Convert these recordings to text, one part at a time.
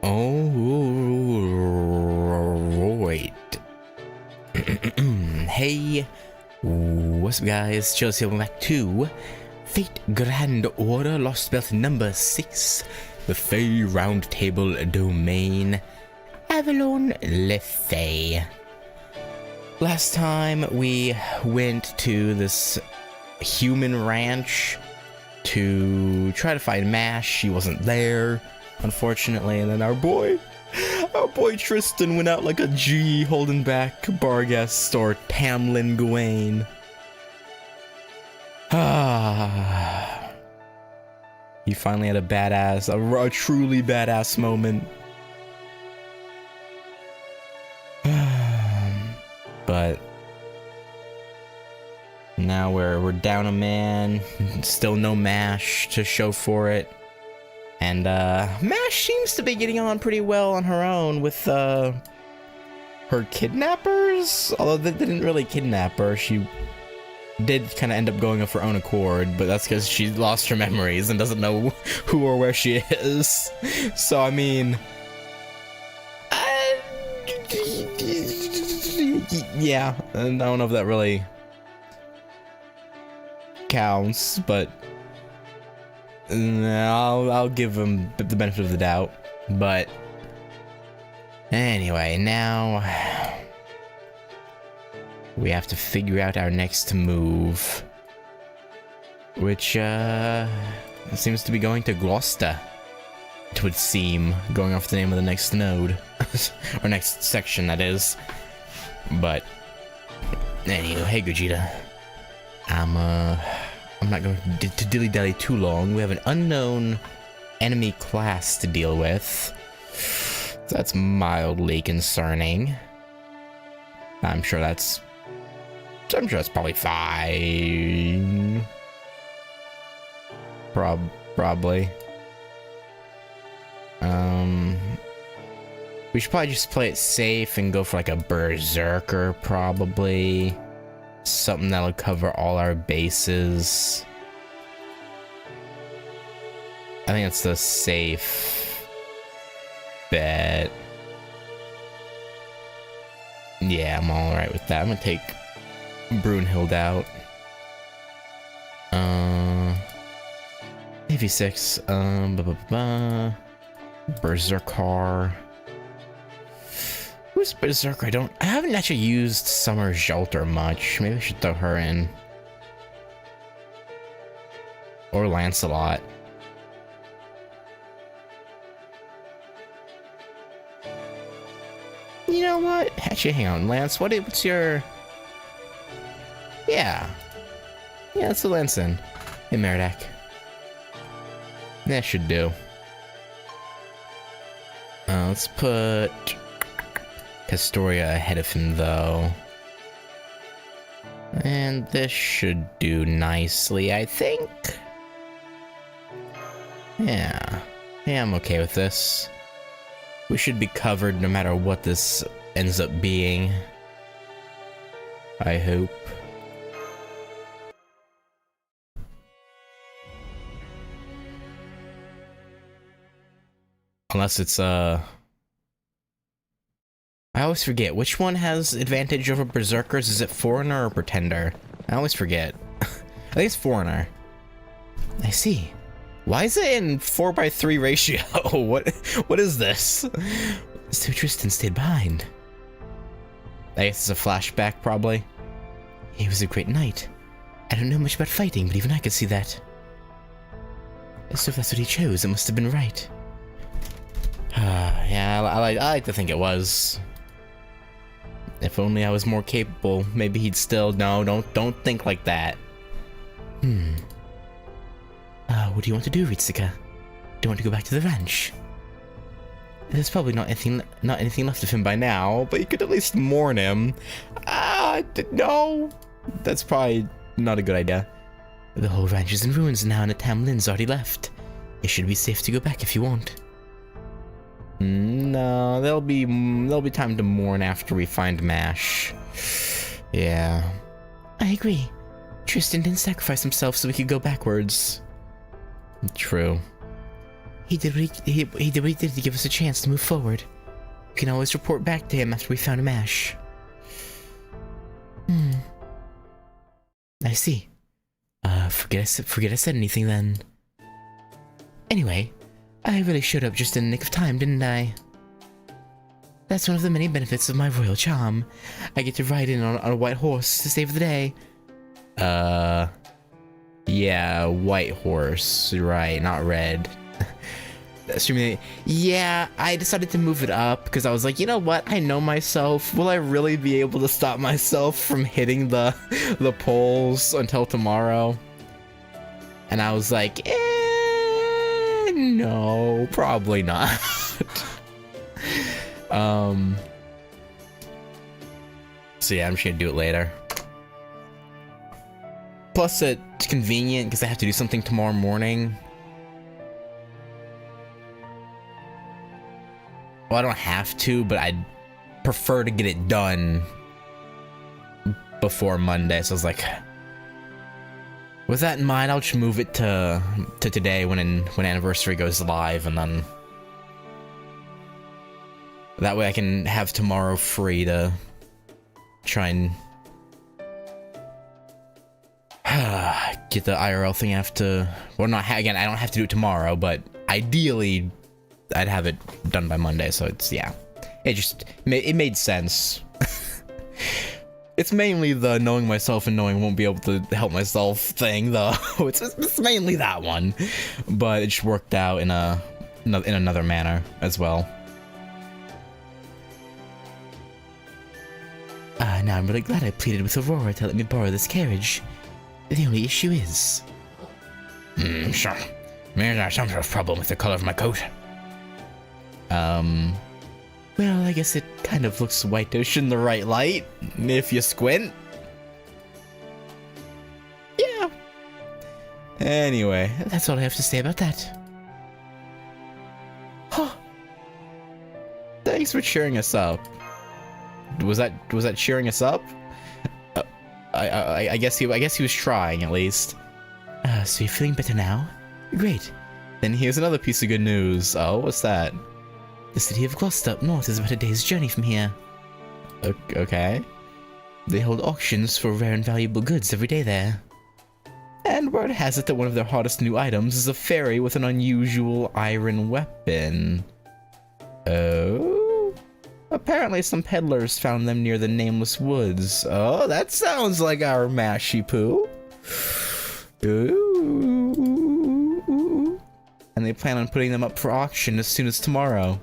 Oh, wait. Hey, what's up guys? Chelsea, welcome back to Fate Grand Order Lost Belt number 6, the Fey Round Table Domain, Avalon Le Fey. Last time we went to this human ranch to try to find Mash. She wasn't there, unfortunately, and then our boy Tristan went out like a G, holding back Barghest or Tamlin Gawain. He finally had a truly badass moment. But now we're down a man, still no Mash to show for it. And Mash seems to be getting on pretty well on her own with her kidnappers. Although they didn't really kidnap her, she did kind of end up going of her own accord, but that's because she lost her memories and doesn't know who or where she is. So I mean, yeah, and I don't know if that really counts, but I'll give him the benefit of the doubt. But anyway, now we have to figure out our next move, which seems to be going to Gloucester, it would seem, going off the name of the next node or next section, that is. But anyway, hey Gogeta, I'm not going to dilly-dally too long. We have an unknown enemy class to deal with. That's mildly concerning. I'm sure that's probably fine. Probably. We should probably just play it safe and go for like a berserker, probably. Something that'll cover all our bases. I think that's the safe bet. Yeah, I'm alright with that. I'm gonna take Brunhild out. LB6. Berserker. Who's Berserker? I haven't actually used Summer Jolter much. Maybe I should throw her in. Or Lancelot. You know what? Actually, hang on, Lance. What's your... Yeah, that's the Lance in. Hey, Meridak. That should do. Let's put Castoria ahead of him, though. And this should do nicely, I think. Yeah, I'm okay with this. We should be covered no matter what this ends up being, I hope. Unless it's, I always forget, which one has advantage over Berserkers? Is it Foreigner or Pretender? I always forget. I think it's Foreigner. I see. Why is it in 4:3 ratio? What is this? So Tristan stayed behind. I guess it's a flashback, probably. He was a great knight. I don't know much about fighting, but even I could see that. So if that's what he chose, it must have been right. Yeah, I like to think it was. If only I was more capable, maybe he'd still... No, don't think like that. What do you want to do, Ritsuka? Do you want to go back to the ranch? There's probably not anything left of him by now, but you could at least mourn him. No. That's probably not a good idea. The whole ranch is in ruins now, and the Tamlin's already left. It should be safe to go back if you want. No, there'll be time to mourn after we find Mash. Yeah. I agree. Tristan didn't sacrifice himself so we could go backwards. True. He did what he did to give us a chance to move forward. We can always report back to him after we found MASH. I see. Forget I said anything then. Anyway, I really showed up just in the nick of time, didn't I? That's one of the many benefits of my royal charm. I get to ride in on a white horse to save the day. Yeah, white horse, right, not red. Yeah, I decided to move it up because I was like, you know what? I know myself. Will I really be able to stop myself from hitting the poles until tomorrow? And I was like, no, probably not. So yeah, I'm just gonna do it later. Plus, it's convenient because I have to do something tomorrow morning. Well, I don't have to, but I'd prefer to get it done before Monday. So I was like, with that in mind, I'll just move it to today when Anniversary goes live, and then that way I can have tomorrow free to try and get the IRL thing after. Well, not again. I don't have to do it tomorrow, but ideally, I'd have it done by Monday. So it's yeah, it made sense. It's mainly the knowing myself and knowing I won't be able to help myself thing, though. It's mainly that one, but it just worked out in another manner as well. Now I'm really glad I pleaded with Aurora to let me borrow this carriage. The only issue is... sure. Maybe there's some sort of problem with the color of my coat. Well, I guess it kind of looks whitish in the right light, if you squint. Yeah. Anyway, that's all I have to say about that. Huh. Thanks for cheering us up. Was that cheering us up? I guess he was trying at least. So you're feeling better now? Great. Then here's another piece of good news. Oh, what's that? The city of Gloucester up north is about a day's journey from here. Okay. They hold auctions for rare and valuable goods every day there. And word has it that one of their hottest new items is a fairy with an unusual iron weapon. Oh? Apparently some peddlers found them near the Nameless Woods. Oh, that sounds like our Mashy Poo. Ooh. And they plan on putting them up for auction as soon as tomorrow.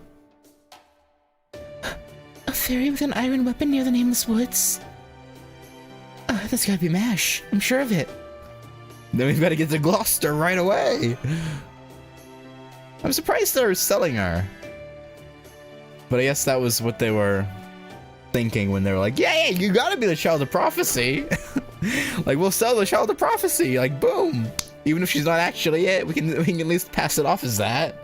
A fairy with an iron weapon near the Nameless Woods? That's gotta be MASH. I'm sure of it. Then we've gotta get to Gloucester right away. I'm surprised they're selling her. But I guess that was what they were thinking when they were like, yeah, you gotta be the Child of Prophecy. Like, we'll sell the Child of Prophecy. Like, boom. Even if she's not actually it, we can at least pass it off as that.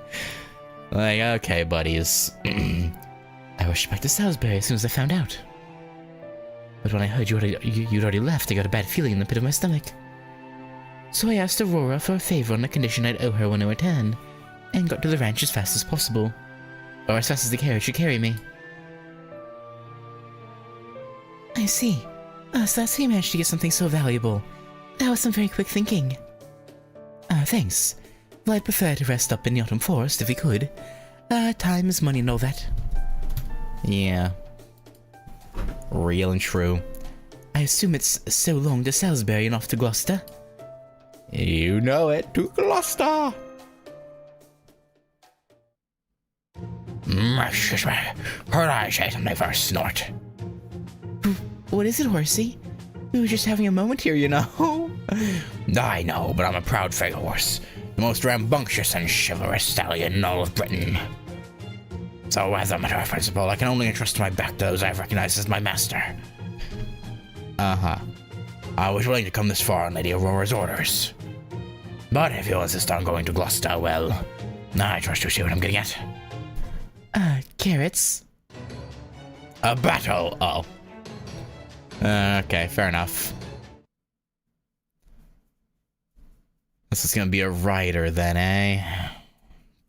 Like, okay, buddies. I rushed back to Salisbury as soon as I found out. But when I heard you'd already left, I got a bad feeling in the pit of my stomach. So I asked Aurora for a favor on the condition I'd owe her when I returned, and got to the ranch as fast as possible. Or as fast as the carriage should carry me. I see. So that's how you managed to get something so valuable. That was some very quick thinking. Thanks. Well, I'd prefer to rest up in the autumn forest if we could. Time is money and all that. Yeah. Real and true. I assume it's so long to Salisbury and off to Gloucester. You know it, to Gloucester! Heard I say something for a snort. What is it, horsey? We were just having a moment here, you know? I know, but I'm a proud fake horse. The most rambunctious and chivalrous stallion in all of Britain. So as a matter of principle, I can only entrust my back to those I've recognized as my master. I was willing to come this far on Lady Aurora's orders. But if you'll insist on going to Gloucester, well, I trust you see what I'm getting at. Carrots? A battle! Oh. Okay, fair enough. This is gonna be a rider then, eh?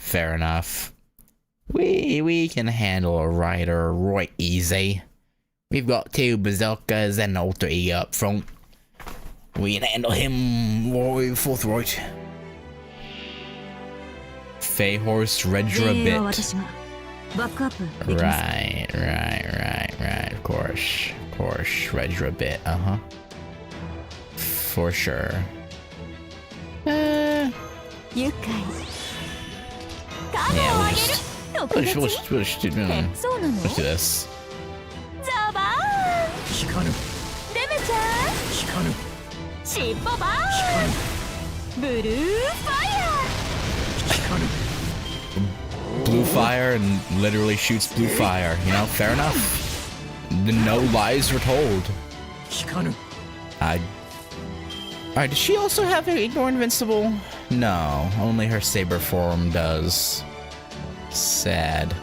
Fair enough. We can handle a rider right easy. We've got 2 berserkers and an alter ego up front. We can handle him right forthright. Fey Horse Redra Bit. Right. Of course. Redra Bit, for sure. Yeah, let's do this. Blue fire and literally shoots blue fire, you know, fair enough. No lies were told. Alright, does she also have Ignore Invincible? No, only her saber form does. Sad.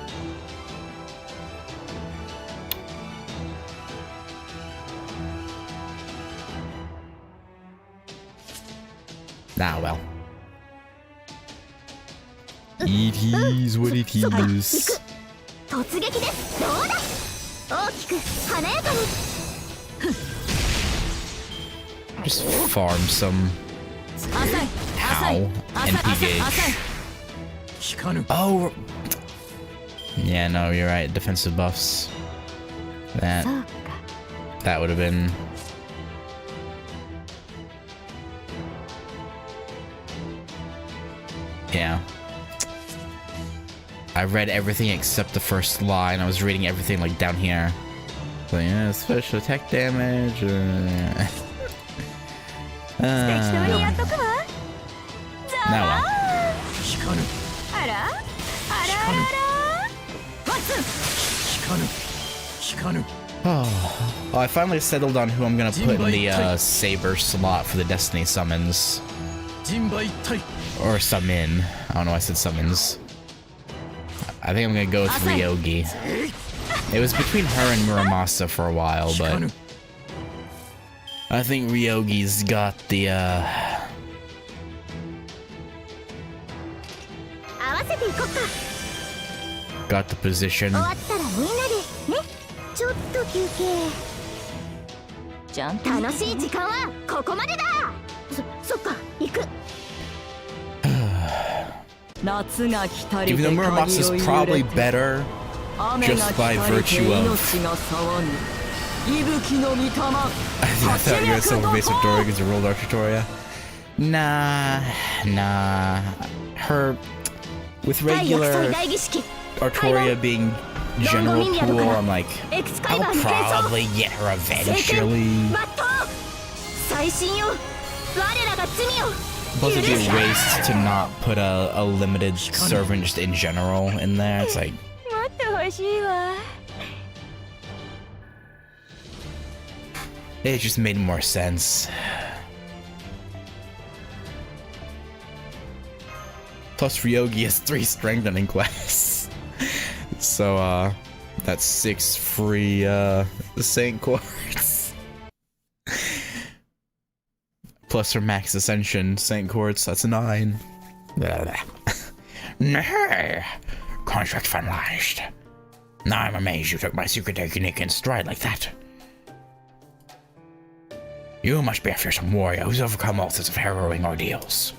Ah, well. It is what it is. Just farm some NP gauge. Oh! Yeah, no, you're right. Defensive buffs. That would have been... Yeah. I read everything except the first line. I was reading everything like down here. So yeah, special attack damage. Now well. Oh, I finally settled on who I'm gonna put in the saber slot for the Destiny summons. Or summon. I don't know why I said summons. I think I'm gonna go with Ryogi. It was between her and Muramasa for a while, but I think Ryogi's got the position. Even though Muramasa's probably better just by virtue of... I thought you were so basic Doria because you rolled Architoria. Nah. Her... With regular Artoria being general pool, I'm like, I'll probably get her eventually. Plus it'd be a waste to not put a limited servant just in general in there. It's like... It just made more sense. Plus Ryogi has 3 strengthening quests. So, that's 6 free, Saint Quartz. Plus her max ascension, Saint Quartz, that's 9. Nah. Contract finalized. Now I'm amazed you took my secret technique in stride like that. You must be a fearsome warrior who's overcome all sorts of harrowing ordeals.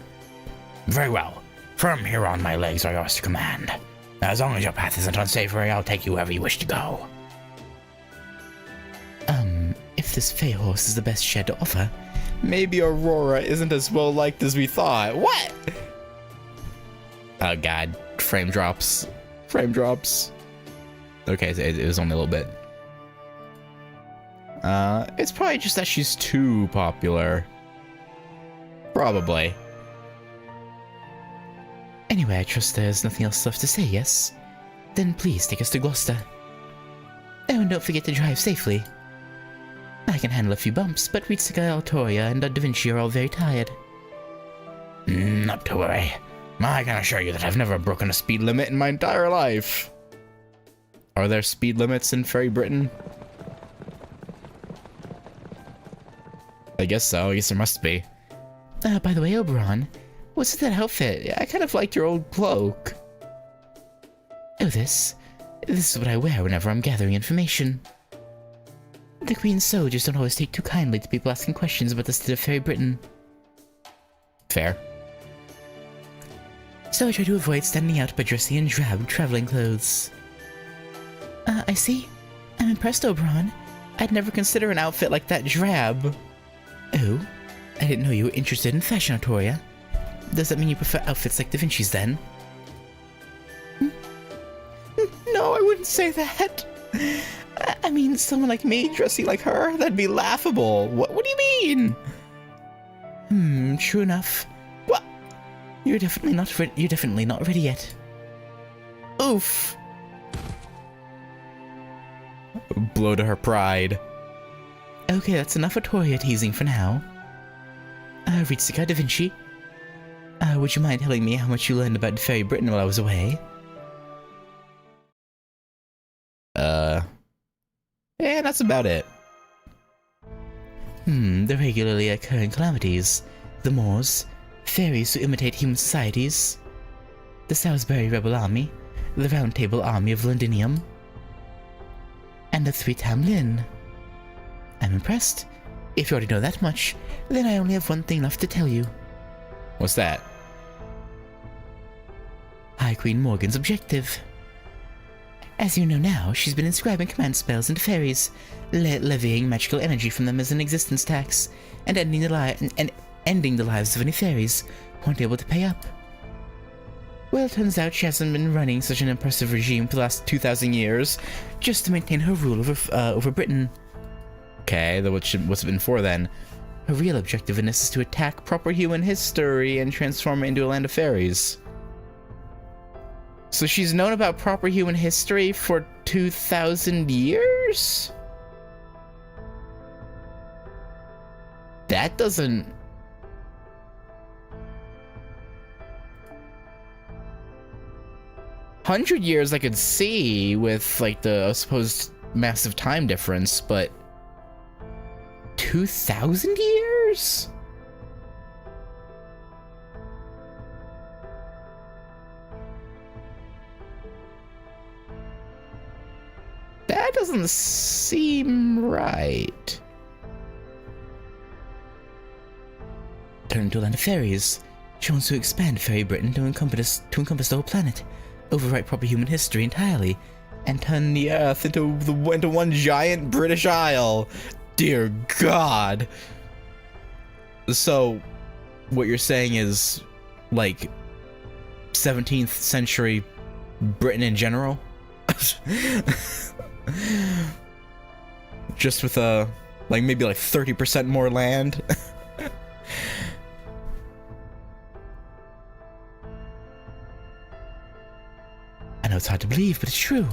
Very well. From here on, my legs are yours to command. As long as your path isn't unsavory, I'll take you wherever you wish to go. If this Fey horse is the best she had to offer, maybe Aurora isn't as well liked as we thought. What? Oh god, frame drops. Okay, it was only a little bit. It's probably just that she's too popular. Probably. Anyway, I trust there's nothing else left to say, yes? Then please take us to Gloucester. Oh, and don't forget to drive safely. I can handle a few bumps, but Ritsuka, Altoria, and Da Vinci are all very tired. Not to worry. I can assure you that I've never broken a speed limit in my entire life. Are there speed limits in Fairy Britain? I guess so. I guess there must be. By the way, Oberon, what's that outfit? I kind of liked your old cloak. Oh, this is what I wear whenever I'm gathering information. The Queen's soldiers don't always take too kindly to people asking questions about the state of Fairy Britain. Fair. So I try to avoid standing out by dressing in drab traveling clothes. I see. I'm impressed, Oberon. I'd never consider an outfit like that drab. Oh? I didn't know you were interested in fashion, Artoria. Does that mean you prefer outfits like Da Vinci's, then? No, I wouldn't say that. I mean, someone like me dressing like her? That'd be laughable. What do you mean? True enough. What? You're definitely not ready yet. Oof. Blow to her pride. Okay, that's enough Artoria teasing for now. Ritsuka Da Vinci. Would you mind telling me how much you learned about Fairy Britain while I was away? Yeah, that's about it. The regularly occurring calamities, the Moors, fairies who imitate human societies, the Salisbury Rebel Army, the Round Table Army of Londinium, and the Three-Tam Lin. I'm impressed. If you already know that much, then I only have one thing left to tell you. What's that? High Queen Morgan's objective. As you know now, she's been inscribing command spells into fairies, levying magical energy from them as an existence tax, and ending the lives of any fairies who aren't able to pay up. Well, it turns out she hasn't been running such an impressive regime for the last 2,000 years, just to maintain her rule over Britain. Okay, what's it been for then? Her real objective in this is to attack proper human history and transform it into a land of fairies. So she's known about proper human history for 2,000 years? That doesn't... $100 years I could see with, like, the supposed massive time difference, but 2,000 years? That doesn't seem right. Turn into a land of fairies. She wants to expand Fairy Britain to encompass the whole planet, overwrite proper human history entirely, and turn the Earth into one giant British Isle. Dear God. So, what you're saying is, like, 17th century Britain in general? Just with like maybe like 30% more land. I know it's hard to believe, but it's true.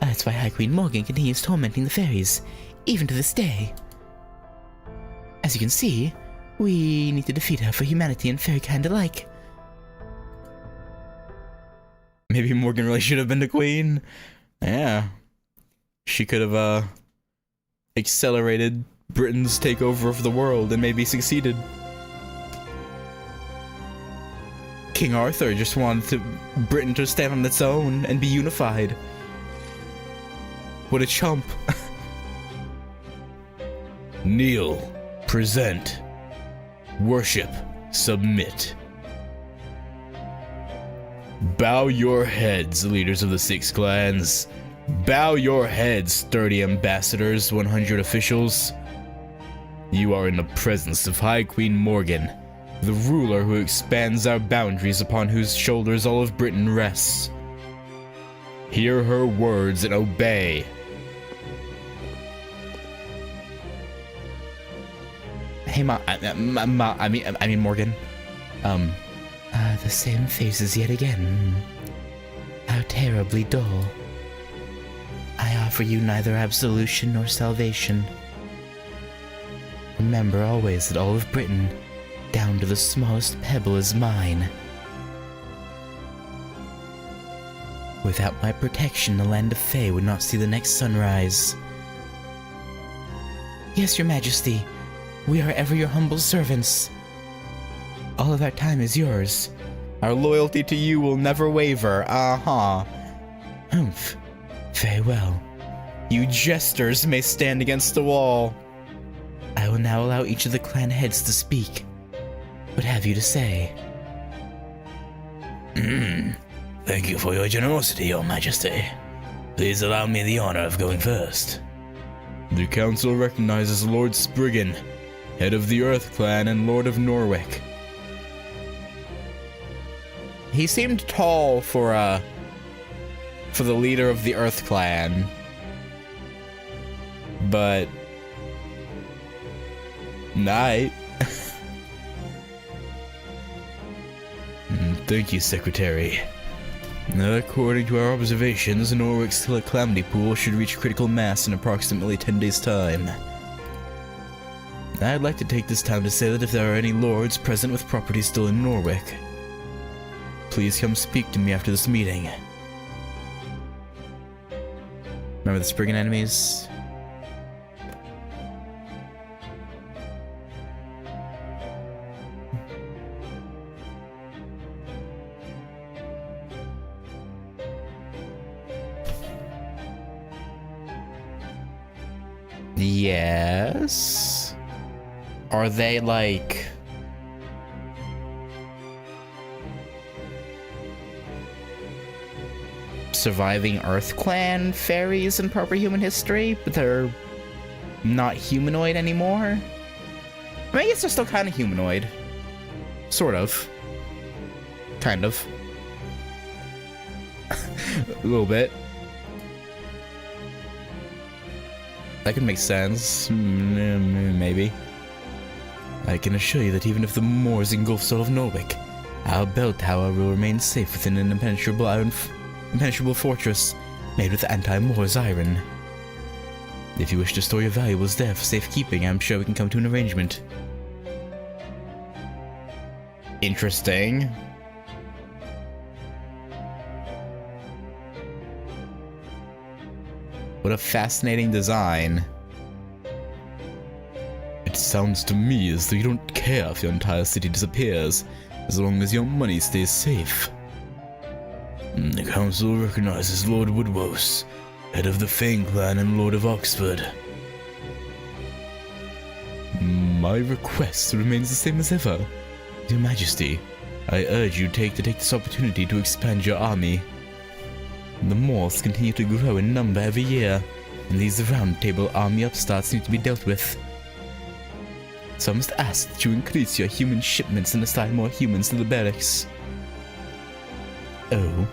That's why High Queen Morgan continues tormenting the fairies, even to this day. As you can see, we need to defeat her for humanity and fairykind alike. Maybe Morgan really should have been the queen. Yeah. She could have, accelerated Britain's takeover of the world and maybe succeeded. King Arthur just wanted Britain to stand on its own and be unified. What a chump. Kneel, present, worship, submit. Bow your heads, leaders of the 6 clans. Bow your heads, sturdy ambassadors, 100 officials. You are in the presence of High Queen Morgan, the ruler who expands our boundaries, upon whose shoulders all of Britain rests. Hear her words and obey. Hey, I mean Morgan. The same faces yet again. How terribly dull. I offer you neither absolution nor salvation. Remember always that all of Britain, down to the smallest pebble, is mine. Without my protection, the land of Fae would not see the next sunrise. Yes, your majesty, we are ever your humble servants. All of our time is yours. Our loyalty to you will never waver. Uh-huh. Humph. Very well. You jesters may stand against the wall. I will now allow each of the clan heads to speak. What have you to say? Thank you for your generosity, Your Majesty. Please allow me the honor of going first. The council recognizes Lord Spriggan, head of the Earth Clan and Lord of Norwick. He seemed tall for the leader of the Earth Clan, but night. Thank you, Secretary. According to our observations, Norwick's calamity pool should reach critical mass in approximately 10 days' time. I'd like to take this time to say that if there are any lords present with property still in Norwick, please come speak to me after this meeting. Remember the Spriggan enemies? Yes. Are they like surviving Earth Clan fairies in proper human history, but they're not humanoid anymore? I mean, I guess they're still kind of humanoid. Sort of. Kind of. A little bit. That could make sense. Maybe. I can assure you that even if the moors engulfs all of Norwick, our bell tower will remain safe within an impenetrable fortress made with anti-Moors iron. If you wish to store your valuables there for safekeeping, I'm sure we can come to an arrangement. Interesting. What a fascinating design. It sounds to me as though you don't care if your entire city disappears, as long as your money stays safe. The council recognizes Lord Woodwose, head of the Fang clan and Lord of Oxford. My request remains the same as ever. Your Majesty, I urge you to take this opportunity to expand your army. The Moors continue to grow in number every year, and these Round Table army upstarts need to be dealt with. So I must ask that you increase your human shipments and assign more humans to the barracks. Oh,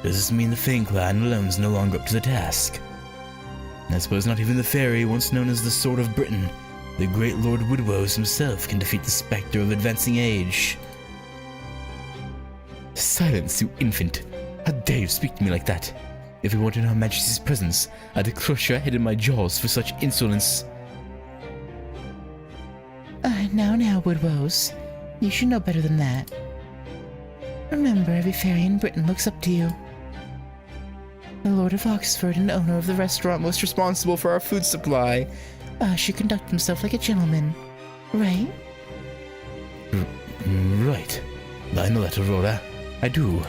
does this mean the Fang clan alone is no longer up to the task? I suppose not even the fairy once known as the Sword of Britain, the great Lord Woodwose himself, can defeat the specter of advancing age. Silence, you infant! How dare you speak to me like that? If you weren't in Her Majesty's presence, I'd crush your head in my jaws for such insolence. Now, Woodwose. You should know better than that. Remember, every fairy in Britain looks up to you. The Lord of Oxford and owner of the restaurant most responsible for our food supply should conduct himself like a gentleman, right? Right. I know that, Aurora. I do.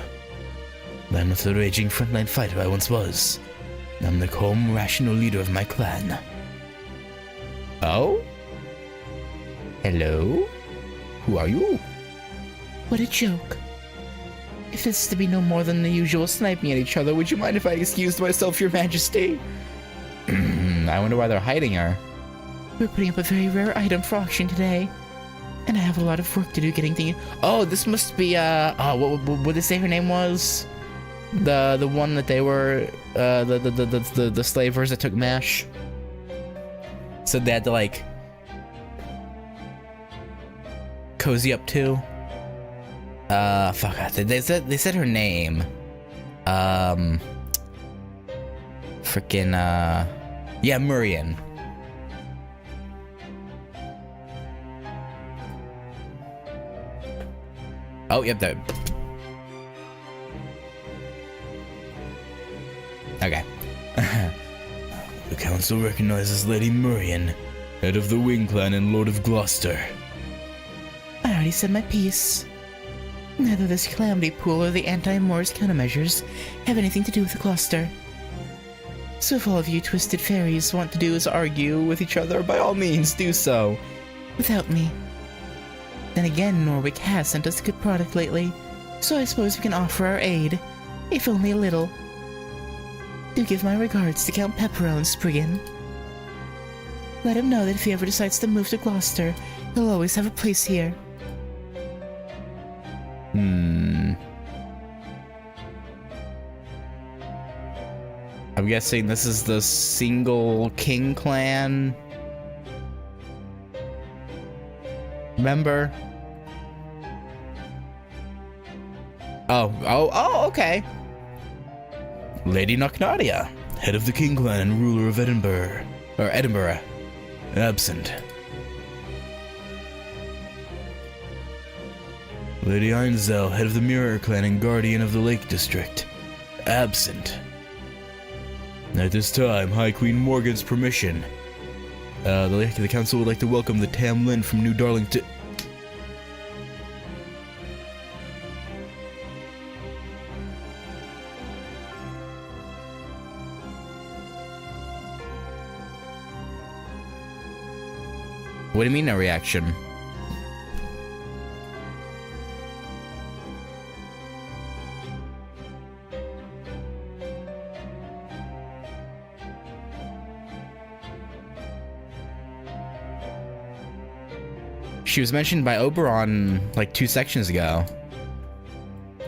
I'm not the raging frontline fighter I once was. I'm the calm, rational leader of my clan. Oh? Hello? Who are you? What a joke. If this is to be no more than the usual sniping at each other, would you mind if I excused myself, Your Majesty? I wonder why they're hiding her. We're putting up a very rare item for auction today, and I have a lot of work to do getting things. Oh, this must be what did they say her name was? The one that they were the slavers that took MASH. So they had to like cozy up to. Fuck. They said her name. Frickin' yeah, Murian. Oh, yep, there. Okay. The council recognizes Lady Murian, head of the Wing clan and Lord of Gloucester. I already said my piece. Neither this calamity pool or the anti-Moors countermeasures have anything to do with the cluster. So if all of you twisted fairies want to do is argue with each other, by all means do so. Without me. Then again, Norwick has sent us a good product lately, so I suppose we can offer our aid, if only a little. Do give my regards to Count Pepperell and Spriggan. Let him know that if he ever decides to move to Gloucester, he'll always have a place here. I'm guessing this is the single king clan member. Oh, okay. Lady Knocknadia, head of the King clan and ruler of Edinburgh. Absent. Lady Einzel, head of the Mirror clan and guardian of the Lake District. Absent. At this time, High Queen Morgan's permission. The council would like to welcome the Tam Lin from New Darlington. What do you mean, no reaction? She was mentioned by Oberon like 2 sections ago,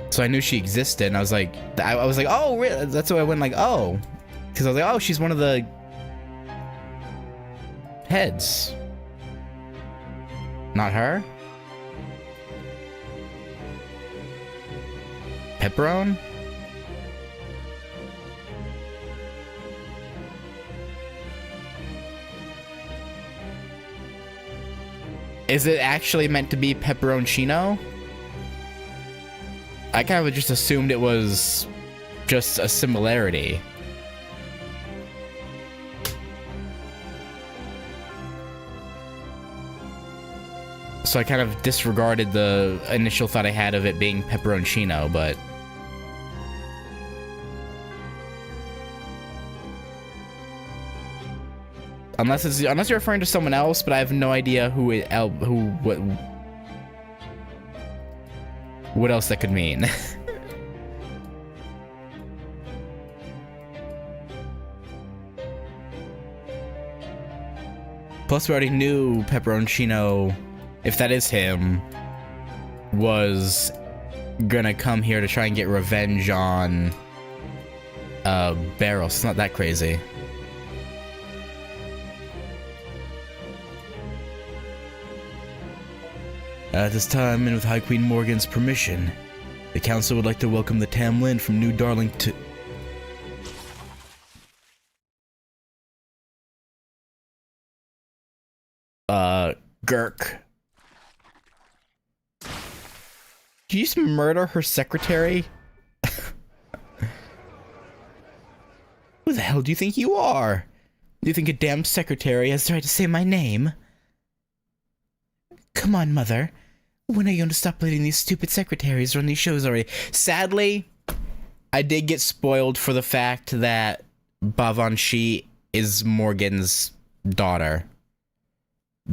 so I knew she existed. And I was like, oh, really? That's why I went like, oh, because I was like, oh, she's one of the heads. Not her? Pepperone? Is it actually meant to be pepperoncino? I kind of just assumed it was just a similarity. So I kind of disregarded the initial thought I had of it being pepperoncino, but... Unless you're referring to someone else, but I have no idea what else that could mean. Plus, we already knew pepperoncino, if that is him, was gonna come here to try and get revenge on Barrow. It's not that crazy. At this time, and with High Queen Morgan's permission, the council would like to welcome the Tam Lin from New Darlington. Gurk. Did you just murder her secretary? Who the hell do you think you are? Do you think a damn secretary has the right to say my name? Come on, Mother. When are you going to stop letting these stupid secretaries run these shows already? Sadly, I did get spoiled for the fact that Bavanshi is Morgan's daughter.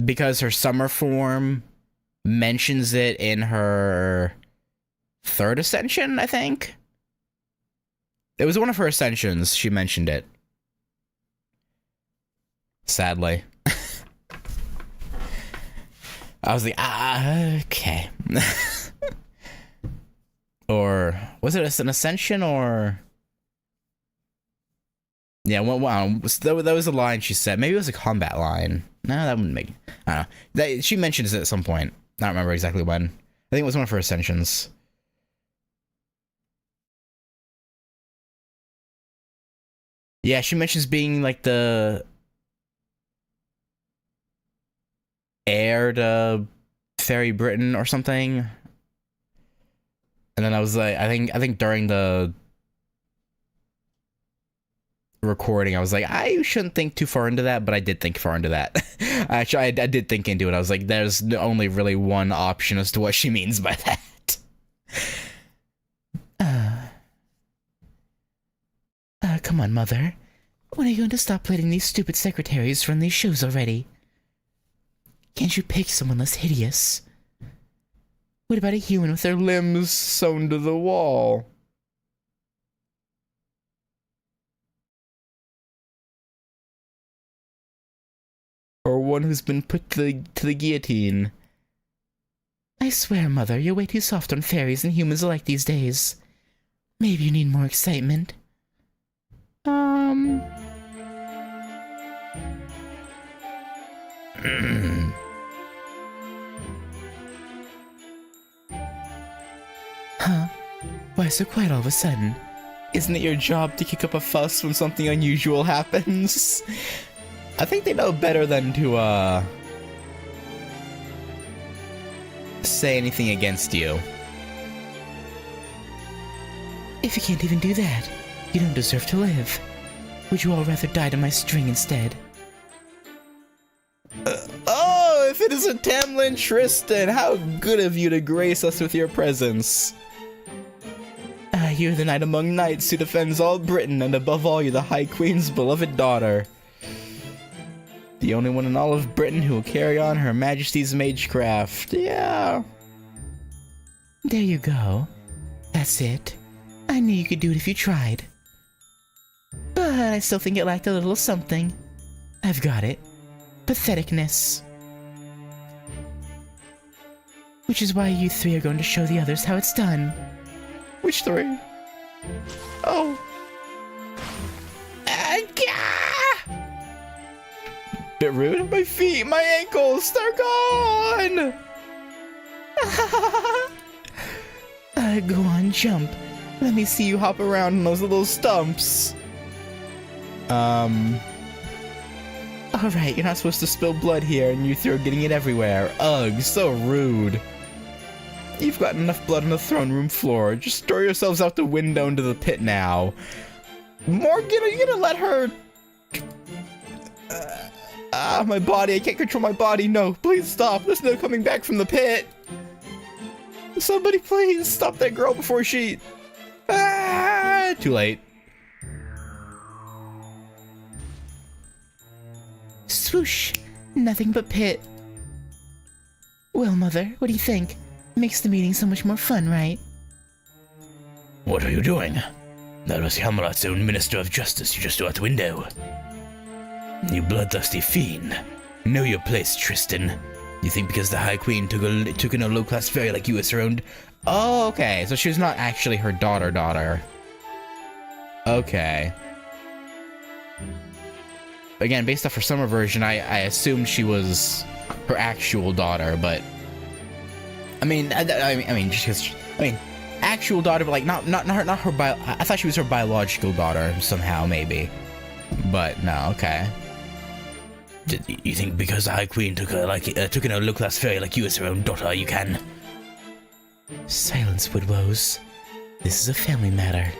Because her summer form mentions it in her 3rd ascension, I think? It was one of her ascensions, she mentioned it. Sadly. I was like, okay. Or was it an ascension or? Yeah, well, that was a line she said. Maybe it was a combat line. No, that wouldn't make. I don't know. She mentions it at some point. I don't remember exactly when. I think it was one of her ascensions. Yeah, she mentions being like the heir to Fairy Britain or something. And then I was like, I think during the recording, I was like, I shouldn't think too far into that, but I did think far into that. Actually, I did think into it. I was like, there's only really one option as to what she means by that. Come on, Mother. When are you going to stop letting these stupid secretaries run these shows already? Can't you pick someone less hideous? What about a human with their limbs sewn to the wall? Or one who's been put to the guillotine? I swear, Mother, you're way too soft on fairies and humans alike these days. Maybe you need more excitement. Huh? Why so quiet all of a sudden? Isn't it your job to kick up a fuss when something unusual happens? I think they know better than to, say anything against you. If you can't even do that, you don't deserve to live. Would you all rather die to my string instead? Oh, if it isn't Tamlin Tristan, how good of you to grace us with your presence. You're the knight among knights who defends all Britain, and above all, you're the High Queen's beloved daughter. The only one in all of Britain who will carry on Her Majesty's magecraft. Yeah. There you go. That's it. I knew you could do it if you tried. But I still think it lacked a little something. I've got it. Patheticness. Which is why you three are going to show the others how it's done. Which three? Oh. Bit rude. My feet, my ankles, they're gone! Go on, jump. Let me see you hop around on those little stumps. Alright, you're not supposed to spill blood here, and you three are getting it everywhere. Ugh, so rude. You've got enough blood on the throne room floor. Just throw yourselves out the window into the pit now. Morgan, are you gonna let her... my body, I can't control my body. No, please stop. There's no coming back from the pit. Somebody please stop that girl before she... too late. Swoosh. Nothing but pit. Well, Mother, what do you think? Makes the meeting so much more fun, right? What are you doing? That was Hamrat's own Minister of Justice you just threw out the window. You bloodthirsty fiend. Know your place, Tristan. You think because the High Queen took in a low-class fairy like you as her own... Oh, okay, so she's not actually her daughter. Okay. Again, based off her summer version, I assumed she was her actual daughter, but... I mean, just because... actual daughter, but like, not her I thought she was her biological daughter, somehow, maybe. But, no, okay. You think because the High Queen took in a low-class fairy like you as her own daughter, you can... Silence, Woodwoes. This is a family matter.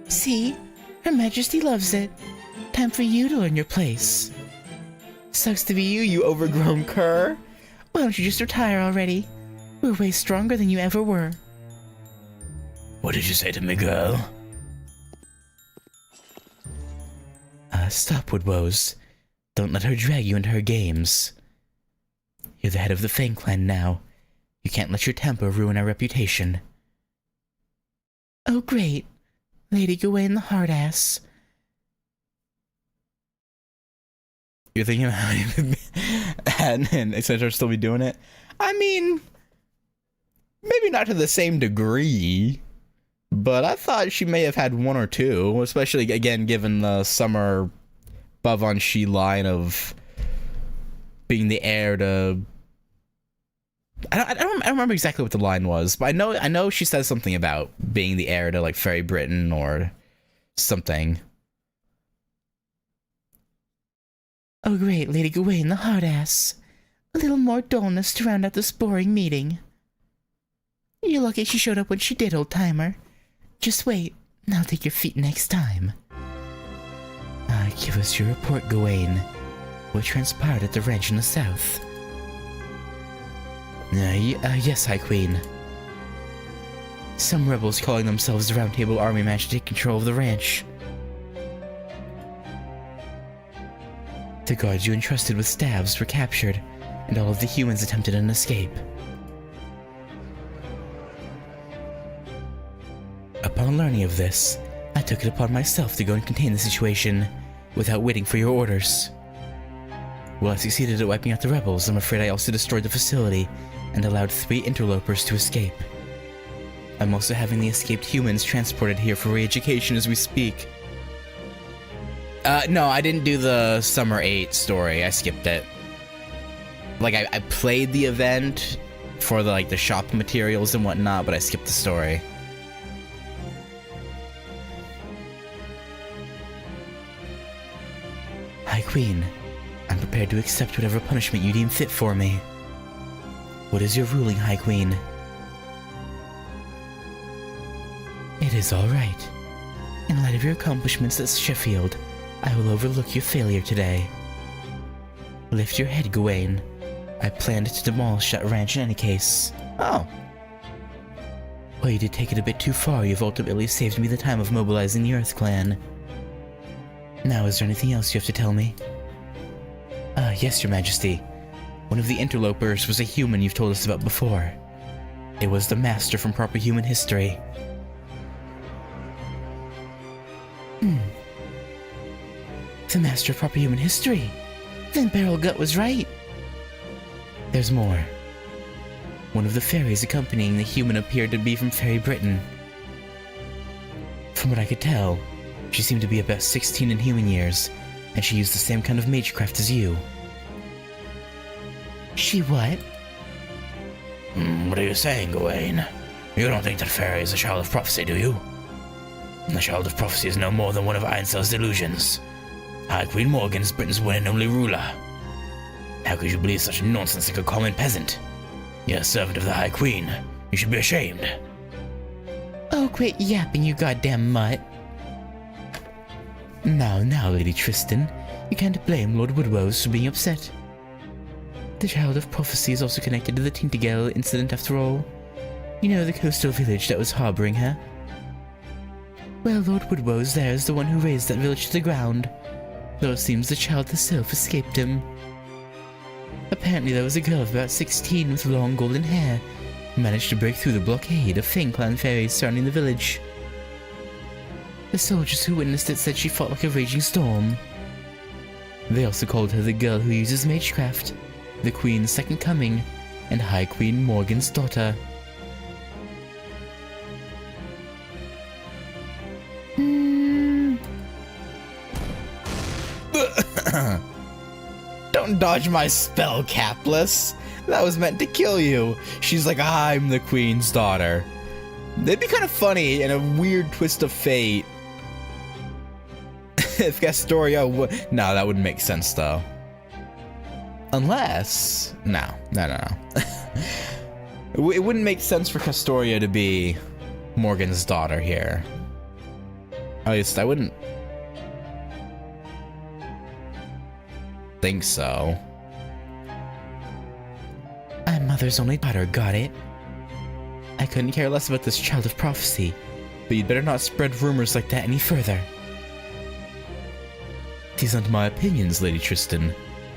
See? Her Majesty loves it. Time for you to learn your place. Sucks to be you, you overgrown cur. Why don't you just retire already? We're way stronger than you ever were. What did you say to me, girl? Stop, Woodwoes. Don't let her drag you into her games. You're the head of the Fang Clan now. You can't let your temper ruin our reputation. Oh, great. Lady Gawain the hard-ass. You're thinking about and etc. still be doing it? I mean, maybe not to the same degree, but I thought she may have had one or two, especially, again, given the summer Bavanshi line of being the heir to... I don't remember exactly what the line was, but I know she says something about being the heir to, like, Fairy Britain or something. Oh great, Lady Gawain the hard-ass. A little more dullness to round out this boring meeting. You're lucky she showed up when she did, old-timer. Just wait, and I'll take your feet next time. Give us your report, Gawain. What transpired at the ranch in the south? Yes, High Queen. Some rebels calling themselves the Round Table Army managed to take control of the ranch. The guards you entrusted with staves were captured, and all of the humans attempted an escape. Upon learning of this, I took it upon myself to go and contain the situation, without waiting for your orders. While I succeeded at wiping out the rebels, I'm afraid I also destroyed the facility, and allowed 3 interlopers to escape. I'm also having the escaped humans transported here for re-education as we speak. No, I didn't do the Summer 8 story. I skipped it. Like, I played the event for the shop materials and whatnot, but I skipped the story. High Queen, I'm prepared to accept whatever punishment you deem fit for me. What is your ruling, High Queen? It is all right. In light of your accomplishments at Sheffield, I will overlook your failure today. Lift your head, Gawain. I planned to demolish that ranch in any case. Oh. While you did take it a bit too far, you've ultimately saved me the time of mobilizing the Earth Clan. Now, is there anything else you have to tell me? Yes, Your Majesty. One of the interlopers was a human you've told us about before. It was the Master from Proper Human History. The Master of Proper Human History? Then Barrel Gut was right. There's more. One of the fairies accompanying the human appeared to be from Fairy Britain. From what I could tell, she seemed to be about 16 in human years, and she used the same kind of magecraft as you. She what? What are you saying, Gawain? You don't think that fairy is a child of prophecy, do you? The child of prophecy is no more than one of Einsel's delusions. High Queen Morgan is Britain's one and only ruler. How could you believe such nonsense like a common peasant? You're a servant of the High Queen. You should be ashamed. Oh, quit yapping, you goddamn mutt. Now, Lady Tristan, you can't blame Lord Woodrose for being upset. The child of prophecy is also connected to the Tintigel incident after all. You know, the coastal village that was harboring her? Well, Lord Woodrose there is the one who razed that village to the ground, though it seems the child herself escaped him. Apparently there was a girl of about 16 with long golden hair who managed to break through the blockade of Fang Clan fairies surrounding the village. The soldiers who witnessed it said she fought like a raging storm. They also called her the girl who uses magecraft, the Queen's second coming, and High Queen Morgan's daughter. Don't dodge my spell, Capless. That was meant to kill you. She's like, I'm the Queen's daughter. It'd be kind of funny in a weird twist of fate if Castoria no, that wouldn't make sense though. Unless... No. It wouldn't make sense for Castoria to be Morgan's daughter here. At least I wouldn't think so. I'm Mother's only daughter, got it? I couldn't care less about this child of prophecy, but you'd better not spread rumors like that any further. These aren't my opinions, Lady Tristan.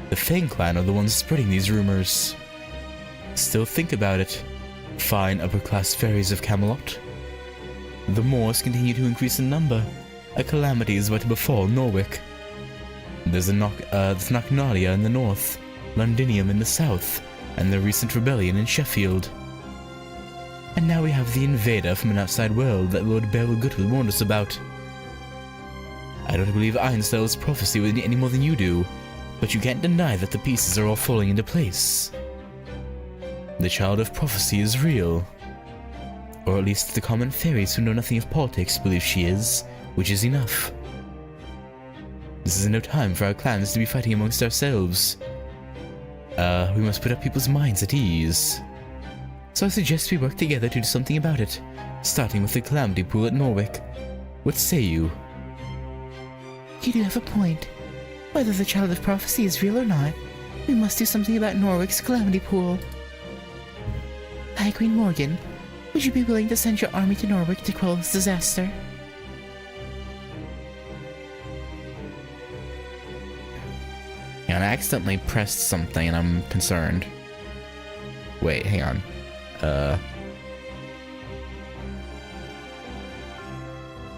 The Fang Clan are the ones spreading these rumors. Still think about it. Fine upper-class fairies of Camelot. The Moors continue to increase in number. A calamity is about to befall Norwick. There's Knocknadia in the north, Londinium in the south, and the recent rebellion in Sheffield. And now we have the invader from an outside world that Lord Beryl Goodwood warned us about. I don't believe Einstell's prophecy any more than you do, but you can't deny that the pieces are all falling into place. The child of prophecy is real. Or at least the common fairies who know nothing of politics believe she is, which is enough. This is no time for our clans to be fighting amongst ourselves. We must put our people's minds at ease. So I suggest we work together to do something about it, starting with the calamity pool at Norwick. What say you? You do have a point. Whether the child of prophecy is real or not, we must do something about Norwick's calamity pool. High Queen Morgan, Would you be willing to send your army to Norwick to quell this disaster? Yeah, I accidentally pressed something and I'm concerned. Wait, hang on.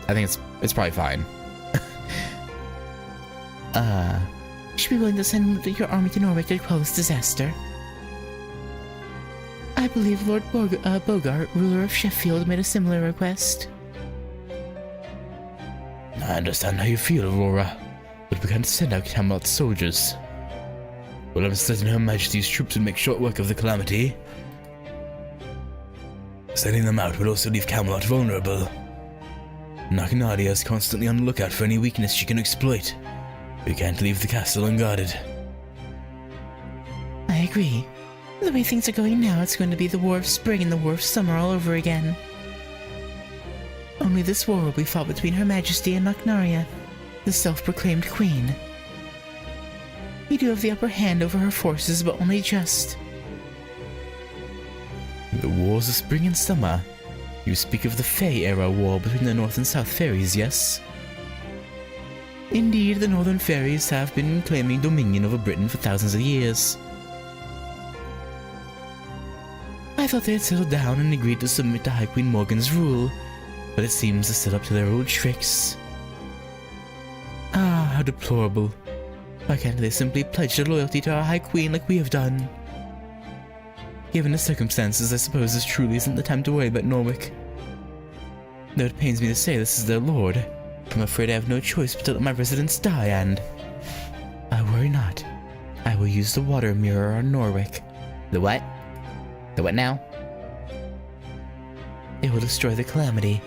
I think it's probably fine. Would you be willing to send your army to Norwick to quell this disaster? I believe Lord Bogart, ruler of Sheffield, made a similar request. I understand how you feel, Aurora, but we can't send out Camelot soldiers. Well, I'm certain Her Majesty's troops would make short work of the calamity. Sending them out would also leave Camelot vulnerable. Nadia is constantly on the lookout for any weakness she can exploit. We can't leave the castle unguarded. I agree. The way things are going now, it's going to be the War of Spring and the War of Summer all over again. Only this war will be fought between Her Majesty and Nadia, the self-proclaimed queen. You do have the upper hand over her forces, but only just. The Wars of Spring and Summer. You speak of the Fey-era war between the North and South Fairies, yes? Indeed, the Northern Fairies have been claiming dominion over Britain for thousands of years. I thought they had settled down and agreed to submit to High Queen Morgan's rule, but it seems they're still up to their old tricks. Ah, how deplorable. Why can't they simply pledge their loyalty to our High Queen like we have done? Given the circumstances, I suppose this truly isn't the time to worry about Norwick. Though it pains me to say this is their lord, I'm afraid I have no choice but to let my residents die, and... I worry not. I will use the water mirror on Norwick. The what? The what now? It will destroy the calamity,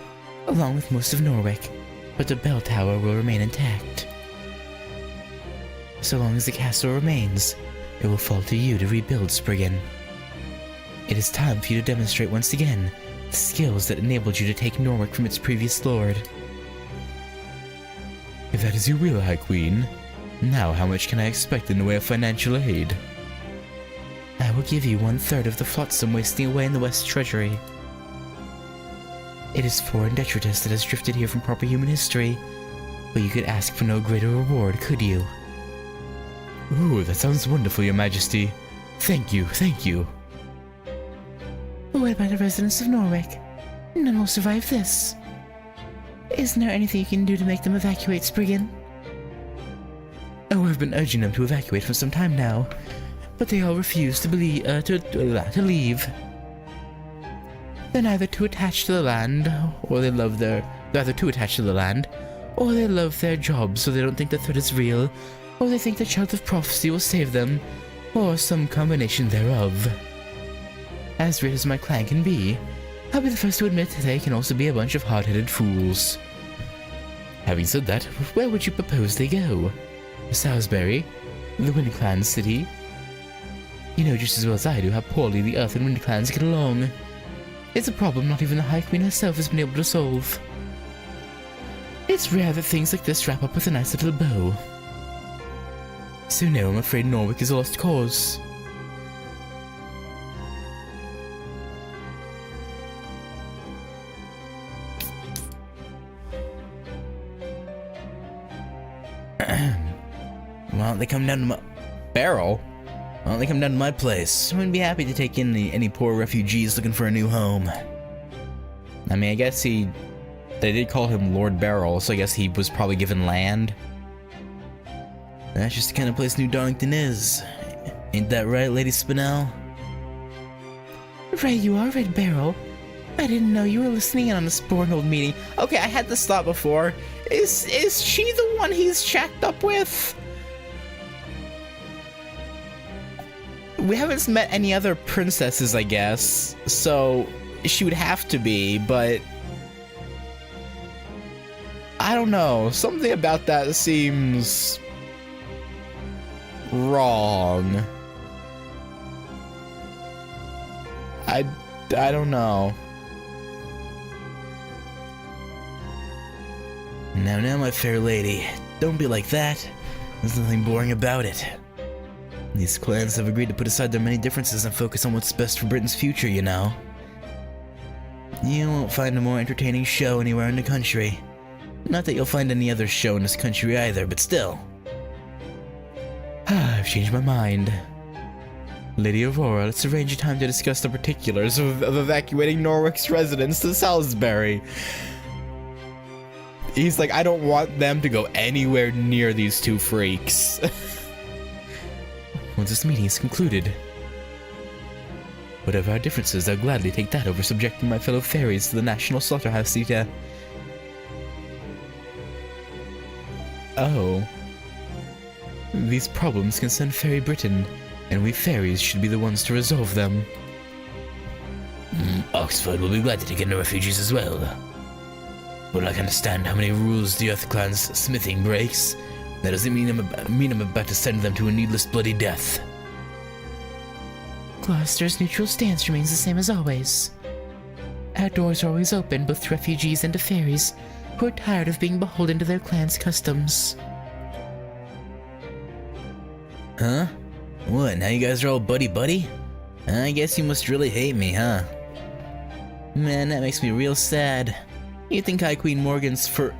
along with most of Norwick, but the bell tower will remain intact. So long as the castle remains, it will fall to you to rebuild, Spriggan. It is time for you to demonstrate once again the skills that enabled you to take Norwick from its previous lord. If that is your will, High Queen, now how much can I expect in the way of financial aid? I will give you 1/3 of the flotsam wasting away in the West Treasury. It is foreign detritus that has drifted here from proper human history, but you could ask for no greater reward, could you? Ooh, that sounds wonderful, Your Majesty. Thank you, thank you. But what about the residents of Norwick? None will survive this. Isn't there anything you can do to make them evacuate, Spriggan? Oh, I've been urging them to evacuate for some time now, but they all refuse to leave. They're neither too attached to the land, or they love their jobs, so they don't think the threat is real, or they think the child of prophecy will save them, or some combination thereof. As great as my clan can be, I'll be the first to admit they can also be a bunch of hard-headed fools. Having said that, where would you propose they go? Salisbury? The Wind Clan city? You know just as well as I do how poorly the Earth and Wind Clans get along. It's a problem not even the High Queen herself has been able to solve. It's rare that things like this wrap up with a nice little bow. So no, I'm afraid Norwick is a lost cause. Why don't they come down to my... Barrel? Why don't they come down to my place? I'd be happy to take in any poor refugees looking for a new home. I mean, I guess they did call him Lord Barrel, so I guess he was probably given land. That's just the kind of place New Darlington is. Ain't that right, Lady Spinell? Right, you are, Red Barrel. I didn't know you were listening in on this Bornhold meeting. Okay, I had this thought before. Is she the one he's shacked up with? We haven't met any other princesses, I guess, so she would have to be, but I don't know. Something about that seems wrong. I don't know. Now, my fair lady, don't be like that. There's nothing boring about it. These clans have agreed to put aside their many differences and focus on what's best for Britain's future, you know. You won't find a more entertaining show anywhere in the country. Not that you'll find any other show in this country either, but still. I've changed my mind. Lady Aurora, let's arrange a time to discuss the particulars of evacuating Norwick's residents to Salisbury. He's like, I don't want them to go anywhere near these two freaks. Once this meeting is concluded, whatever our differences, I'll gladly take that over subjecting my fellow fairies to the National Slaughterhouse Theater. Oh. These problems concern Fairy Britain, and we fairies should be the ones to resolve them. Oxford will be glad to take in the refugees as well. Will I understand how many rules the Earth Clan's smithing breaks? That doesn't mean I'm about to send them to a needless bloody death. Gloucester's neutral stance remains the same as always. Our doors are always open both to refugees and to fairies who are tired of being beholden to their clan's customs. Huh? What, now you guys are all buddy-buddy? I guess you must really hate me, huh? Man, that makes me real sad. You think High Queen Morgan's for...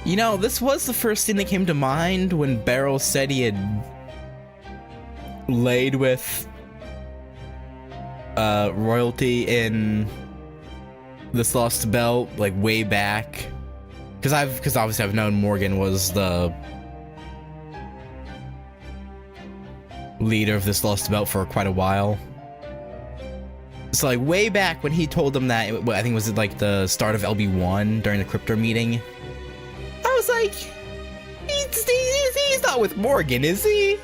You know, this was the first thing that came to mind when Beryl said he had laid with royalty in this Lost Belt, like way back. Because obviously I've known Morgan was the leader of this Lost Belt for quite a while. So like way back when he told them that, I think it was like the start of LB1 during the crypto meeting. I was like, he's not with Morgan, is he?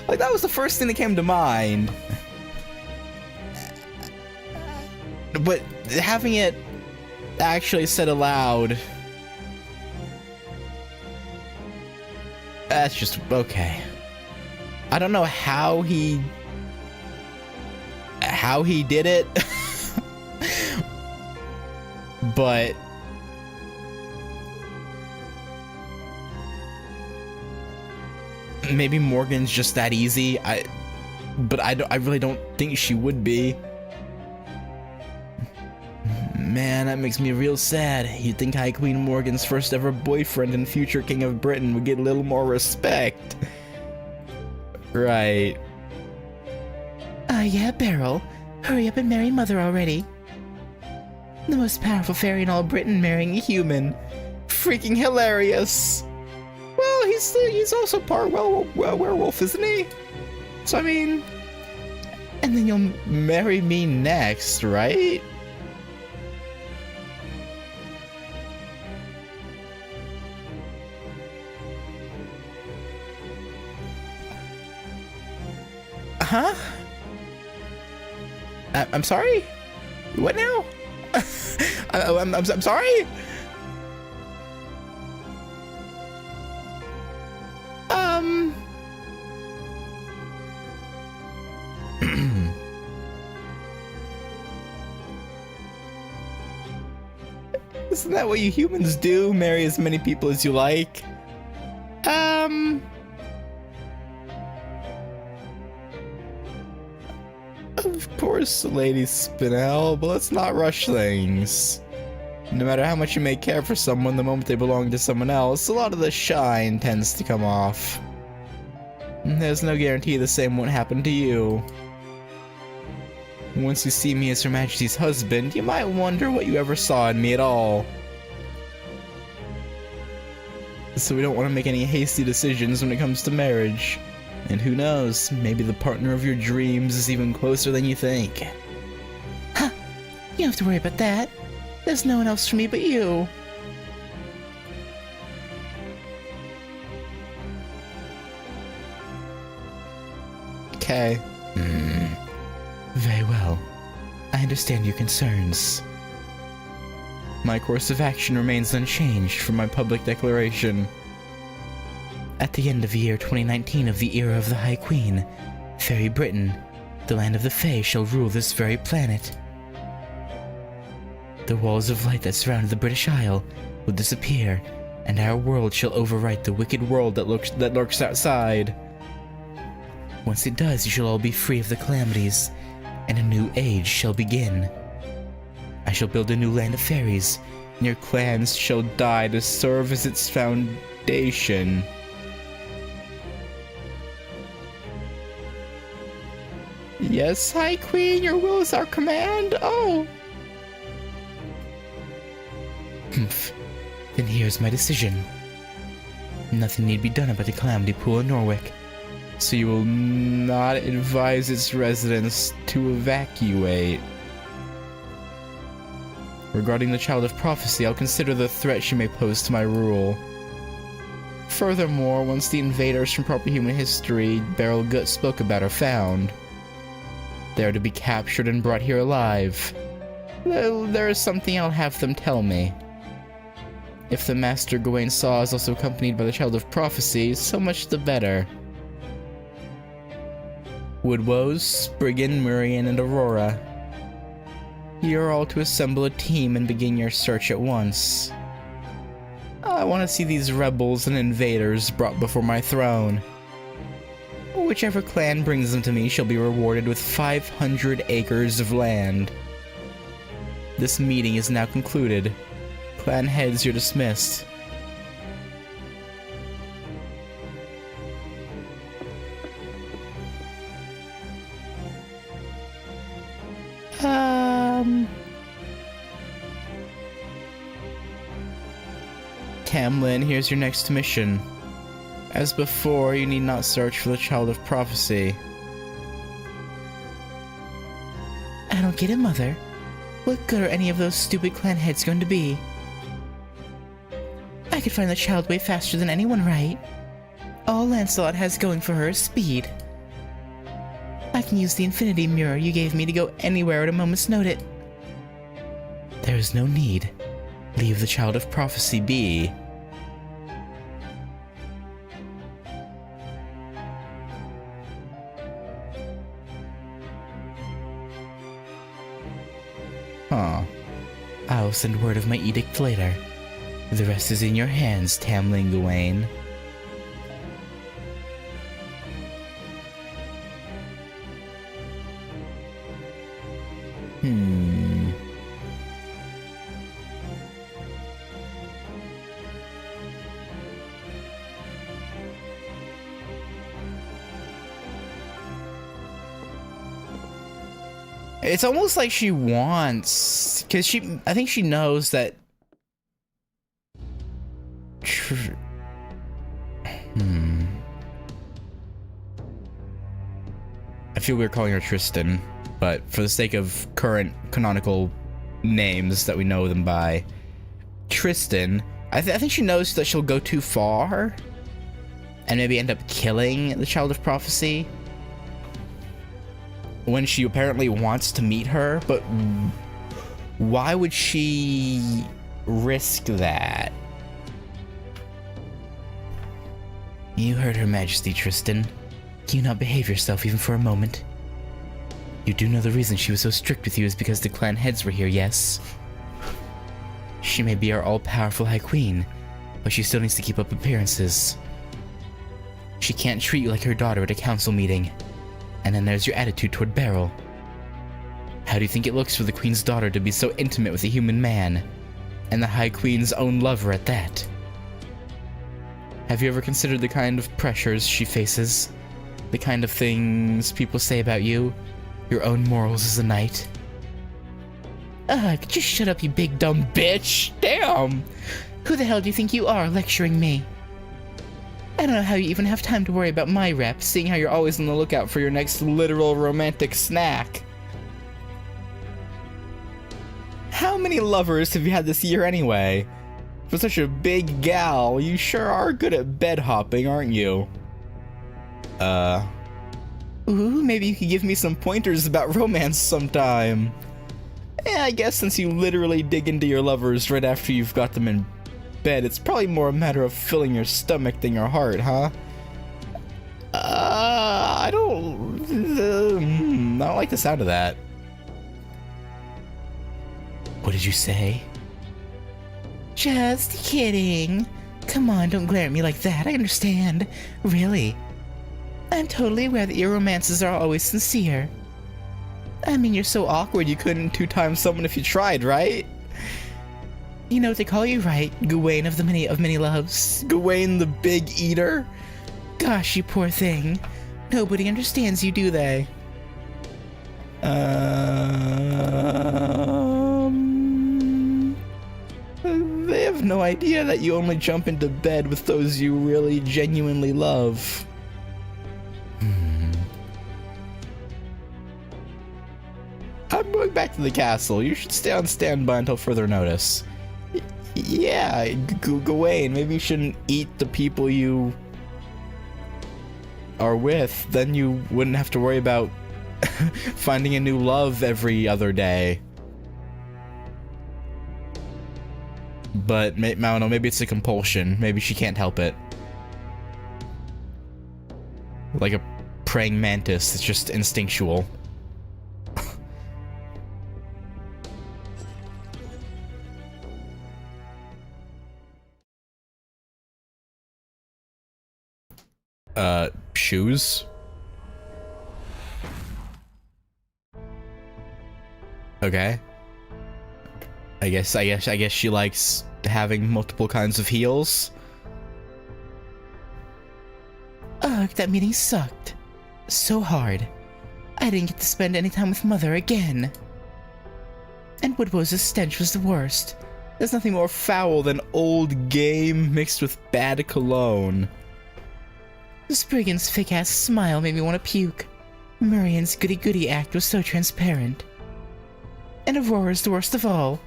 Like, that was the first thing that came to mind. But having it actually said aloud, that's just okay. I don't know how he did it, but maybe Morgan's just that easy. I really don't think she would be. Man, that makes me real sad. You'd think High Queen Morgan's first ever boyfriend and future King of Britain would get a little more respect. Right. Yeah, Beryl. Hurry up and marry Mother already. The most powerful fairy in all Britain marrying a human. Freaking hilarious. Well, he's also part werewolf, isn't he? So, I mean... And then you'll marry me next, right? Huh? I'm sorry? What now? I'm sorry? Isn't that what you humans do? Marry as many people as you like? Of course, Lady Spinel, but let's not rush things. No matter how much you may care for someone, the moment they belong to someone else, a lot of the shine tends to come off. There's no guarantee the same won't happen to you. Once you see me as Her Majesty's husband, you might wonder what you ever saw in me at all. So we don't want to make any hasty decisions when it comes to marriage. And who knows, maybe the partner of your dreams is even closer than you think. Huh, you don't have to worry about that. There's no one else for me but you. Okay. Very well. I understand your concerns. My course of action remains unchanged from my public declaration. At the end of the year 2019 of the era of the High Queen, Fairy Britain, the land of the Fae, shall rule this very planet. The walls of light that surround the British Isle will disappear, and our world shall overwrite the wicked world that lurks outside. Once it does, you shall all be free of the calamities, and a new age shall begin. I shall build a new land of fairies, and your clans shall die to serve as its foundation. Yes, High Queen, your will is our command. Oh! Humph. Then here's my decision. Nothing need be done about the calamity pool in Norwick. So you will not advise its residents to evacuate. Regarding the Child of Prophecy, I'll consider the threat she may pose to my rule. Furthermore, once the invaders from proper human history Beryl Gut spoke about are found, they are to be captured and brought here alive. There is something I'll have them tell me. If the Master Gawain Saw is also accompanied by the Child of Prophecy, so much the better. Woodwoes, Spriggan, Murian, and Aurora. You're all to assemble a team and begin your search at once. I want to see these rebels and invaders brought before my throne. Whichever clan brings them to me shall be rewarded with 500 acres of land. This meeting is now concluded. Clan heads, you're dismissed. Tamlin, here's your next mission. As before, you need not search for the Child of Prophecy. I don't get it, Mother. What good are any of those stupid clan heads going to be? I could find the child way faster than anyone, right? All Lancelot has going for her is speed. I can use the infinity mirror you gave me to go anywhere at a moment's notice. There is no need. Leave the Child of Prophecy be. Huh. I'll send word of my edict later. The rest is in your hands, Tamlin Gawain. It's almost like she wants, because I think she knows that. I feel weird calling her Tristan, but for the sake of current canonical names that we know them by, Tristan, I think she knows that she'll go too far and maybe end up killing the Child of Prophecy when she apparently wants to meet her, but why would she risk that? You heard Her Majesty, Tristan. Can you not behave yourself even for a moment? You do know the reason she was so strict with you is because the clan heads were here, yes? She may be our all-powerful High Queen, but she still needs to keep up appearances. She can't treat you like her daughter at a council meeting. And then there's your attitude toward Beryl. How do you think it looks for the Queen's daughter to be so intimate with a human man? And the High Queen's own lover at that? Have you ever considered the kind of pressures she faces? The kind of things people say about you? Your own morals as a knight? Ugh, just shut up, you big dumb bitch! Damn! Who the hell do you think you are, lecturing me? I don't know how you even have time to worry about my rep, seeing how you're always on the lookout for your next literal romantic snack. How many lovers have you had this year anyway? For such a big gal, you sure are good at bed hopping, aren't you? Ooh, maybe you could give me some pointers about romance sometime. Yeah, I guess since you literally dig into your lovers right after you've got them in bed, it's probably more a matter of filling your stomach than your heart, huh? I don't like the sound of that. What did you say? Just kidding. Come on, don't glare at me like that. I understand. Really. I'm totally aware that your romances are always sincere. I mean, you're so awkward you couldn't two-time someone if you tried, right? You know what they call you, right? Gawain of many loves. Gawain the Big Eater? Gosh, you poor thing. Nobody understands you, do they? They have no idea that you only jump into bed with those you really genuinely love. I'm going back to the castle. You should stay on standby until further notice. Yeah, Gawain, maybe you shouldn't eat the people you are with. Then you wouldn't have to worry about finding a new love every other day. But, I don't know, maybe it's a compulsion. Maybe she can't help it. Like a praying mantis, it's just instinctual. Shoes? Okay. I guess she likes having multiple kinds of heels. Ugh, that meeting sucked. So hard. I didn't get to spend any time with Mother again. And Woodrose's stench was the worst. There's nothing more foul than old game mixed with bad cologne. Spriggan's fake-ass smile made me want to puke. Murian's goody-goody act was so transparent. And Aurora's the worst of all.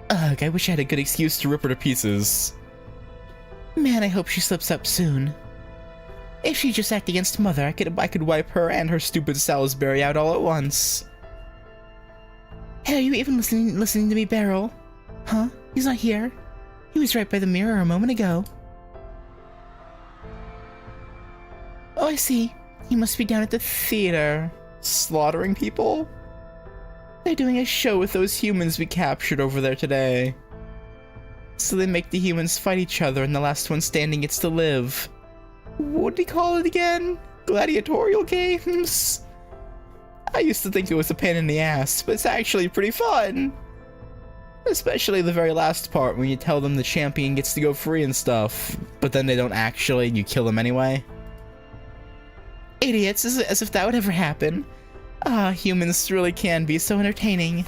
Ugh, I wish I had a good excuse to rip her to pieces. Man, I hope she slips up soon. If she just act against Mother, I could wipe her and her stupid Salisbury out all at once. Hey, are you even listening to me, Beryl? Huh? He's not here? He was right by the mirror a moment ago. Oh, I see. He must be down at the theater. Slaughtering people? They're doing a show with those humans we captured over there today. So they make the humans fight each other and the last one standing gets to live. What do you call it again? Gladiatorial games? I used to think it was a pain in the ass, but it's actually pretty fun. Especially the very last part when you tell them the champion gets to go free and stuff, but then they don't actually, you kill them anyway. Idiots, as if that would ever happen. Ah, humans really can be so entertaining.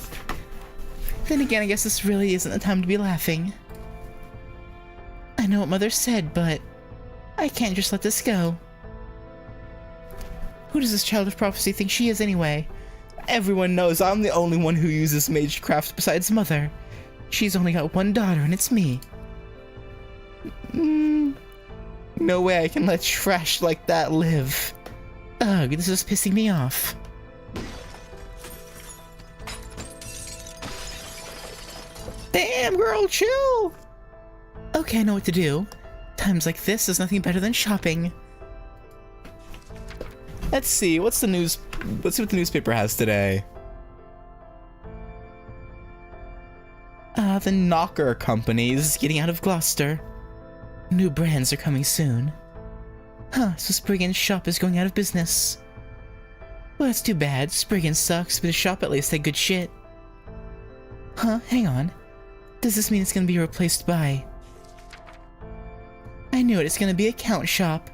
Then again, I guess this really isn't the time to be laughing. I know what Mother said, but I can't just let this go. Who does this child of prophecy think she is anyway? Everyone knows I'm the only one who uses magecraft besides Mother. She's only got one daughter, and it's me. No way I can let trash like that live. Ugh, this is pissing me off. Damn, girl, chill! Okay, I know what to do. Times like this is nothing better than shopping. Let's see, let's see what the newspaper has today. The Knocker Company is getting out of Gloucester. New brands are coming soon. Huh, so Spriggan's shop is going out of business. Well, that's too bad. Spriggan sucks, but his shop at least had good shit. Huh, hang on. Does this mean it's gonna be replaced by... I knew it, it's gonna be a count shop.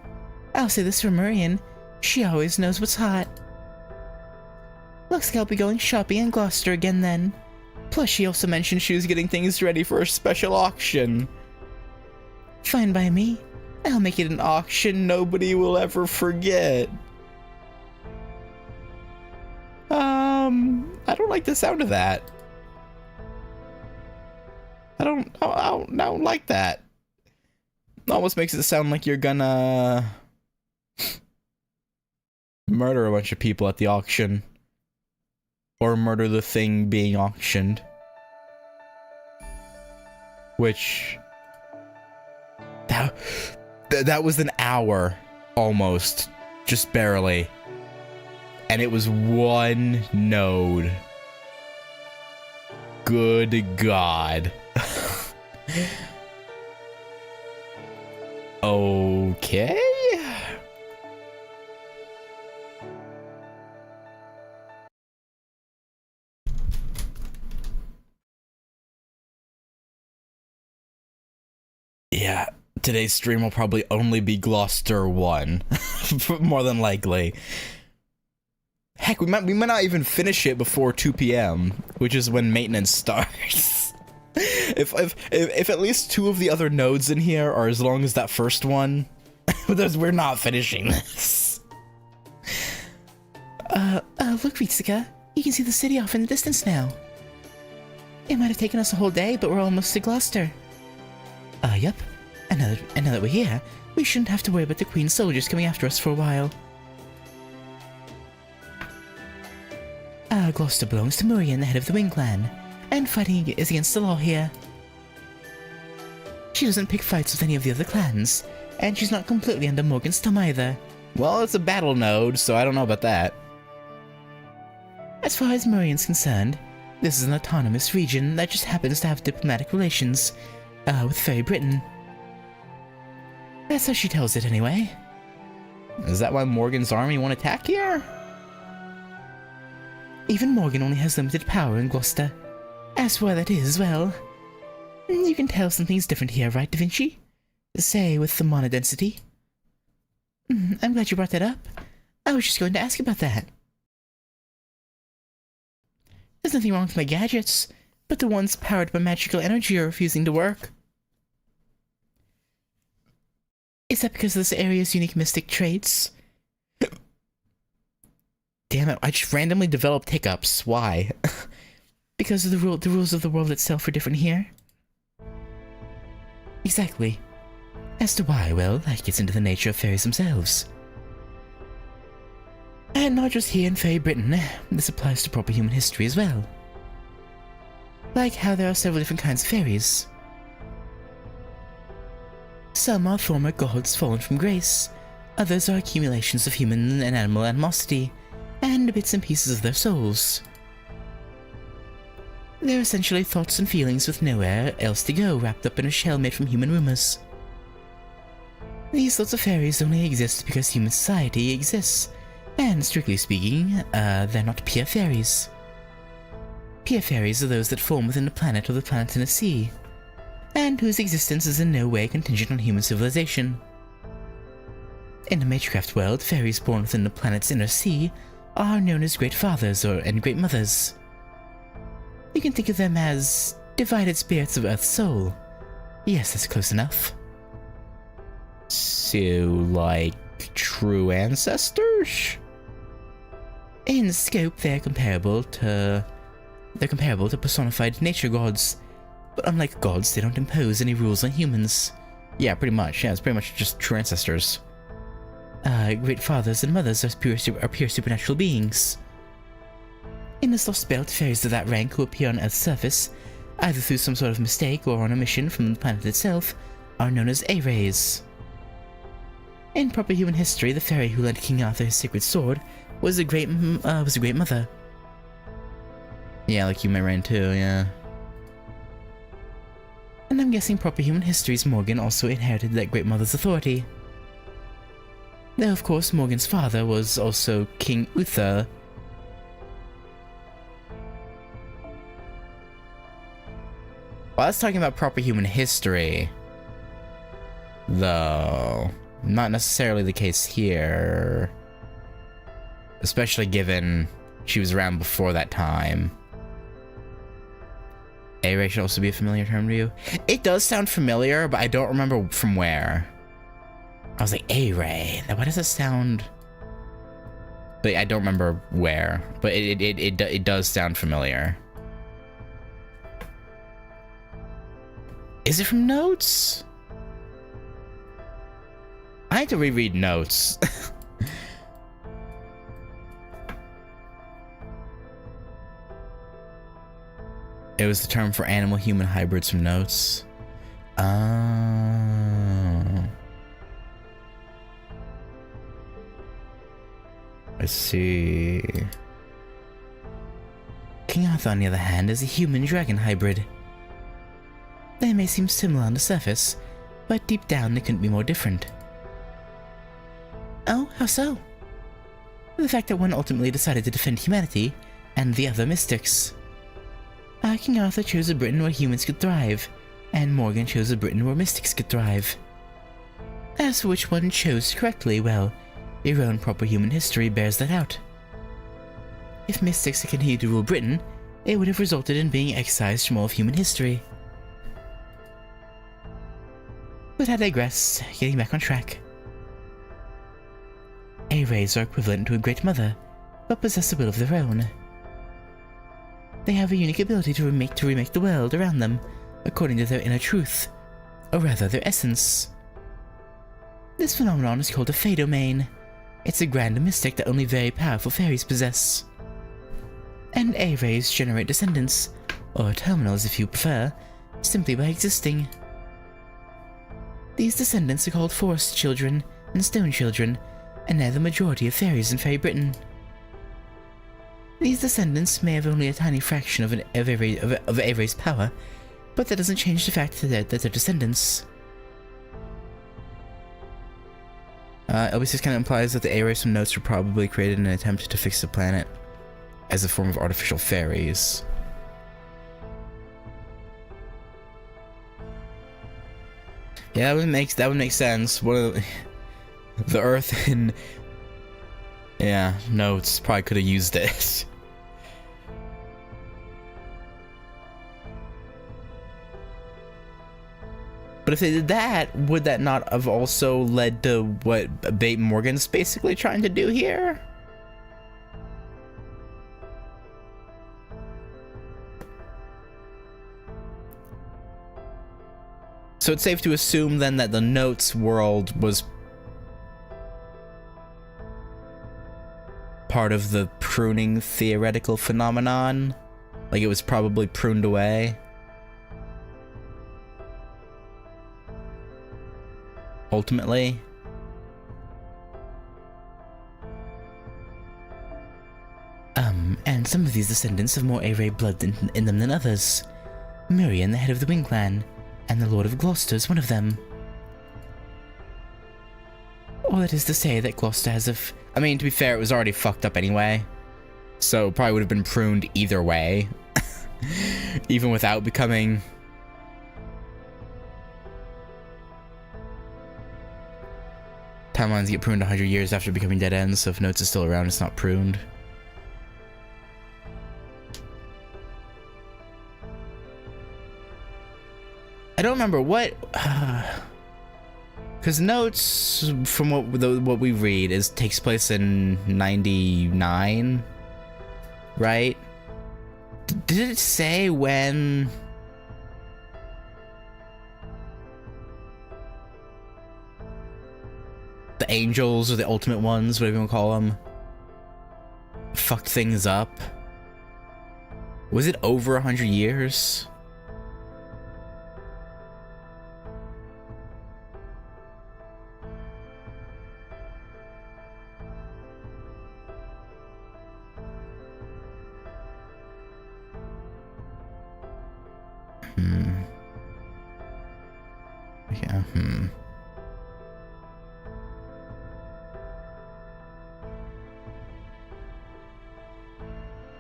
I'll say this for Murian. She always knows what's hot. Looks like I'll be going shopping in Gloucester again then. Plus, she also mentioned she was getting things ready for a special auction. Fine by me. I'll make it an auction nobody will ever forget. I don't like the sound of that. I don't like that. It almost makes it sound like you're gonna murder a bunch of people at the auction. Or murder the thing being auctioned. Which... That was an hour, almost. Just barely. And it was one node. Good God. Okay. Yeah, today's stream will probably only be Gloucester 1. More than likely. Heck, we might not even finish it before 2 p.m., which is when maintenance starts. If at least 2 of the other nodes in here are as long as that first one, we're not finishing this. Look, Ritsuka. You can see the city off in the distance now. It might have taken us a whole day, but we're almost to Gloucester. Yep. And now that we're here, we shouldn't have to worry about the Queen's soldiers coming after us for a while. Gloucester belongs to Murian, the head of the Wing Clan, and fighting is against the law here. She doesn't pick fights with any of the other clans, and she's not completely under Morgan's thumb either. Well, it's a battle node, so I don't know about that. As far as Murian's concerned, this is an autonomous region that just happens to have diplomatic relations with Fairy Britain. That's how she tells it anyway. Is that why Morgan's army won't attack here? Even Morgan only has limited power in Gloucester. As for why that is, well, you can tell something's different here, right, Da Vinci? Say, with the mana density. I'm glad you brought that up. I was just going to ask about that. There's nothing wrong with my gadgets, but the ones powered by magical energy are refusing to work. Is that because of this area's unique mystic traits? Damn it, I just randomly developed hiccups. Why? Because of the rules of the world itself are different here? Exactly. As to why, well, that gets into the nature of fairies themselves. And not just here in Fairy Britain, this applies to proper human history as well. Like how there are several different kinds of fairies. Some are former gods fallen from grace, others are accumulations of human and animal animosity, and bits and pieces of their souls. They're essentially thoughts and feelings with nowhere else to go, wrapped up in a shell made from human rumors. These sorts of fairies only exist because human society exists, and strictly speaking, they're not pure fairies. Pure fairies are those that form within a planet or the planet in a sea, and whose existence is in no way contingent on human civilization. In the Magecraft world, fairies born within the planet's inner sea are known as Great Fathers and Great Mothers. You can think of them as divided spirits of Earth's soul. Yes, that's close enough. So, like, true ancestors? In scope, they're comparable to personified nature gods, but unlike gods, they don't impose any rules on humans. Yeah, pretty much. Yeah, it's pretty much just true ancestors. Great fathers and mothers are pure supernatural beings. In the Lost Belt, fairies of that rank who appear on Earth's surface, either through some sort of mistake or on a mission from the planet itself, are known as A-Rays. In proper human history, the fairy who lent King Arthur his sacred sword was a great mother. Yeah, like you may reign too, yeah. And I'm guessing proper human history's Morgan also inherited that great mother's authority. Though, of course, Morgan's father was also King Uther. Well, that's talking about proper human history. Though, not necessarily the case here. Especially given she was around before that time. A-Ray should also be a familiar term to you. It does sound familiar, but I don't remember from where. I was like, A-Ray, why does it sound... But I don't remember where, but it does sound familiar. Is it from notes? I had to reread notes. It was the term for animal-human hybrids from notes. Oh. I see. King Arthur, on the other hand, is a human-dragon hybrid. They may seem similar on the surface, but deep down they couldn't be more different. Oh, how so? The fact that one ultimately decided to defend humanity, and the other mystics. King Arthur chose a Britain where humans could thrive, and Morgan chose a Britain where mystics could thrive. As for which one chose correctly, well, your own proper human history bears that out. If mystics had continued to rule Britain, it would have resulted in being excised from all of human history. But I digress, getting back on track. A-rays are equivalent to a Great Mother, but possess a will of their own. They have a unique ability to remake the world around them, according to their inner truth, or rather their essence. This phenomenon is called a Fey domain. It's a grand mystic that only very powerful fairies possess. And A-rays generate descendants, or terminals if you prefer, simply by existing. These descendants are called forest children and stone children, and they're the majority of fairies in Fairy Britain. These descendants may have only a tiny fraction of A-ray's power, but that doesn't change the fact that they're descendants. LB6 kind of implies that the A-rays from notes were probably created in an attempt to fix the planet as a form of artificial fairies. Yeah, that would make sense. One of the Earth in notes probably could have used it. But if they did that, would that not have also led to what Bait Morgan's basically trying to do here? So it's safe to assume then that the notes world was part of the pruning theoretical phenomenon? Like it was probably pruned away? Ultimately? And some of these descendants have more A-ray blood in them than others. Mirian, the head of the Wing Clan, and the Lord of Gloucester is one of them. All that is to say that Gloucester has I mean, to be fair, it was already fucked up anyway. So, probably would have been pruned either way. Even without becoming... Timelines get pruned 100 years after becoming dead ends, so if Notes is still around, it's not pruned. I don't remember what... Because Notes, from what we read, takes place in 99, right? Did it say when... the angels, or the ultimate ones, whatever you want to call them, fucked things up? Was it over 100 years? Yeah,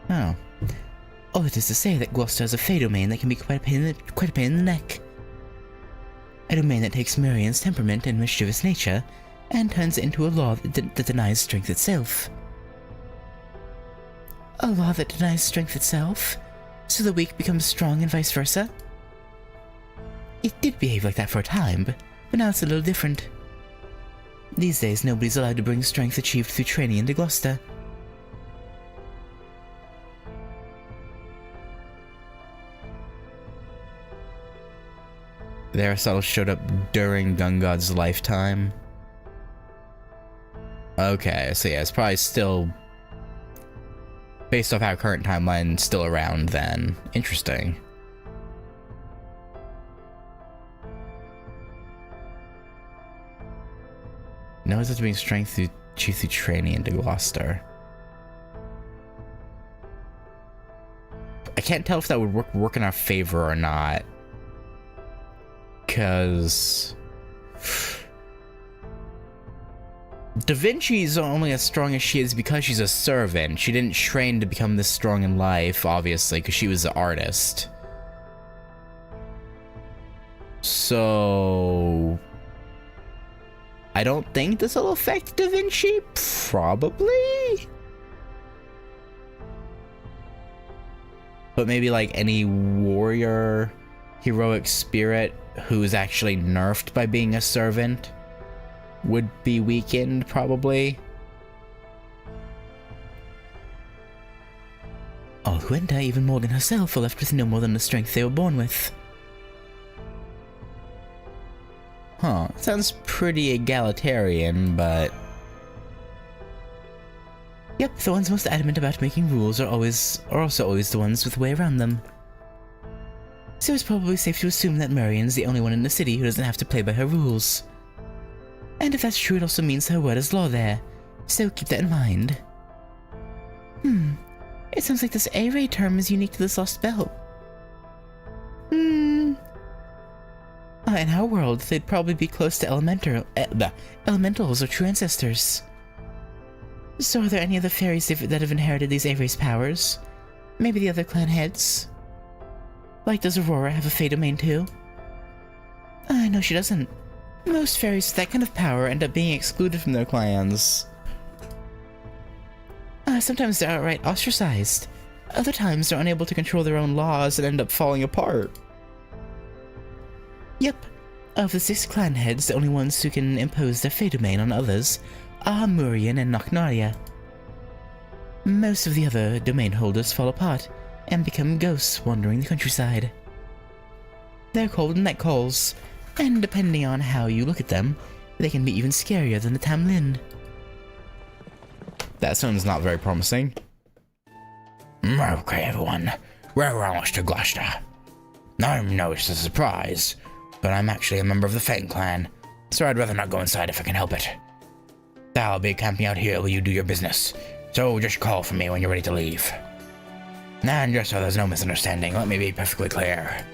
Oh. All it is to say that Gloucester has a Fey domain that can be quite a pain in the neck. A domain that takes Mirian's temperament and mischievous nature and turns it into a law that denies strength itself. A law that denies strength itself, so the weak becomes strong and vice versa? It did behave like that for a time, but now it's a little different. These days, nobody's allowed to bring strength achieved through training into Gloucester. Aristotle showed up during Gungod's lifetime. Okay, so yeah, it's probably still, based off our current timeline, still around then. Interesting. Knows it's being strength through chief through training into Gloucester. I can't tell if that would work in our favor or not. Because Da Vinci's only as strong as she is because she's a servant. She didn't train to become this strong in life, obviously, because she was an artist. So I don't think this will affect Da Vinci. Probably. But maybe like any warrior, heroic spirit who's actually nerfed by being a servant would be weakened, probably. All who enter, even Morgan herself, are left with no more than the strength they were born with. Huh, sounds pretty egalitarian, but... Yep, the ones most adamant about making rules are also always the ones with a way around them. So it's probably safe to assume that Marian's the only one in the city who doesn't have to play by her rules. And if that's true, it also means her word is law there, so keep that in mind. It sounds like this A-ray term is unique to this lost belt. In our world, they'd probably be close to elementals or true ancestors. So are there any other fairies that have inherited these A-rays powers? Maybe the other clan heads? Like, does Aurora have a Fey domain too? No, she doesn't. Most fairies with that kind of power end up being excluded from their clans. Sometimes they're outright ostracized. Other times they're unable to control their own laws and end up falling apart. Yep. Of the 6 clan heads, the only ones who can impose their Fey domain on others are Murian and Knocknaria. Most of the other domain holders fall apart and become ghosts wandering the countryside. They're called night calls, and depending on how you look at them, they can be even scarier than the Tamlin. That sounds not very promising. Okay, everyone. We're almost to Gloucester. I know it's a surprise, but I'm actually a member of the Fang clan, so I'd rather not go inside if I can help it. I'll be camping out here while you do your business, so just call for me when you're ready to leave. And just so there's no misunderstanding, let me be perfectly clear.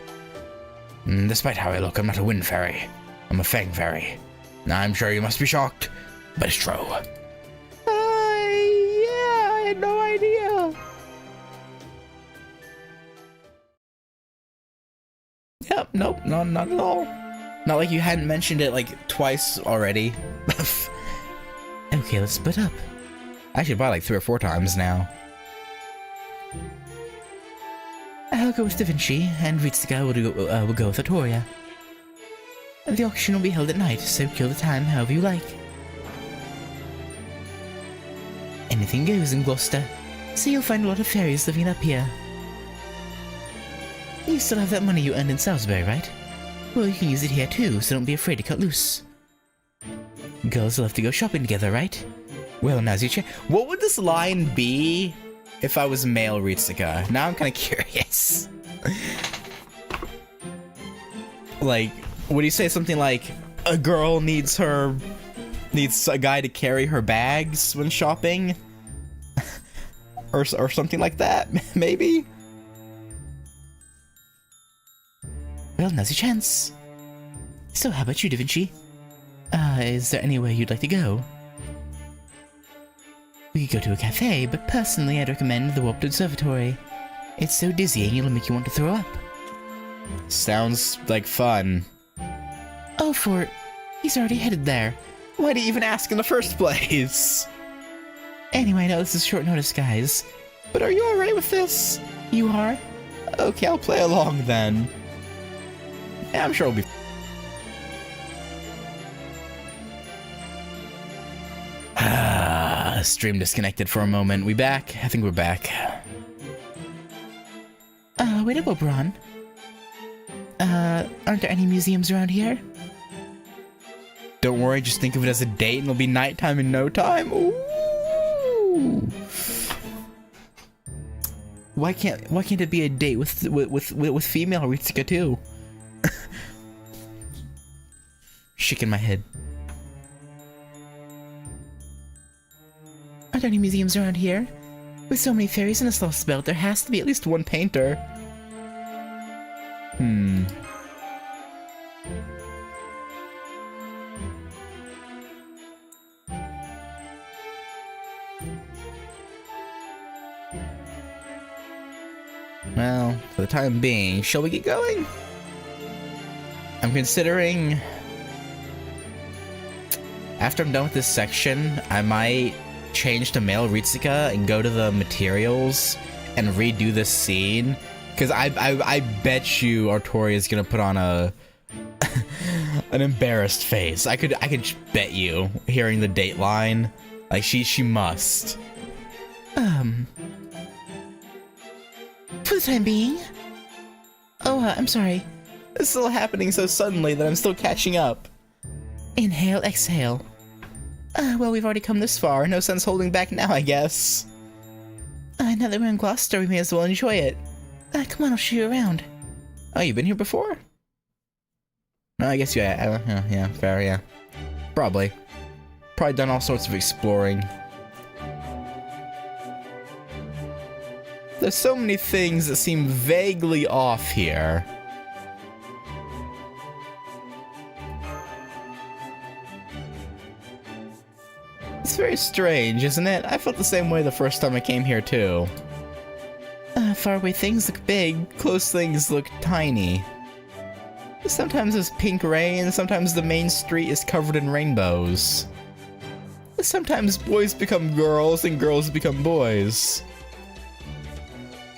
Despite how I look, I'm not a wind fairy. I'm a Fang fairy. I'm sure you must be shocked, but it's true. Yeah, I had no idea. Yep, nope, not at all. Not like you hadn't mentioned it like twice already. Okay, let's split up. Actually, probably like 3 or 4 times now. I'll go with Da Vinci, and Ritsuka will go with Artoria. The auction will be held at night, so kill the time however you like. Anything goes in Gloucester, so you'll find a lot of fairies living up here. You still have that money you earned in Salisbury, right? Well, you can use it here too, so don't be afraid to cut loose. Girls will have to go shopping together, right? Well, now's your chance. What would this line be if I was male Ritsuka? Now I'm kind of curious. Like, would he say something like, a girl needs a guy to carry her bags when shopping? or something like that, maybe? Well, now's your chance. So how about you, Da Vinci? Is there anywhere you'd like to go? We could go to a cafe, but personally I'd recommend the Warped Observatory. It's so dizzying it'll make you want to throw up. Sounds like fun. Oh, Fort, he's already headed there. Why'd he even ask in the first place? Anyway, I know this is short notice, guys. But are you alright with this? You are? Okay, I'll play along then. Yeah, I'm sure it'll be... Stream disconnected for a moment. We back? I think we're back. Wait up, Oberon. aren't there any museums around here? Don't worry, just think of it as a date and it'll be nighttime in no time. Ooh. Why can't it be a date with female Ritsuka too? Shaking my head. Aren't there any museums around here? With so many fairies in this lost belt, there has to be at least one painter. Well, for the time being, shall we get going? I'm considering... After I'm done with this section, I might change to male Ritsuka and go to the materials and redo this scene. Because I bet you Artoria is gonna put on a... an embarrassed face. I could bet you, hearing the date line. Like, she must. For the time being? Oh, I'm sorry. It's still happening so suddenly that I'm still catching up. Inhale, exhale. Well, we've already come this far. No sense holding back now, I guess. Now that we're in Gloucester, we may as well enjoy it. Come on, I'll show you around. Oh, you've been here before? No, I guess yeah, fair, yeah. Probably done all sorts of exploring. There's so many things that seem vaguely off here. It's very strange, isn't it? I felt the same way the first time I came here, too. Far away things look big, Close things look tiny. Sometimes there's pink rain, sometimes the main street is covered in rainbows. Sometimes boys become girls and girls become boys.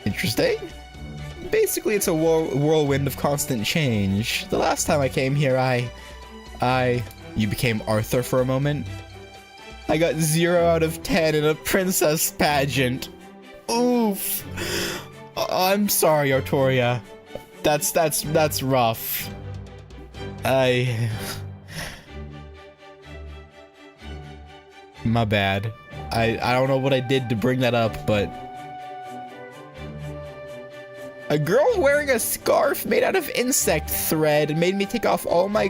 Interesting. Basically, it's a whirlwind of constant change. The last time I came here, you became Arthur for a moment. I got 0 out of 10 in a princess pageant. Oof. I'm sorry, Artoria. That's rough. My bad. I don't know what I did to bring that up, but... A girl wearing a scarf made out of insect thread made me take off all my...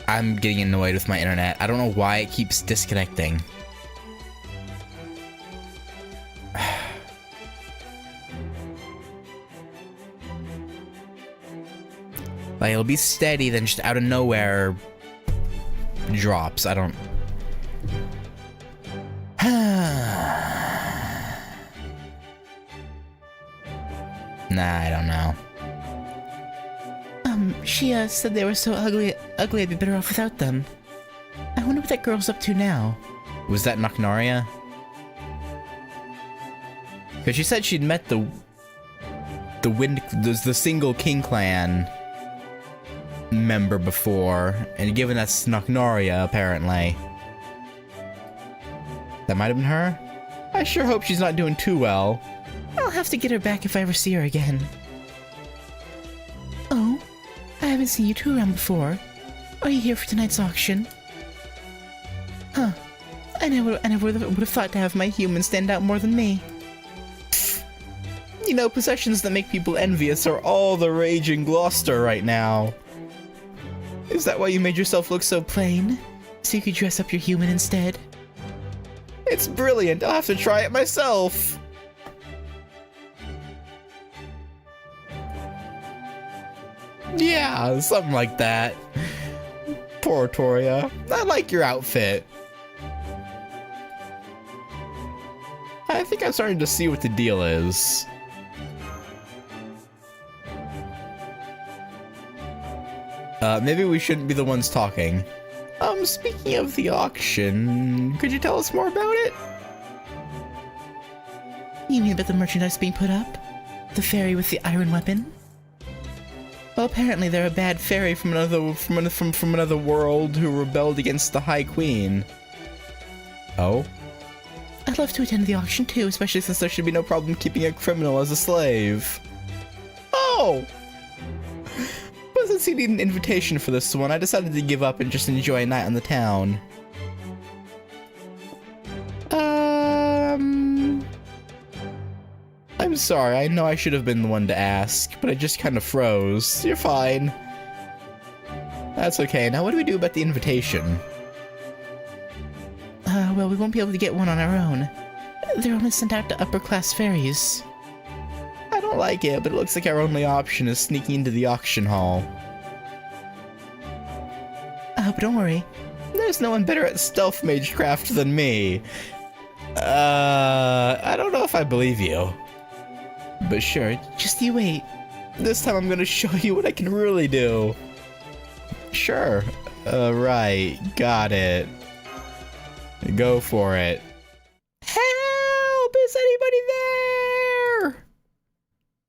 I'm getting annoyed with my internet. I don't know why it keeps disconnecting. Like, it'll be steady, then just out of nowhere drops. I don't... Nah, I don't know. She said they were so ugly I'd be better off without them. I wonder what that girl's up to now. Was that Naknaria? Because she said she'd met the single King Clan member before, and given that's Naknaria, apparently. That might have been her? I sure hope she's not doing too well. I'll have to get her back if I ever see her again. Oh, I haven't seen you two around before. Are you here for tonight's auction? Huh. I never would have thought to have my human stand out more than me. You know, possessions that make people envious are all the rage in Gloucester right now. Is that why you made yourself look so Plain? So you could dress up your human instead? It's brilliant. I'll have to try it myself. Yeah, something like that. Poor Toria. I like your outfit. I think I'm starting to see what the deal is. Maybe we shouldn't be the ones talking. Speaking of the auction, could you tell us more about it? You mean about the merchandise being put up? The fairy with the iron weapon? Well, apparently they're a bad fairy from another world who rebelled against the High Queen. Oh? love to attend the auction too, especially since there should be no problem keeping a criminal as a slave. Oh! But since you need an invitation for this one, I decided to give up and just enjoy a night on the town. I'm sorry, I know I should have been the one to ask, but I just kind of froze. You're fine. That's okay. Now what do we do about the invitation? Well, we won't be able to get one on our own. They're only sent out to upper-class fairies. I don't like it, but it looks like our only option is sneaking into the auction hall. But don't worry. There's no one better at stealth magecraft than me. I don't know if I believe you. But sure, just you wait. This time I'm gonna show you what I can really do. Sure. Right. Got it. Go for it. Help! Is anybody there?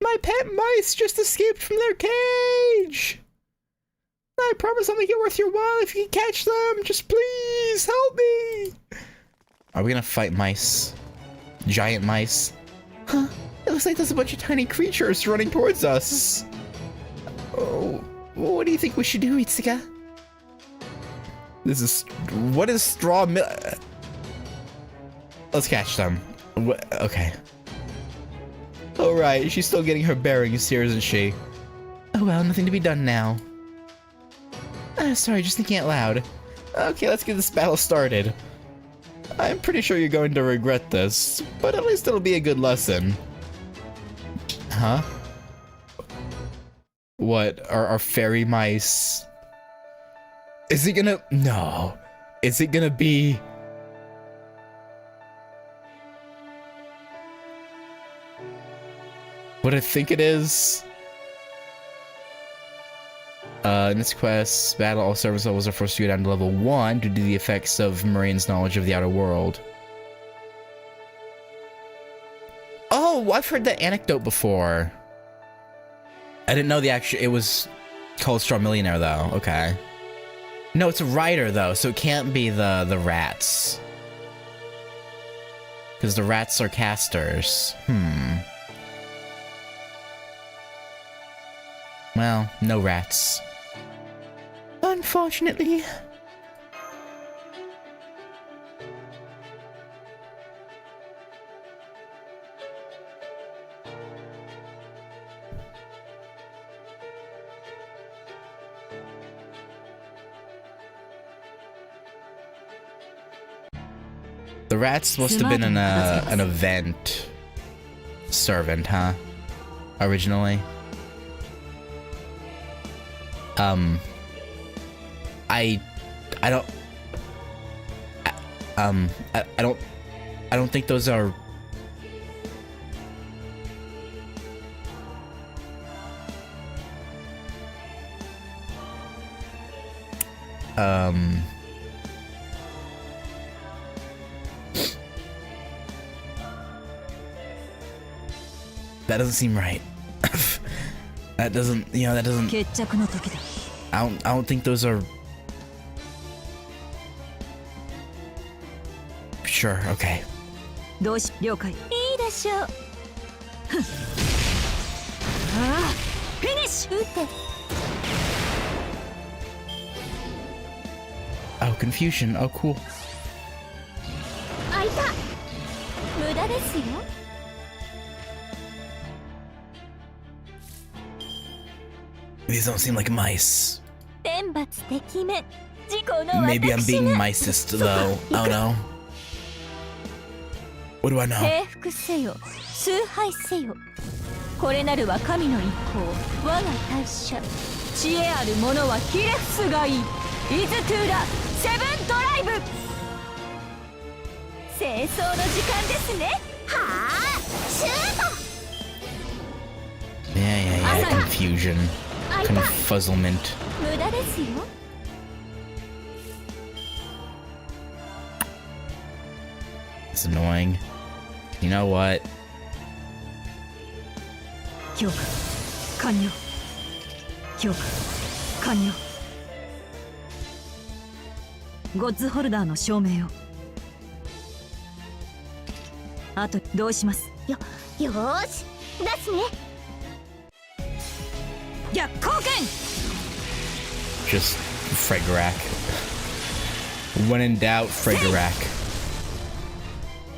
My pet mice just escaped from their cage. I promise I'll make it worth your while if you can catch them. Just please help me. Are we gonna fight mice? Giant mice? Huh? It looks like there's a bunch of tiny creatures running towards us. Oh, what do you think we should do, Itsuka? What is straw Let's catch them. Okay. Alright, she's still getting her bearings here, isn't she? Oh well, nothing to be done now. Sorry, just thinking out loud. Okay, let's get this battle started. I'm pretty sure you're going to regret this, but at least it'll be a good lesson. Huh? What? Are fairy mice... Is it gonna... No. Is it gonna be... what I think it is? In this quest, battle, all service levels are forced to go down to level 1 due to the effects of Marine's knowledge of the outer world. Oh, I've heard that anecdote before. I didn't know it was called Straw Millionaire, though. Okay. No, it's a rider, though, so it can't be the rats. Because the rats are casters. Well, no rats. Unfortunately. The rats must have been an event servant, huh? Originally. I don't think those are... That doesn't seem right. That doesn't, that doesn't... I don't think those are... Sure, okay. Oh, confusion. Oh, cool. These don't seem like mice. Maybe I'm being micist, though. Oh no. What do I know? Yeah, confusion. Confuzzlement. It's annoying. You know what? あとどうします？よーし出すね。逆光剣 Just Fregarak. When in doubt, Fregarak.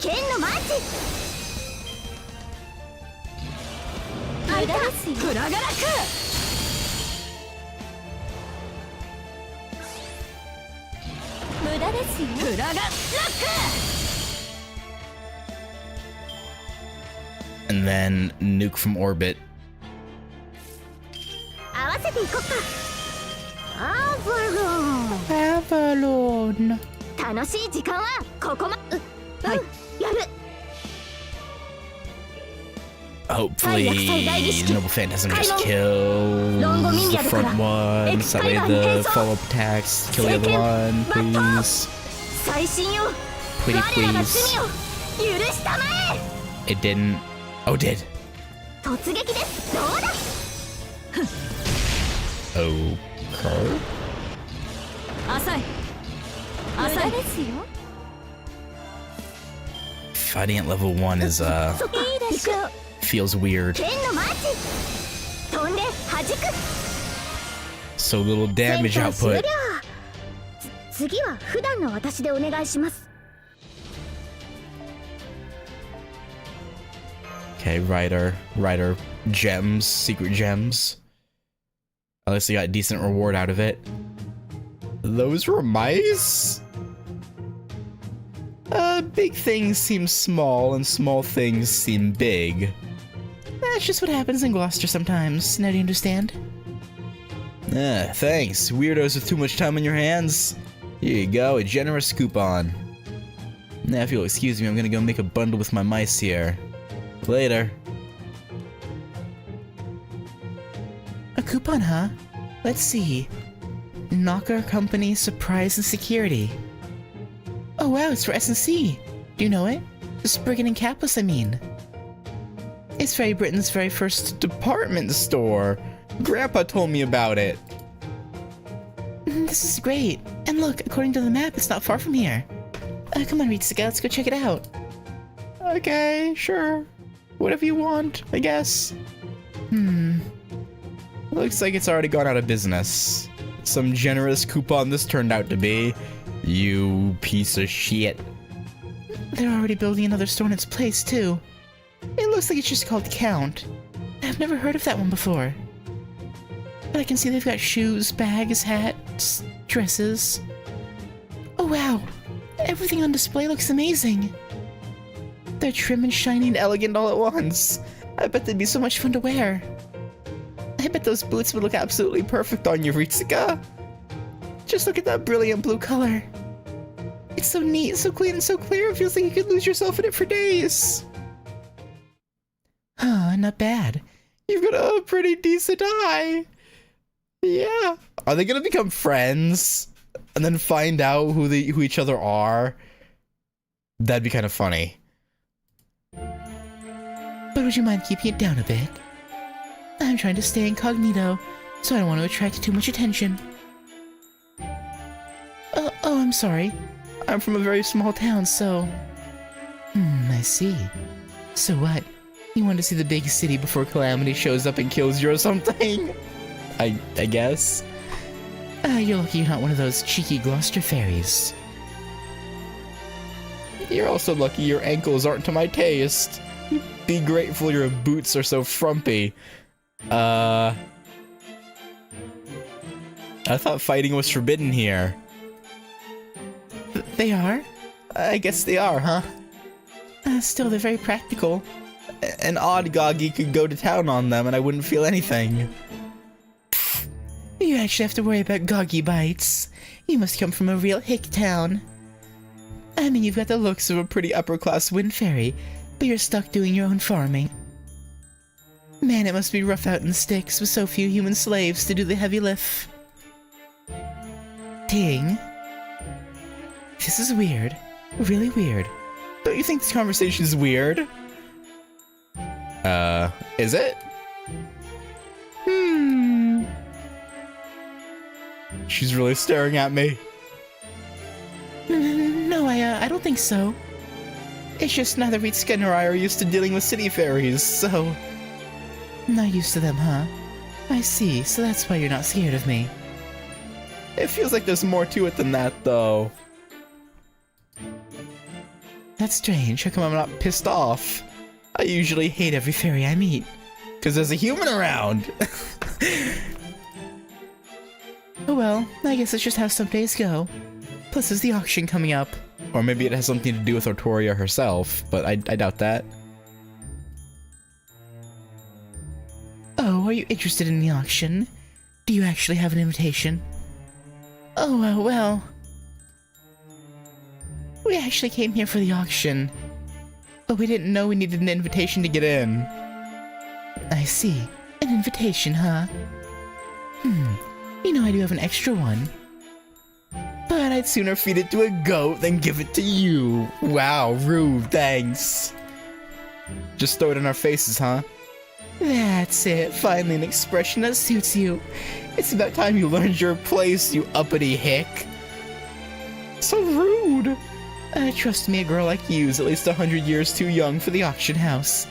剣のマーチ。無駄ですよ。フラガラク無駄ですよ。フラガラッ And then nuke from orbit. 合わせていこっか。アーバロン。楽しい時間はここま。はい。やる。 Hopefully, Noble Phantasm just kills the front one. So that way the follow-up attacks kill the other one, please. 最新よ。 Pretty 我らの please. 罪を許したまえ。 It didn't. Oh, it did. 突撃です。どうだ。 Okay. 浅い無浅い駄ですよ。 Fighting at level 1 is, いいでしょう。 feels weird. 剣のマーチ。飛んで弾く。 So little damage 戦闘終 output. 了。次は普段の私でお願いします。 Okay, Rider gems, secret gems. At least I got a decent reward out of it. Those were mice? Big things seem small and small things seem big. That's just what happens in Gloucester sometimes. Now do you understand? Thanks. Weirdos with too much time on your hands. Here you go, a generous coupon. Now, if you'll excuse me, I'm gonna go make a bundle with my mice here. Later. A coupon, huh? Let's see. Knocker Company Surprise and Security. Oh wow, it's for S&C. Do you know it? The Spriggan and Capless, I mean. It's Fairy Britain's very first Department store. Grandpa told me about it. This is great. And look, according to the map, it's not far from here. Come on, Ritsuka, let's go check it out. Okay, sure. Whatever you want, I guess. Looks like it's already gone out of business. Some generous coupon this turned out to be. You piece of shit. They're already building another store in its place, too. It looks like it's just called Count. I've never heard of that one before. But I can see they've got shoes, bags, hats, dresses. Oh wow! Everything on display looks amazing. They're trim and shiny and elegant all at once. I bet they'd be so much fun to wear. I bet those boots would look absolutely perfect on you, Ritsuka. Just look at that brilliant blue color. It's so neat, so clean, and so clear, it feels like you could lose yourself in it for days. Huh, not bad. You've got a pretty decent eye. Yeah. Are they gonna become friends? And then find out who each other are? That'd be kind of funny. But would you mind keeping it down a bit? I'm trying to stay incognito, so I don't want to attract too much attention. Oh, I'm sorry. I'm from a very small town, so... I see. So what? You want to see the big city before Calamity shows up and kills you or something? I guess. You're lucky you're not one of those cheeky Gloucester fairies. You're also lucky your ankles aren't to my taste. Be grateful your boots are so frumpy. I thought fighting was forbidden here. They are? I guess they are, huh? Still, they're very practical. An odd Goggy could go to town on them and I wouldn't feel anything. You actually have to worry about Goggy bites. You must come from a real hick town. I mean, you've got the looks of a pretty upper-class wind fairy, but you're stuck doing your own farming. Man, it must be rough out in the sticks with so few human slaves to do the heavy lift. Ting. This is weird. Really weird. Don't you think this conversation is weird? Is it? She's really staring at me. No, I don't think so. It's just neither Ritsuka nor I are used to dealing with city fairies, so... Not used to them, huh? I see, so that's why you're not scared of me. It feels like there's more to it than that, though. That's strange. How come I'm not pissed off? I usually hate every fairy I meet. Because there's a human around. Oh well, I guess it's just how some days go. Plus there's the auction coming up. Or maybe it has something to do with Artoria herself, but I doubt that. Oh, are you interested in the auction? Do you actually have an invitation? Oh, well... We actually came here for the auction. But we didn't know we needed an invitation to get in. I see. An invitation, huh? You know I do have an extra one. But I'd sooner feed it to a goat than give it to you. Wow, rude, thanks. Just throw it in our faces, huh? That's it. Finally an expression that suits you. It's about time you learned your place, you uppity hick. So rude. Trust me, a girl like you is at least 100 years too young for the auction house.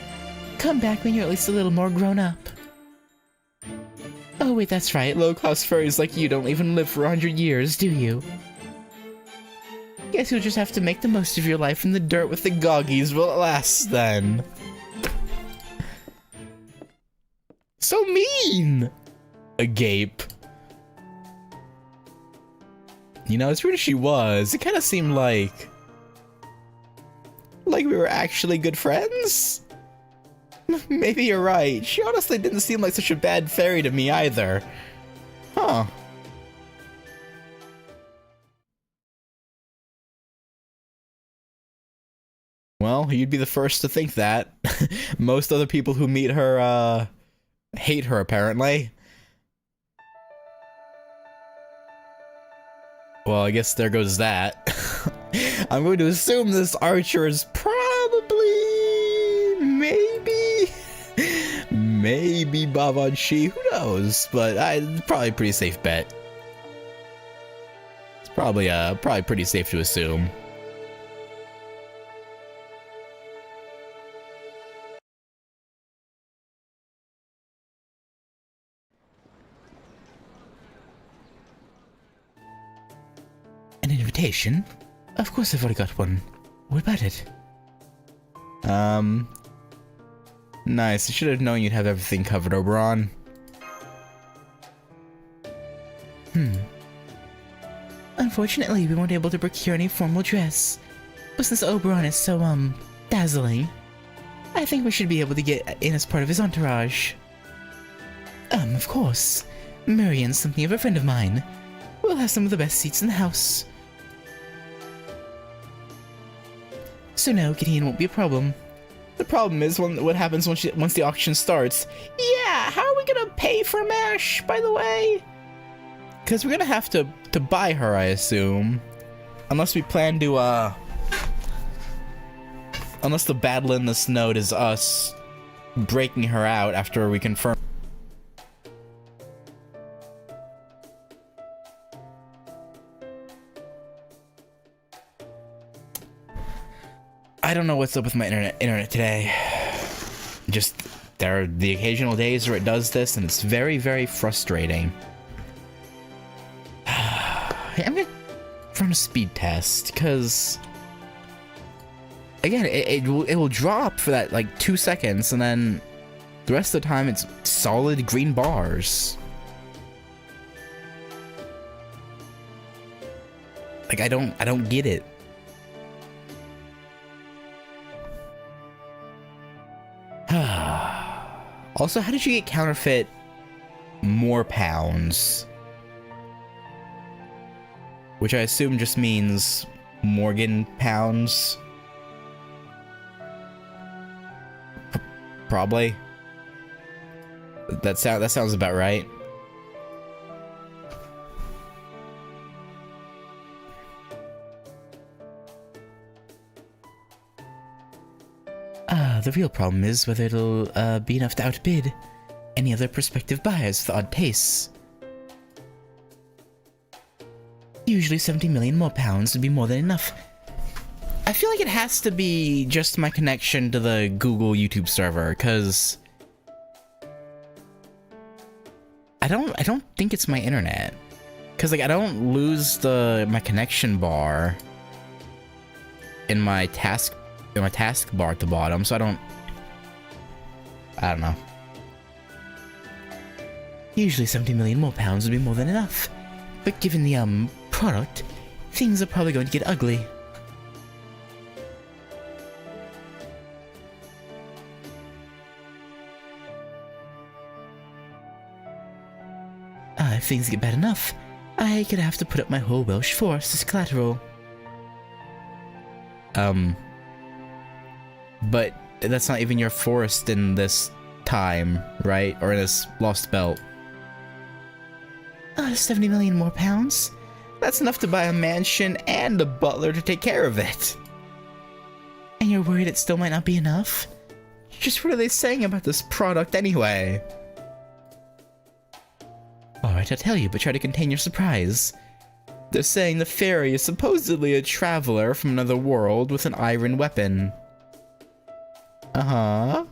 Come back when you're at least a little more grown up. Oh wait, that's right. Low-class furries like you don't even live for 100 years, do you? Guess you'll just have to make the most of your life in the dirt with the goggies while it lasts, then. So mean! Agape. You know, as rude as she was, it kind of seemed like we were actually good friends? Maybe you're right. She honestly didn't seem like such a bad fairy to me either. Huh. Well, you'd be the first to think that. Most other people who meet her, hate her, apparently. Well, I guess there goes that. I'm going to assume this archer is probably, maybe Babanshi, who knows? But probably a pretty safe bet. It's probably pretty safe to assume. An invitation? Of course I've already got one. What about it? Nice. I should have known you'd have everything covered, Oberon. Unfortunately, we weren't able to procure any formal dress. But since Oberon is so, dazzling, I think we should be able to get in as part of his entourage. Of course. Murian's something of a friend of mine. We'll have some of the best seats in the house. So no, getting in won't be a problem. The problem is what happens once the auction starts. Yeah, how are we gonna pay for MASH, by the way? Because we're gonna have to buy her, I assume. Unless we plan to, unless the battle in this node is us breaking her out after we confirm. I don't know what's up with my internet today. Just, there are the occasional days where it does this, and it's very, very frustrating. I'm gonna run a speed test, because... Again, it will drop for that, like, 2 seconds, and then the rest of the time it's solid green bars. Like, I don't get it. Also, how did you get counterfeit more pounds? Which I assume just means Morgan pounds. Probably. That sounds about right. The real problem is whether it'll be enough to outbid any other prospective buyers with odd tastes. Usually 70 million more pounds would be more than enough. I feel like it has to be just my connection to the Google YouTube server, because I don't think it's my internet. Because like I don't lose my connection bar in my task bar at the bottom, so I don't know. Usually 70 million more pounds would be more than enough. But given the, product, things are probably going to get ugly. If things get bad enough, I could have to put up my whole Welsh forest as collateral. But that's not even your forest in this time, right? Or in this Lost Belt. 70 million more pounds? That's enough to buy a mansion and a butler to take care of it. And you're worried it still might not be enough? Just what are they saying about this product anyway? Alright, I'll tell you, but try to contain your surprise. They're saying the fairy is supposedly a traveler from another world with an iron weapon. Uh-huh.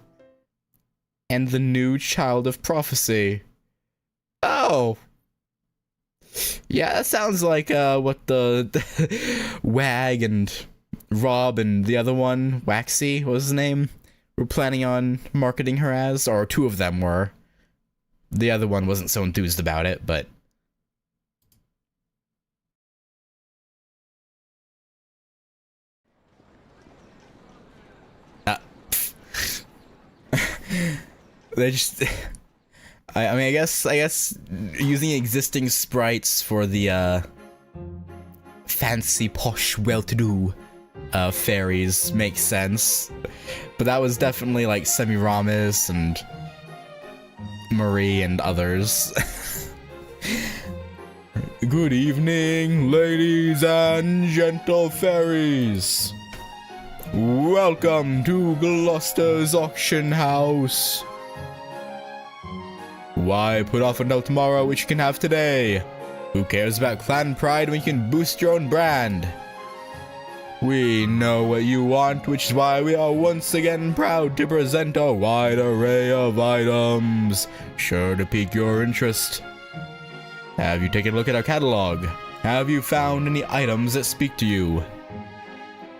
And the new child of prophecy. Oh! Yeah, that sounds like what the Wag and Rob and the other one, Waxy, what was his name, were planning on marketing her as, or two of them were. The other one wasn't so enthused about it, but... They just... I mean, I guess using existing sprites for the, fancy, posh, well-to-do, fairies makes sense. But that was definitely, like, Semiramis and Marie and others. Good evening, ladies and gentle fairies. Welcome to Gloucester's auction house. Why put off until tomorrow what you can have today? Who cares about clan pride when you can boost your own brand? We know what you want, which is why we are once again proud to present a wide array of items, sure to pique your interest. Have you taken a look at our catalog? Have you found any items that speak to you?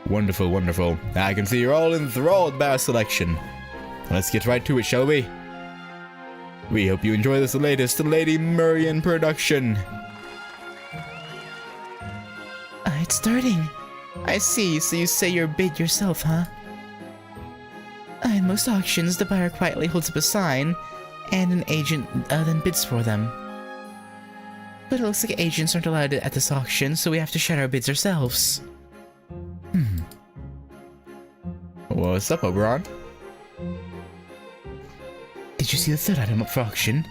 Wonderful, wonderful. I can see you're all enthralled by our selection. Let's get right to it, shall we? We hope you enjoy this latest Lady Murian production. It's starting. I see, so you say your bid yourself, huh? In most auctions, the buyer quietly holds up a sign, and an agent then bids for them. But it looks like agents aren't allowed at this auction, so we have to shout our bids ourselves. What's up, Oberon? Did you see the third item up for auction?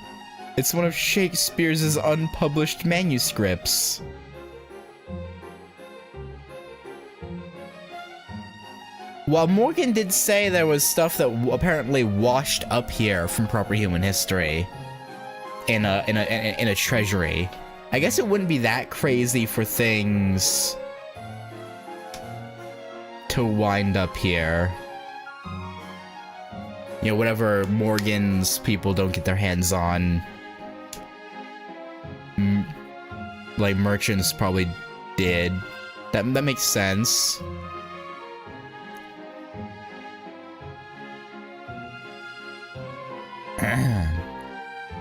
It's one of Shakespeare's unpublished manuscripts. While Morgan did say there was stuff that apparently washed up here from proper human history in a treasury, I guess it wouldn't be that crazy for things to wind up here. You know, whatever Morgan's people don't get their hands on, like merchants probably did. That makes sense.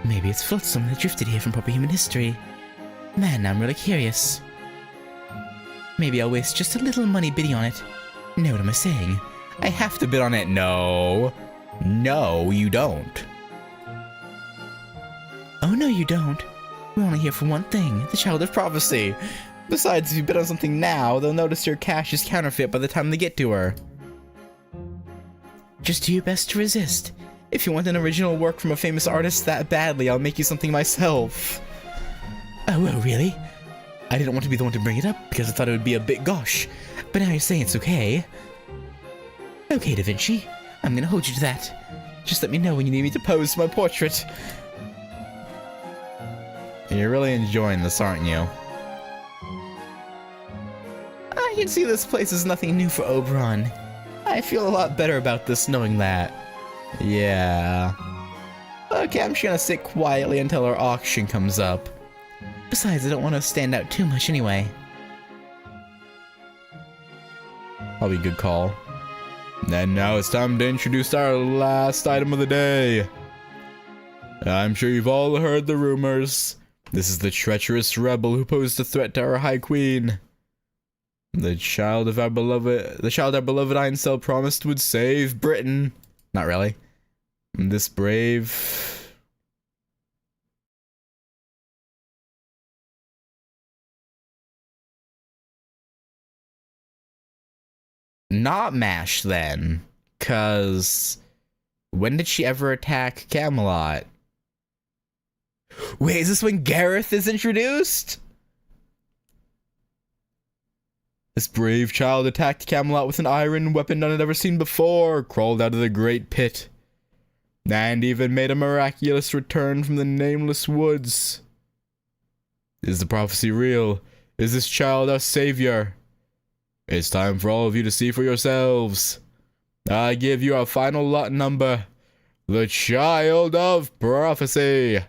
Maybe it's flotsam that drifted here from proper human history. Man, I'm really curious. Maybe I'll waste just a little money bidding on it. Know what am I saying? I have to bid on it. No. No, you don't. Oh, no, you don't. We're only here for one thing, The Child of Prophecy. Besides, if you bid on something now, they'll notice your cash is counterfeit by the time they get to her. Just do your best to resist. If you want an original work from a famous artist that badly, I'll make you something myself. Oh, well, really? I didn't want to be the one to bring it up because I thought it would be a bit gauche. But now you're saying it's okay. Okay, Da Vinci. I'm gonna hold you to that. Just let me know when you need me to pose my portrait. You're really enjoying this, aren't you? can see this place is nothing new for Oberon. I feel a lot better about this knowing that. Yeah. Okay, I'm just gonna sit quietly until our auction comes up. Besides, I don't want to stand out too much anyway. Probably a good call. And now it's time to introduce our last item of the day. I'm sure you've all heard the rumors. This is the treacherous rebel who posed a threat to our High Queen. The child our beloved Aincel promised would save Britain. Not really. This brave... Not MASH then, cause when did she ever attack Camelot? Wait, is this when Gareth is introduced? This brave child attacked Camelot with an iron weapon none had ever seen before, crawled out of the great pit, and even made a miraculous return from the nameless woods. Is the prophecy real? Is this child our savior? It's time for all of you to see for yourselves. I give you our final lot number, the Child of Prophecy.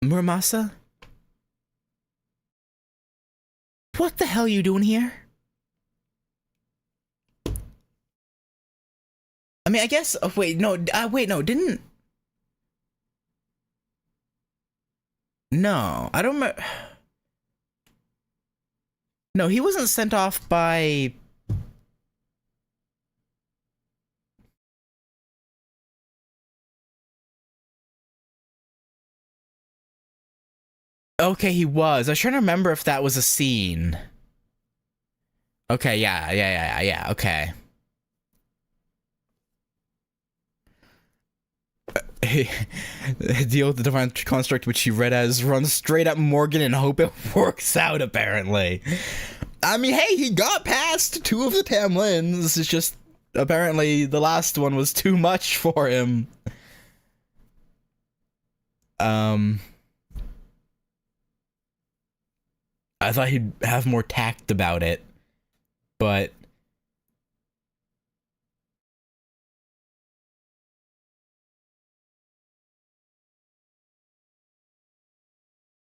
Muramasa? What the hell are you doing here? I mean, I guess... Oh, wait, no, didn't... No, I don't remember... No, he wasn't sent off by... Okay, he was. I was trying to remember if that was a scene. Okay, yeah, okay. Deal with the divine construct, which he read as run straight at Morgan and hope it works out, apparently. I mean, hey, he got past 2 of the Tamlins. It's just, apparently, the last one was too much for him. I thought he'd have more tact about it, but...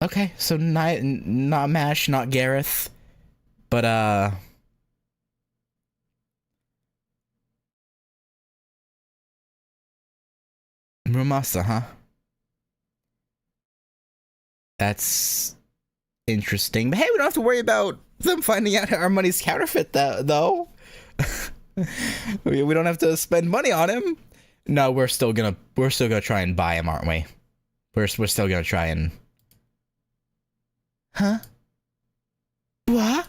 Okay, so not MASH, not Gareth, but Muramasa, huh? That's interesting. But hey, we don't have to worry about them finding out our money's counterfeit, though. we don't have to spend money on him. No, we're still gonna try and buy him, aren't we? We're still gonna try and. Huh? What?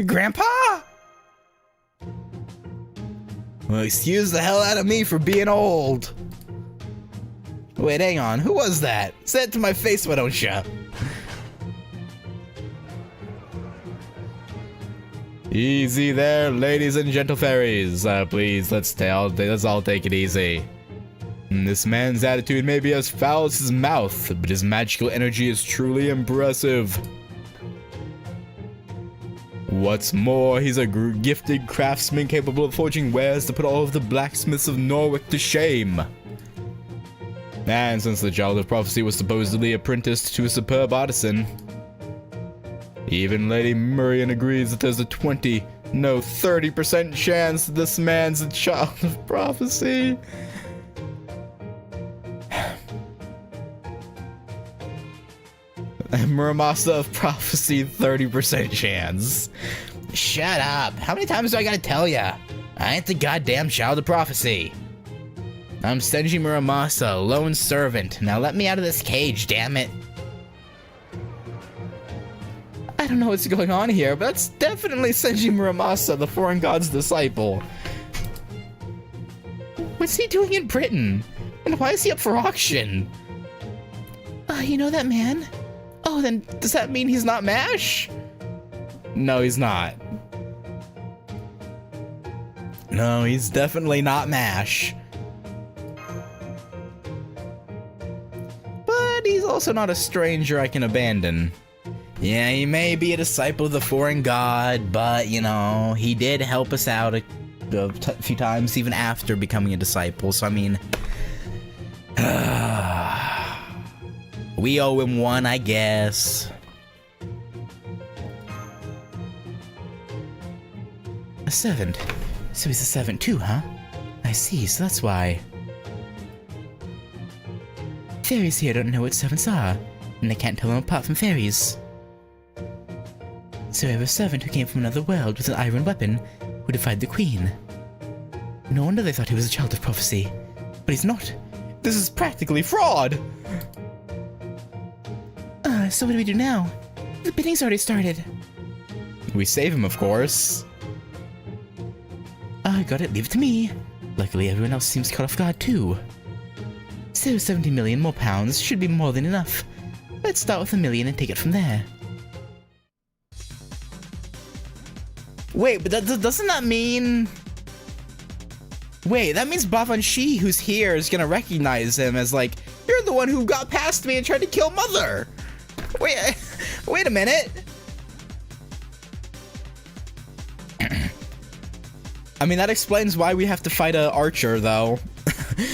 Grandpa? Well, excuse the hell out of me for being old. Wait, hang on. Who was that? Say it to my face, why don't ya? Easy there, ladies and gentle fairies. Please, let's all take it easy. This man's attitude may be as foul as his mouth, but his magical energy is truly impressive. What's more, he's a gifted craftsman capable of forging wares to put all of the blacksmiths of Norwick to shame. And since the Child of Prophecy was supposedly apprenticed to a superb artisan, even Lady Murian agrees that there's a 30% chance that this man's a Child of Prophecy. Muramasa of Prophecy, 30% chance. Shut up. How many times do I gotta tell ya? I ain't the goddamn Child of Prophecy. I'm Senji Muramasa, lone servant. Now let me out of this cage, damn it. I don't know what's going on here, but that's definitely Senji Muramasa, the foreign god's disciple. What's he doing in Britain? And why is he up for auction? You know that man? Oh, then does that mean he's not MASH? No, he's not. No, he's definitely not MASH. But he's also not a stranger I can abandon. Yeah, he may be a disciple of the foreign god, but, you know, he did help us out a few times even after becoming a disciple, so I mean... we owe him one, I guess. A servant. So he's a servant too, huh? I see, so that's why. Fairies here don't know what servants are, and they can't tell them apart from fairies. So we have a servant who came from another world with an iron weapon who defied the queen. No wonder they thought he was a child of prophecy. But he's not. This is practically fraud! So what do we do now? The bidding's already started. We save him, of course. I got it, leave it to me. Luckily everyone else seems caught off guard too. So 70 million more pounds should be more than enough. Let's start with $1 million and take it from there. Wait, but doesn't that mean... Wait, that means Bavanshi, who's here, is gonna recognize him as like, you're the one who got past me and tried to kill Mother! Wait a minute! I mean, that explains why we have to fight a archer, though.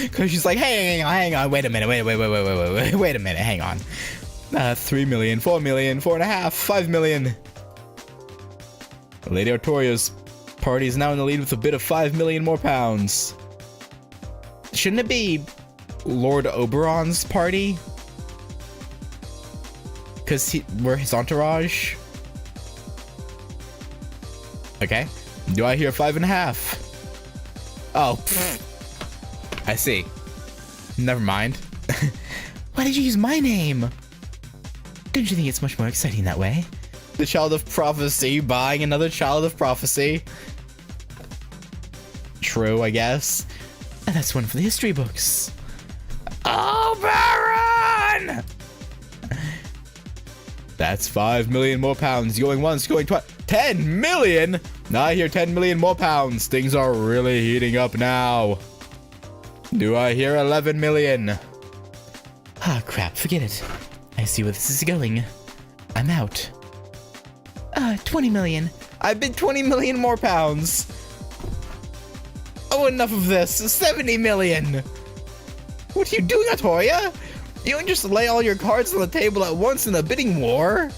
Because she's like, hey, hang on, wait a minute, wait a minute, hang on. 3 million, 4 million, 4.5, 5 million. Lady Artoria's party is now in the lead with a bid of 5 million more pounds. Shouldn't it be Lord Oberon's party? Because we're his entourage? Okay. Do I hear 5.5? Oh, pfft. I see. Never mind. Why did you use my name? Don't you think it's much more exciting that way? The Child of Prophecy buying another Child of Prophecy. True, I guess. That's one for the history books. Oberon! That's 5 million more pounds. Going once, going twice. 10 million? Now I hear 10 million more pounds. Things are really heating up now. Do I hear 11 million? Ah, crap, forget it. I see where this is going. I'm out. 20 million. I bid 20 million more pounds. Oh, enough of this. 70 million. What are you doing, Artoria? You don't just lay all your cards on the table at once in a bidding war.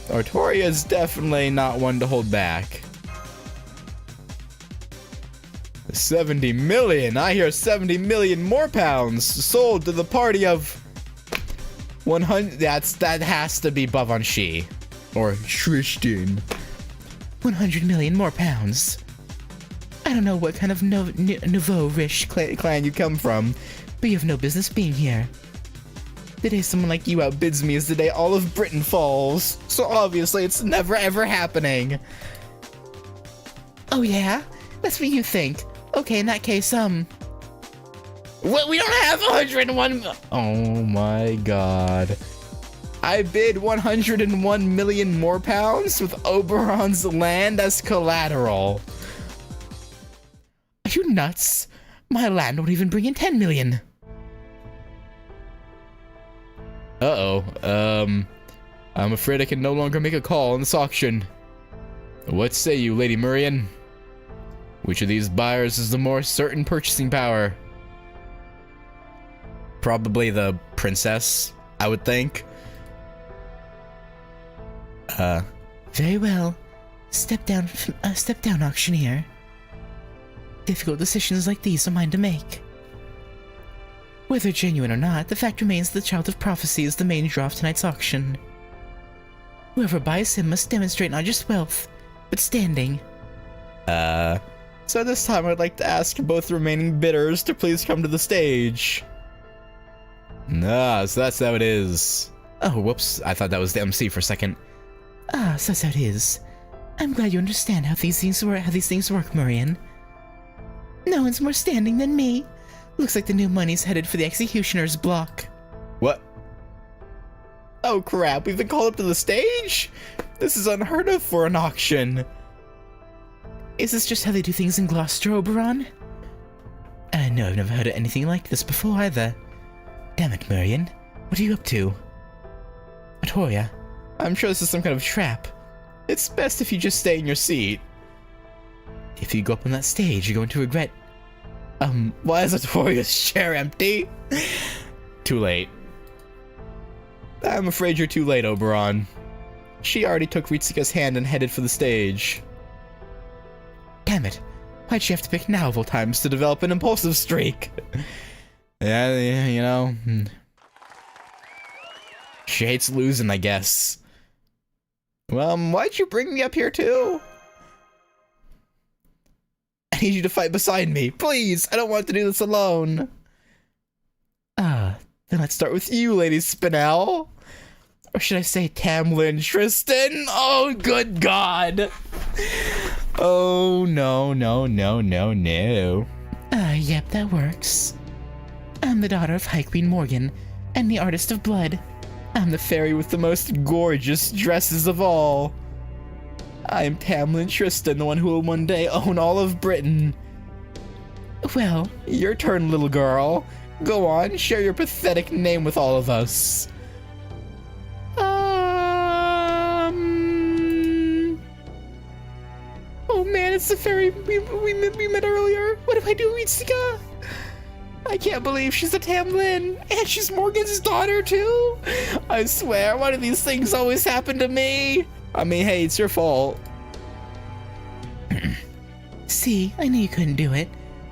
Artoria is definitely not one to hold back. 70 million. I hear 70 million more pounds sold to the party of 100. That has to be Bavanshi or Tristan. 100 million more pounds. I don't know what kind of nouveau-riche Clan you come from, but you have no business being here. The day someone like you outbids me is the day all of Britain falls. So obviously it's never ever happening. Oh yeah? That's what you think. Okay, in that case, What? We don't have 101. Oh my god. I bid 101 million more pounds with Oberon's land as collateral. Are you nuts? My land won't even bring in 10 million. I'm afraid I can no longer make a call on this auction. What say you, Lady Murian? Which of these buyers is the more certain purchasing power? Probably the princess, I would think. Very well. Step down, auctioneer. Difficult decisions like these are mine to make. Whether genuine or not, the fact remains the Child of Prophecy is the main draw of tonight's auction. Whoever buys him must demonstrate not just wealth, but standing. So this time I'd like to ask both remaining bidders to please come to the stage. So that's how it is. Oh, whoops. I thought that was the MC for a second. Ah, so that's how it is. I'm glad you understand how these things work, Murian. No one's more standing than me. Looks like the new money's headed for the executioner's block. What? Oh crap, we've been called up to the stage? This is unheard of for an auction. Is this just how they do things in Gloucester, Oberon? No, I've never heard of anything like this before either. Damn it, Murian. What are you up to? Artoria, I'm sure this is some kind of trap. It's best if you just stay in your seat. if you go up on that stage, you're going to regret... Why is Artoria's chair empty? Too late. I'm afraid you're too late, Oberon. She already took Ritsuka's hand and headed for the stage. Damn it. Why'd she have to pick now of all times to develop an impulsive streak? Yeah, you know. She hates losing, I guess. Well, why'd you bring me up here too? I need you to fight beside me. Please, I don't want to do this alone. Then Let's start with you, Lady Spinel. Or should I say Tamlin Tristan? Oh, good God. Oh, no. Yep, that works. I'm the daughter of High Queen Morgan, and the Artist of Blood. I'm the fairy with the most gorgeous dresses of all. I am Tamlin Tristan, the one who will one day own all of Britain. Well, your turn, little girl. Go on, share your pathetic name with all of us. Oh man, it's the fairy we met earlier. What do I do, Ritsuka? I can't believe she's a Tamlin, and she's Morgan's daughter too. I swear, why do these things always happen to me? I mean, hey, it's your fault. See, I knew you couldn't do it,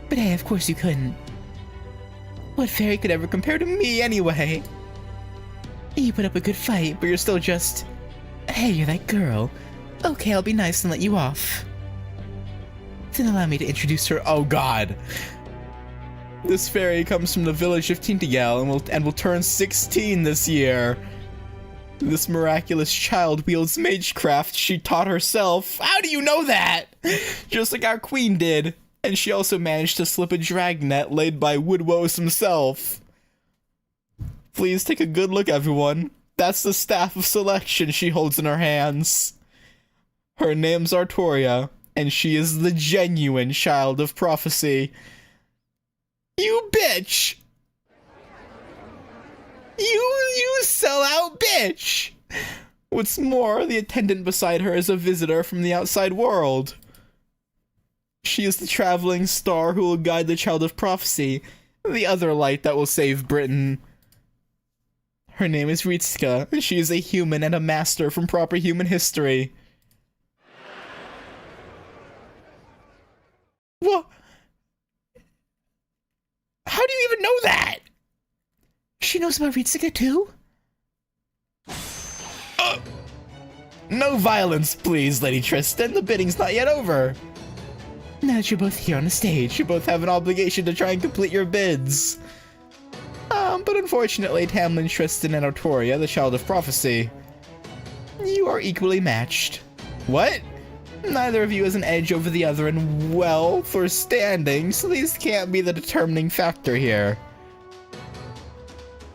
but hey, of course you couldn't. What fairy could ever compare to me anyway? You put up a good fight, but you're still just... Hey, you're that girl. Okay, I'll be nice and let you off. Then allow me to introduce her. Oh God. This fairy comes from the village of Tintagal and will turn 16 this year. This miraculous child wields magecraft she taught herself. How do you know that? Just like our queen did. And she also managed to slip a dragnet laid by Woodwose himself. Please take a good look, everyone. That's the staff of selection she holds in her hands. Her name's Artoria, and she is the genuine child of prophecy. You bitch! You sell-out bitch! What's more, the attendant beside her is a visitor from the outside world. She is the traveling star who will guide the child of prophecy, the other light that will save Britain. Her name is Ritsuka, and she is a human and a master from proper human history. What? How do you even know that? She knows about Ritsuka too? No violence, please, Lady Tristan. The bidding's not yet over. Now that you're both here on the stage, You both have an obligation to try and complete your bids. But unfortunately, Tamlin Tristan and Artoria, the child of prophecy, you are equally matched. What? Neither of you has an edge over the other in wealth or standing, so these can't be the determining factor here.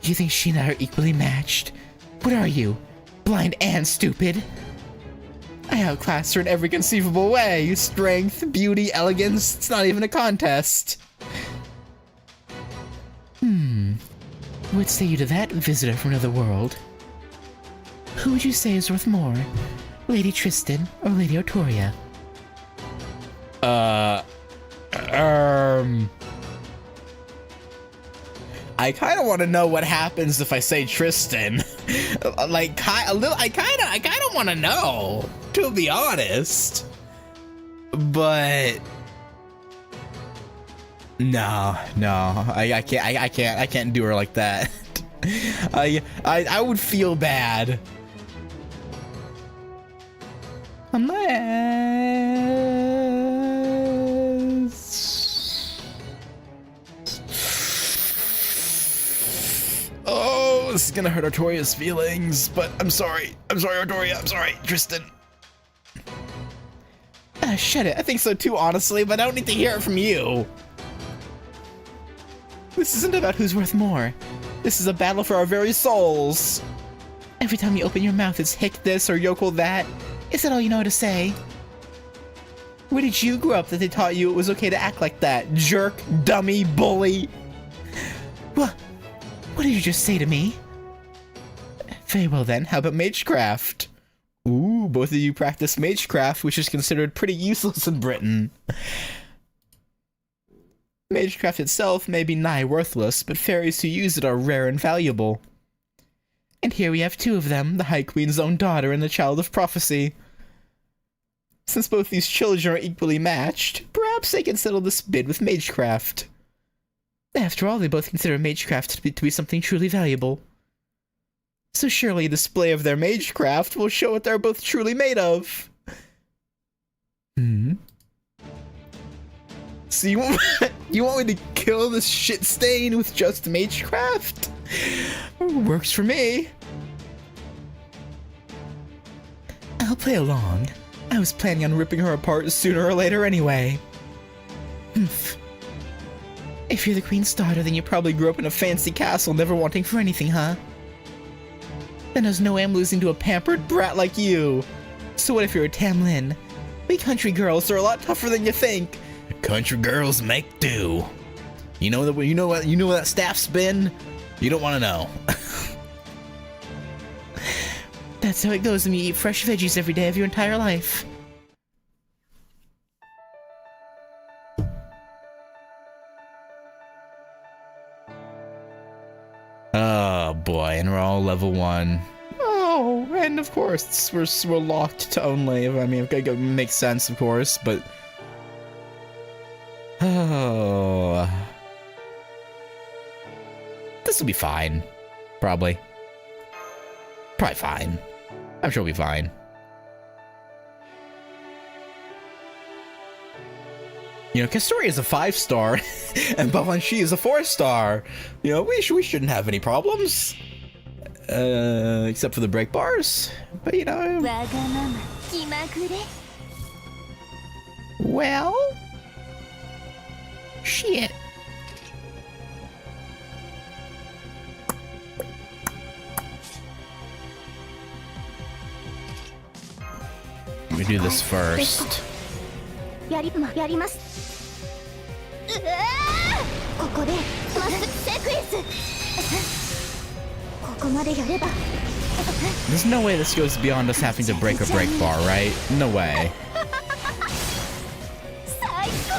You think she and I are equally matched? What are you? Blind and stupid? I outclassed her in every conceivable way. Strength, beauty, elegance. It's not even a contest. What say you to that, visitor from another world? Who would you say is worth more? Lady Tristan or Lady Artoria? I kind of want to know what happens if I say Tristan. I kind of want to know, to be honest. But no, I can't do her like that. I would feel bad. know this is gonna hurt Artoria's feelings, but I'm sorry. I'm sorry, Artoria. I'm sorry, Tristan. Shut it. I think so too, honestly, but I don't need to hear it from you. This isn't about who's worth more. This is a battle for our very souls. Every time you open your mouth, it's hick this or yokel that. Is that all you know how to say? Where did you grow up that they taught you it was okay to act like that? Jerk, dummy, bully. What did you just say to me? Very well then, how about Magecraft? Ooh, both of you practice Magecraft, which is considered pretty useless in Britain. Magecraft itself may be nigh worthless, but fairies who use it are rare and valuable. And here we have two of them, the High Queen's own daughter and the Child of Prophecy. Since both these children are equally matched, perhaps they can settle this bid with Magecraft. After all, they both consider Magecraft to be something truly valuable. So surely a display of their Magecraft will show what they're both truly made of. So you want me to kill this shit stain with just Magecraft? Works for me. I'll play along. I was planning on ripping her apart sooner or later anyway. If you're the Queen's daughter, then you probably grew up in a fancy castle, never wanting for anything, huh? Then there's no way I'm losing to a pampered brat like you. So what if you're a Tamlin? We country girls are a lot tougher than you think. Country girls make do. You know where that staff's been? You don't want to know. That's how it goes when you eat fresh veggies every day of your entire life. Oh boy, and we're all level 1. Oh, and of course, we're locked to only. I mean, it makes sense, of course, but... Oh. This will be fine. Probably. Probably fine. I'm sure we'll be fine. You know, Kastoria is a 5-star, and Bavanshi is a 4-star. You know, we shouldn't have any problems. Except for the break bars. But, you know... Well... Shit. Let me do this first. やります。ここでセクエンス。ここまでやれば。There's no way this goes beyond us having to break a break bar, right? No way. 最高。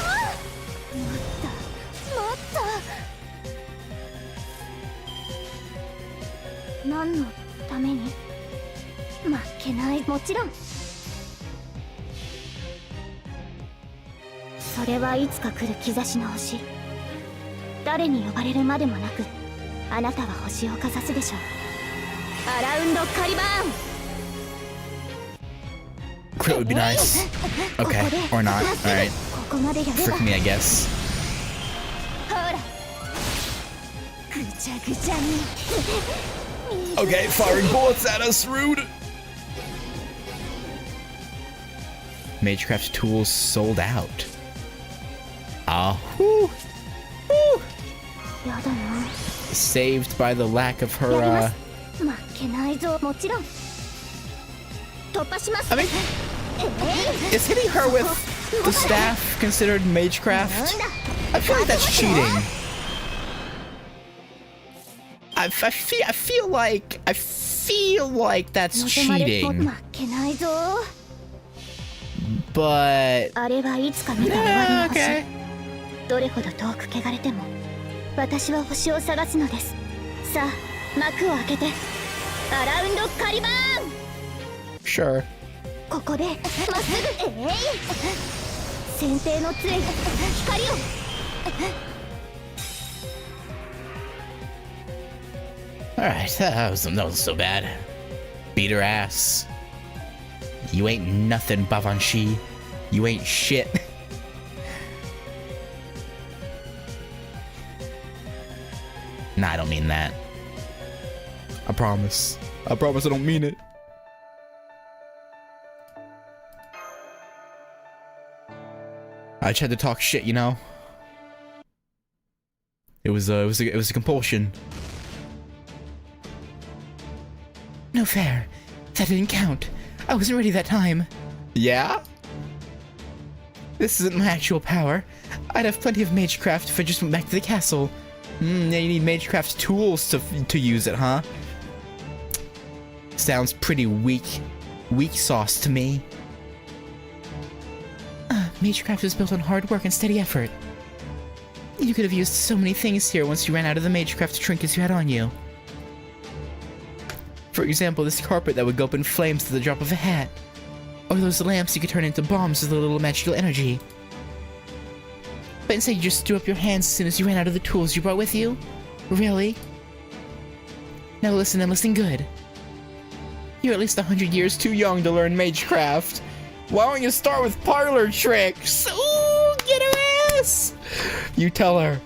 もっと。何のために？負けない、もちろん。それはいつか来る兆しの星。誰に呼ばれるまでもなく、あなたは星をかざすでしょう。アラウンドカリバーン。Crit would be nice. Okay, or not. Alright. Frick me, I guess. ほら。ぐちゃぐちゃに。Okay, firing bullets at us, rude! Magecraft tools sold out. Whew. Whew. Saved by the lack of her, I mean, is hitting her with the staff considered Magecraft? I feel like that's cheating. I feel like that's cheating. But yeah, okay. どれほど遠く汚れても私は星を探すのです。さあ幕を開けてアラウンドカリバーン。 Sure. ここでまっすぐ先手の杖光を。 Alright, that wasn't so bad. Beat her ass. You ain't nothing, Bavanshi. You ain't shit. Nah, I don't mean that. I promise. I promise I don't mean it. I just had to talk shit, you know? It was a compulsion. No fair. That didn't count. I wasn't ready that time. Yeah? This isn't my actual power. I'd have plenty of magecraft if I just went back to the castle. Yeah, you need magecraft tools to use it, huh? Sounds pretty weak. Weak sauce to me. Magecraft is built on hard work and steady effort. You could have used so many things here once you ran out of the magecraft trinkets you had on you. For example, this carpet that would go up in flames at the drop of a hat. Or those lamps you could turn into bombs with a little magical energy. But instead you just threw up your hands as soon as you ran out of the tools you brought with you? Really? Now listen and listen good. You're at least 100 years too young to learn magecraft. Why don't you start with parlor tricks? Ooh, get her ass! You tell her.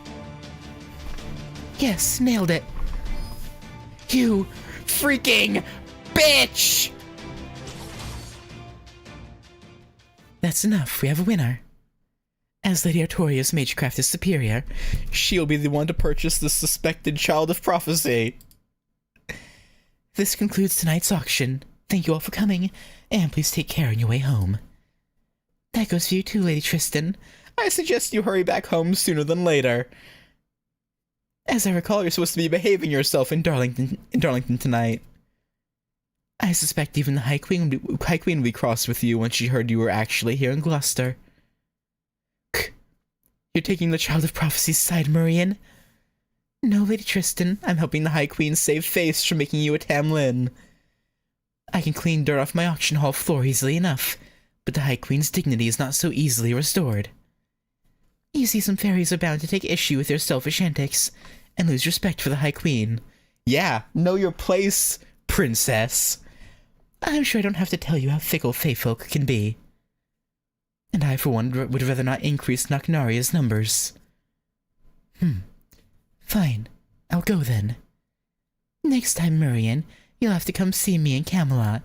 Yes, nailed it. You freaking bitch! That's enough. We have a winner. As Lady Artoria's magecraft is superior, she'll be the one to purchase the suspected child of prophecy. This concludes tonight's auction. Thank you all for coming, and please take care on your way home. That goes for you too, Lady Tristan. I suggest you hurry back home sooner than later. As I recall, you're supposed to be behaving yourself in Darlington tonight. I suspect even the High Queen would be cross with you once she heard you were actually here in Gloucester. You're taking the Child of Prophecy's side, Murian? No, Lady Tristan, I'm helping the High Queen save face from making you a Tamlin. I can clean dirt off my auction hall floor easily enough, but the High Queen's dignity is not so easily restored. You see, some fairies are bound to take issue with their selfish antics, and lose respect for the High Queen. Yeah, know your place, princess. I'm sure I don't have to tell you how fickle fae folk can be. And I, for one, would rather not increase Naknaria's numbers. Fine. I'll go then. Next time, Murian, you'll have to come see me in Camelot.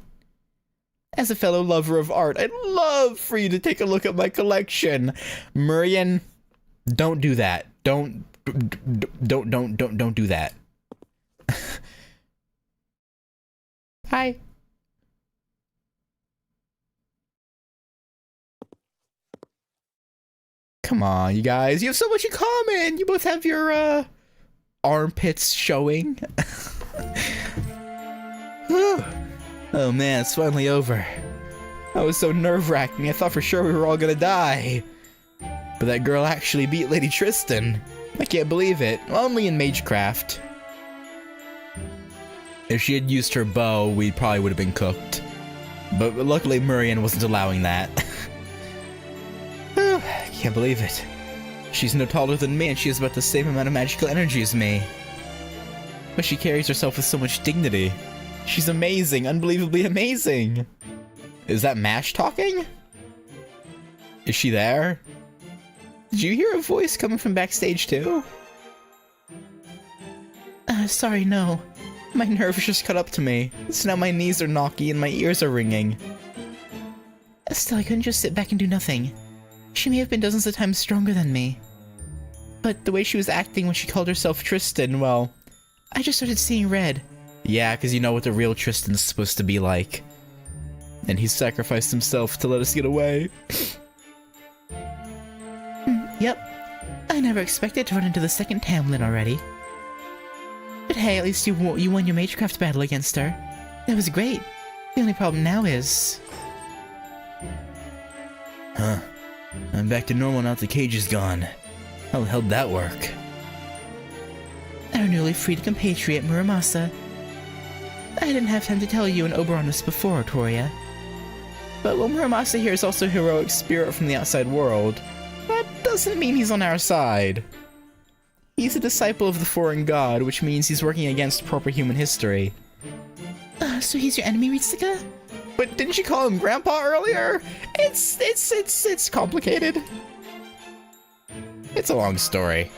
As a fellow lover of art, I'd love for you to take a look at my collection. Murian, don't do that. Don't do that. Hi. Come on, you guys. You have so much in common. You both have your, armpits showing. Oh man, it's finally over. That was so nerve-wracking. I thought for sure we were all gonna die. But that girl actually beat Lady Tristan. I can't believe it. Only in magecraft. If she had used her bow, we probably would have been cooked. But luckily Murian wasn't allowing that. Can't believe it. She's no taller than me and she has about the same amount of magical energy as me. But she carries herself with so much dignity. She's amazing, unbelievably amazing. Is that Mash talking? Is she there? Did you hear a voice coming from backstage too? Sorry, no. My nerves just caught up to me. So now my knees are knocky and my ears are ringing. Still, I couldn't just sit back and do nothing. She may have been dozens of times stronger than me. But the way she was acting when she called herself Tristan, well, I just started seeing red. Yeah, because you know what the real Tristan's supposed to be like. And he sacrificed himself to let us get away. Yep. I never expected to run into the second Tamlin already. But hey, at least you won your magecraft battle against her. That was great. The only problem now is... Huh. I'm back to normal now that the cage is gone. How the hell'd that work? Our newly freed compatriot Muramasa. I didn't have time to tell you and Oberon this before, Artoria. But while Muramasa here is also a heroic spirit from the outside world, that doesn't mean he's on our side. He's a disciple of the foreign god, which means he's working against proper human history. So he's your enemy, Ritsuka? But didn't you call him Grandpa earlier? It's complicated. It's a long story.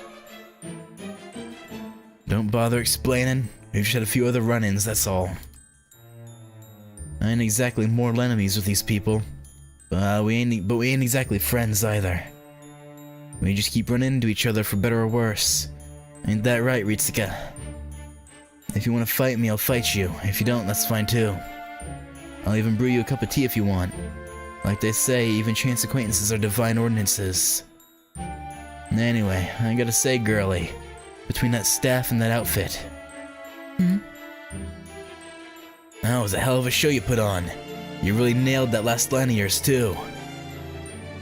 Don't bother explaining. We've just had a few other run-ins, that's all. I ain't exactly mortal enemies with these people. But we ain't exactly friends either. We just keep running into each other for better or worse. Ain't that right, Ritsuka? If you want to fight me, I'll fight you. If you don't, that's fine too. I'll even brew you a cup of tea if you want. Like they say, even chance acquaintances are divine ordinances. Anyway, I gotta say, girlie, between that staff and that outfit... That was a hell of a show you put on. You really nailed that last line of yours, too.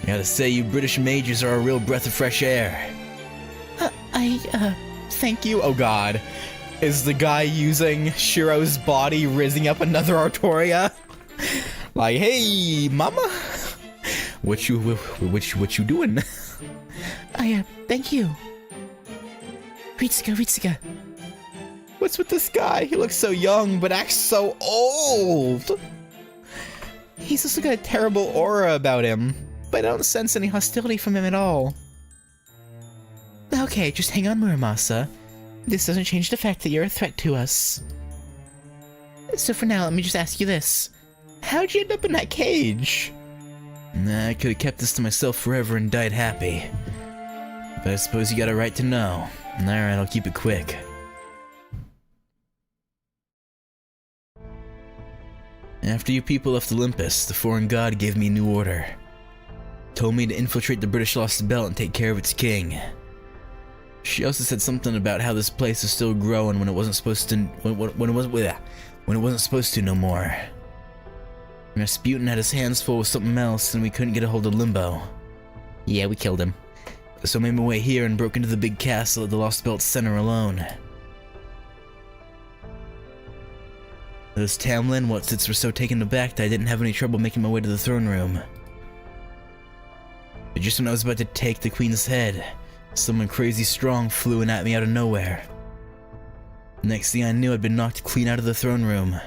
I gotta say, you British mages are a real breath of fresh air. Thank you. Oh god. Is the guy using Shiro's body raising up another Artoria? Like, hey, mama? What you doing? Thank you. Ritsuka. What's with this guy? He looks so young, but acts so old. He's also got a terrible aura about him, but I don't sense any hostility from him at all. Okay, just hang on, Muramasa. This doesn't change the fact that you're a threat to us. So for now, let me just ask you this. How'd you end up in that cage? Nah, I could have kept this to myself forever and died happy. But I suppose you got a right to know. Alright, I'll keep it quick. After you people left Olympus, the foreign god gave me a new order. Told me to infiltrate the British Lost Belt and take care of its king. She also said something about how this place is still growing when it wasn't supposed to. When it wasn't supposed to no more. Rasputin had his hands full with something else, and we couldn't get a hold of Limbo. Yeah, we killed him. So I made my way here and broke into the big castle at the Lost Belt Center alone. Those Tamlin Whatsits were so taken aback that I didn't have any trouble making my way to the throne room. But just when I was about to take the queen's head, someone crazy strong flew in at me out of nowhere. Next thing I knew, I'd been knocked clean out of the throne room.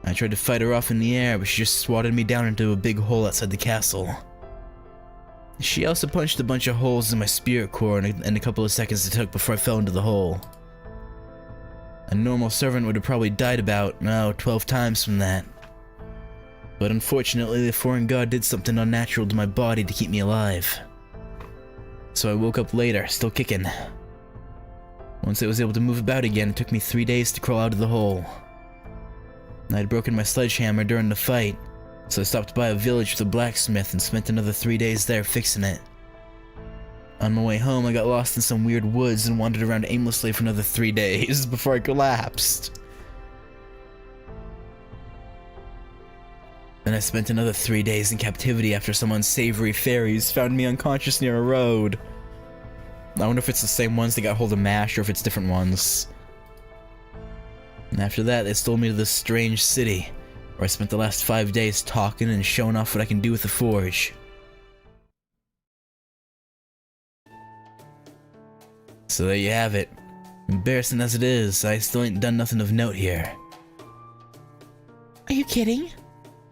I tried to fight her off in the air, but she just swatted me down into a big hole outside the castle. She also punched a bunch of holes in my spirit core in a couple of seconds it took before I fell into the hole. A normal servant would have probably died about, 12 times from that. But unfortunately, the foreign god did something unnatural to my body to keep me alive. So I woke up later, still kicking. Once I was able to move about again, it took me 3 days to crawl out of the hole. I had broken my sledgehammer during the fight, so I stopped by a village with a blacksmith and spent another 3 days there fixing it. On my way home, I got lost in some weird woods and wandered around aimlessly for another 3 days before I collapsed. Then I spent another 3 days in captivity after some unsavory fairies found me unconscious near a road. I wonder if it's the same ones that got hold of MASH or if it's different ones. And after that, they stole me to this strange city, where I spent the last 5 days talking and showing off what I can do with the forge. So there you have it. Embarrassing as it is, I still ain't done nothing of note here. Are you kidding?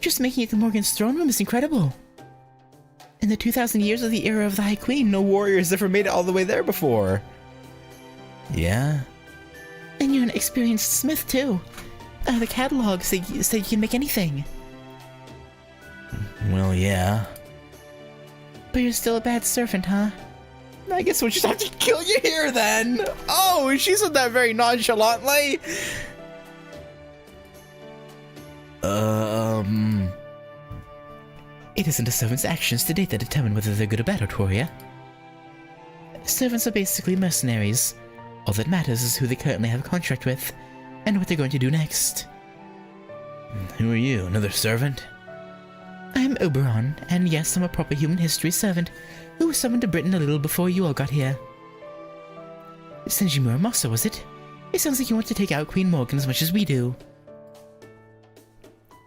Just making it to Morgan's throne room is incredible. In the 2,000 years of the era of the High Queen, No warriors ever made it all the way there before. Yeah? and you're an experienced smith too. The catalog said you can make anything. Well, yeah. But you're still a bad servant, huh? I guess we'll just have to kill you here then. Oh, she said that very nonchalantly. It isn't a servant's actions to date that determine whether they're good or bad, Artoria. Servants are basically mercenaries. All that matters is who they currently have a contract with, and what they're going to do next. Who are you, another servant? I'm Oberon, and yes, I'm a proper human history servant who was summoned to Britain a little before you all got here. Senji Muramasa, was it? It sounds like you want to take out Queen Morgan as much as we do.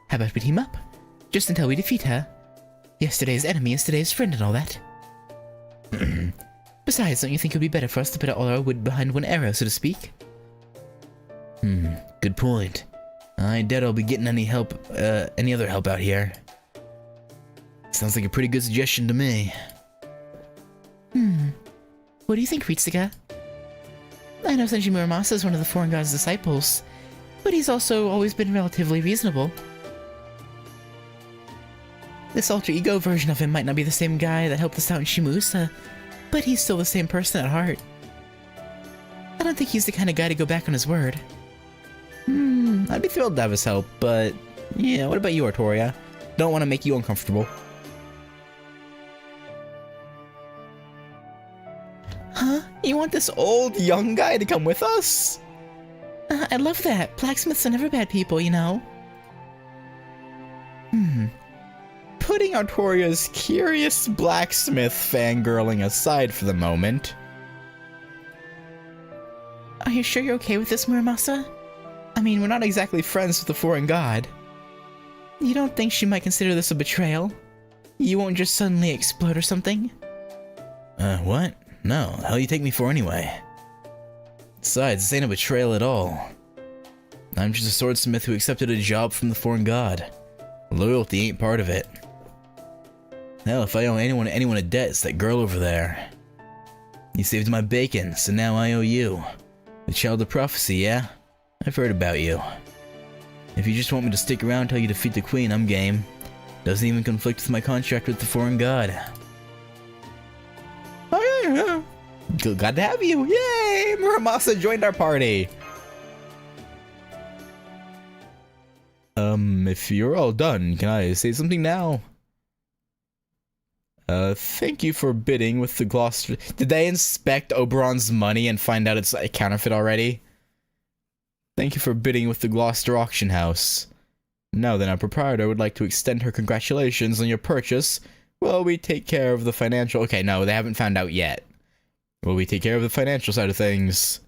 How about we team up? Just until we defeat her. Yesterday's enemy is today's friend and all that. Besides, don't you think it would be better for us to put all our wood behind one arrow, so to speak? Good point. I doubt I'll be getting any other help out here. Sounds like a pretty good suggestion to me. What do you think, Ritsuka? I know Senji Muramasa is one of the foreign god's disciples, but he's also always been relatively reasonable. This alter ego version of him might not be the same guy that helped us out in Shimusa, but he's still the same person at heart. I don't think he's the kind of guy to go back on his word. I'd be thrilled to have his help, but yeah, what about you, Artoria? Don't want to make you uncomfortable. Huh? You want this old young guy to come with us? I love that. Blacksmiths are never bad people, you know. Putting Artoria's curious blacksmith fangirling aside for the moment. Are you sure you're okay with this, Muramasa? I mean, we're not exactly friends with the foreign god. You don't think she might consider this a betrayal? You won't just suddenly explode or something? What? No, the hell you take me for anyway? Besides, this ain't a betrayal at all. I'm just a swordsmith who accepted a job from the foreign god. Loyalty ain't part of it. Hell, if I owe anyone a debt, it's that girl over there. You saved my bacon, so now I owe you. The child of prophecy, yeah? I've heard about you. If you just want me to stick around until you defeat the queen, I'm game. Doesn't even conflict with my contract with the foreign god. Oh yeah, glad to have you! Yay! Muramasa joined our party! If you're all done, can I say something now? Thank you for bidding with the Gloucester... Did they inspect Oberon's money and find out it's a counterfeit already? Thank you for bidding with the Gloucester auction house. Now then, our proprietor would like to extend her congratulations on your purchase. Well, we take care of the financial... Okay, no, they haven't found out yet. Well, we take care of the financial side of things.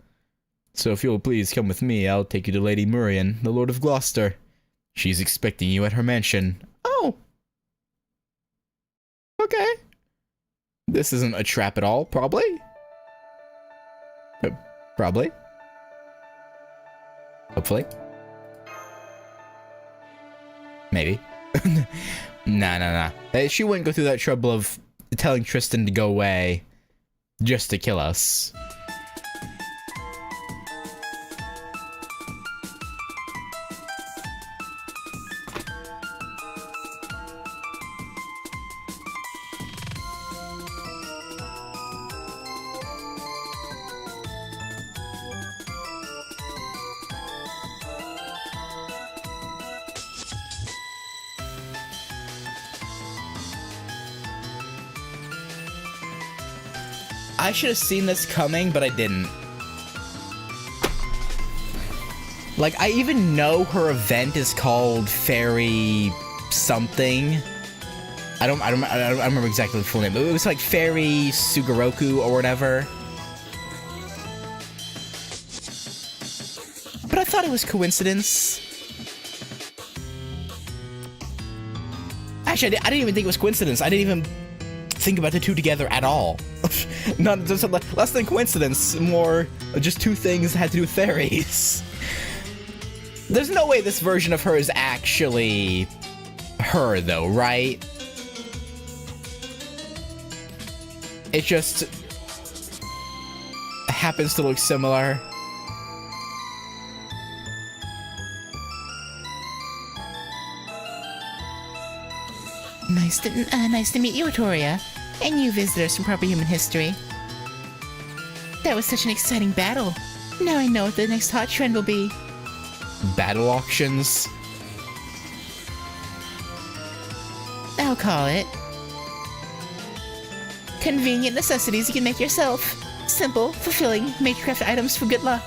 So if you'll please come with me, I'll take you to Lady Murian, the Lord of Gloucester. She's expecting you at her mansion. Oh! Okay. This isn't a trap at all, probably? Probably. Hopefully. Maybe. Nah. She wouldn't go through that trouble of telling Tristan to go away just to kill us. I should have seen this coming, but I didn't. Like, I even know her event is called Fairy something. I don't remember exactly the full name, but it was like Fairy Sugoroku or whatever. But I thought it was coincidence. Actually, I didn't even think it was coincidence. I didn't even think about the two together at all. Not just less than coincidence, more just two things that had to do with fairies. There's no way this version of her is actually her, though, right? It just happens to look similar. Nice to meet you, Artoria. And you visitors from proper human history. That was such an exciting battle. Now I know what the next hot trend will be. Battle auctions? I'll call it. Convenient necessities you can make yourself. Simple, fulfilling, made-craft items for good luck.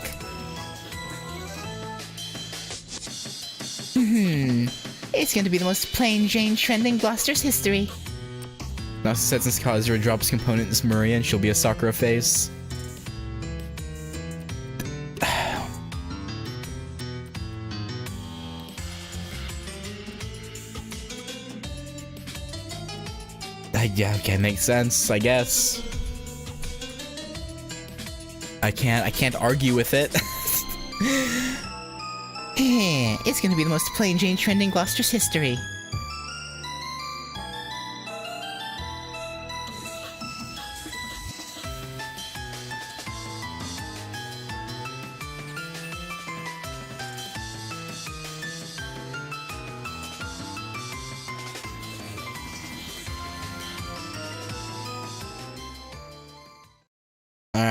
It's going to be the most plain Jane trend in Gloucester's history. Now since Kazura drops component this Maria and she'll be a Sakura face. Yeah, okay, makes sense, I guess. I can't argue with it. It's gonna be the most plain Jane trend in Gloucester's history.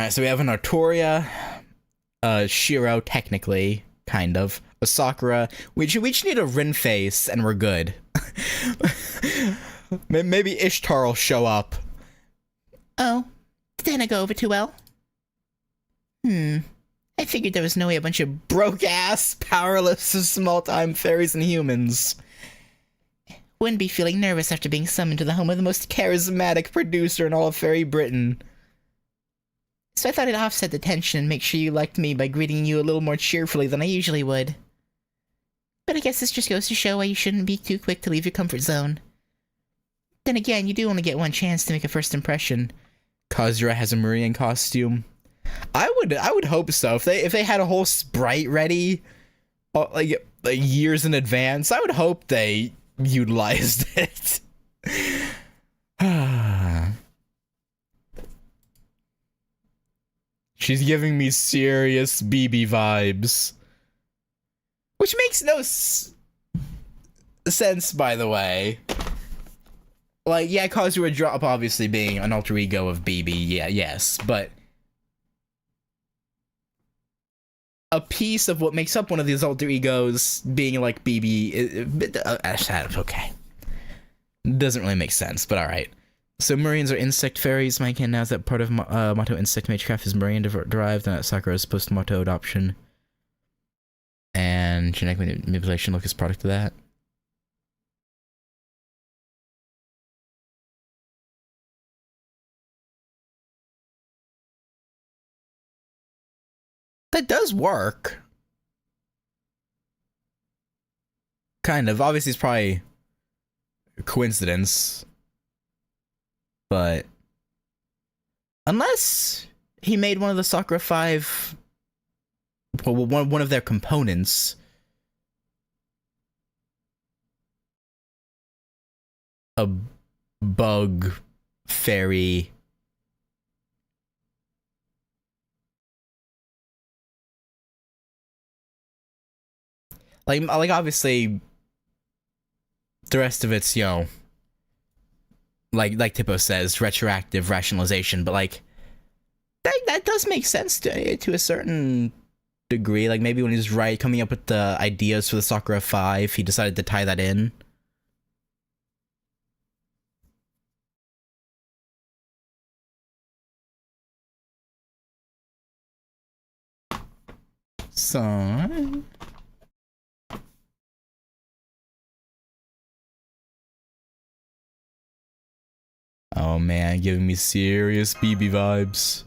Alright, so we have an Artoria, Shiro, technically, kind of, a Sakura. We just need a Rin face, and we're good. Maybe Ishtar will show up. Oh, did that not go over too well? I figured there was no way a bunch of Broke-ass, powerless, small-time fairies and humans wouldn't be feeling nervous after being summoned to the home of the most charismatic producer in all of Fairy Britain. So I thought I'd offset the tension and make sure you liked me by greeting you a little more cheerfully than I usually would. But I guess this just goes to show why you shouldn't be too quick to leave your comfort zone. Then again, you do only get one chance to make a first impression. Kazura has a Marian costume. I would hope so. If they had a whole sprite ready, like years in advance, I would hope they utilized it. She's giving me serious BB vibes, which makes no sense, by the way. Like, yeah, Kazura Drop obviously being an alter ego of BB, yeah, yes, but a piece of what makes up one of these alter egos being like BB, okay. Doesn't really make sense, but alright. So Marians are insect fairies. My canon now is that part of Motto Insect Magecraft is Marian derived, and that Sakura's post-Motto adoption and genetic manipulation look as product of that. That does work. Kind of. Obviously, it's probably a coincidence. But unless he made one of the Sakura 5, well, one of their components a bug fairy. Like obviously the rest of it's, you know, like Tippo says, retroactive rationalization, but like that does make sense to a certain degree. Like maybe when he was coming up with the ideas for the Sakura 5, he decided to tie that in. So oh man, giving me serious BB vibes.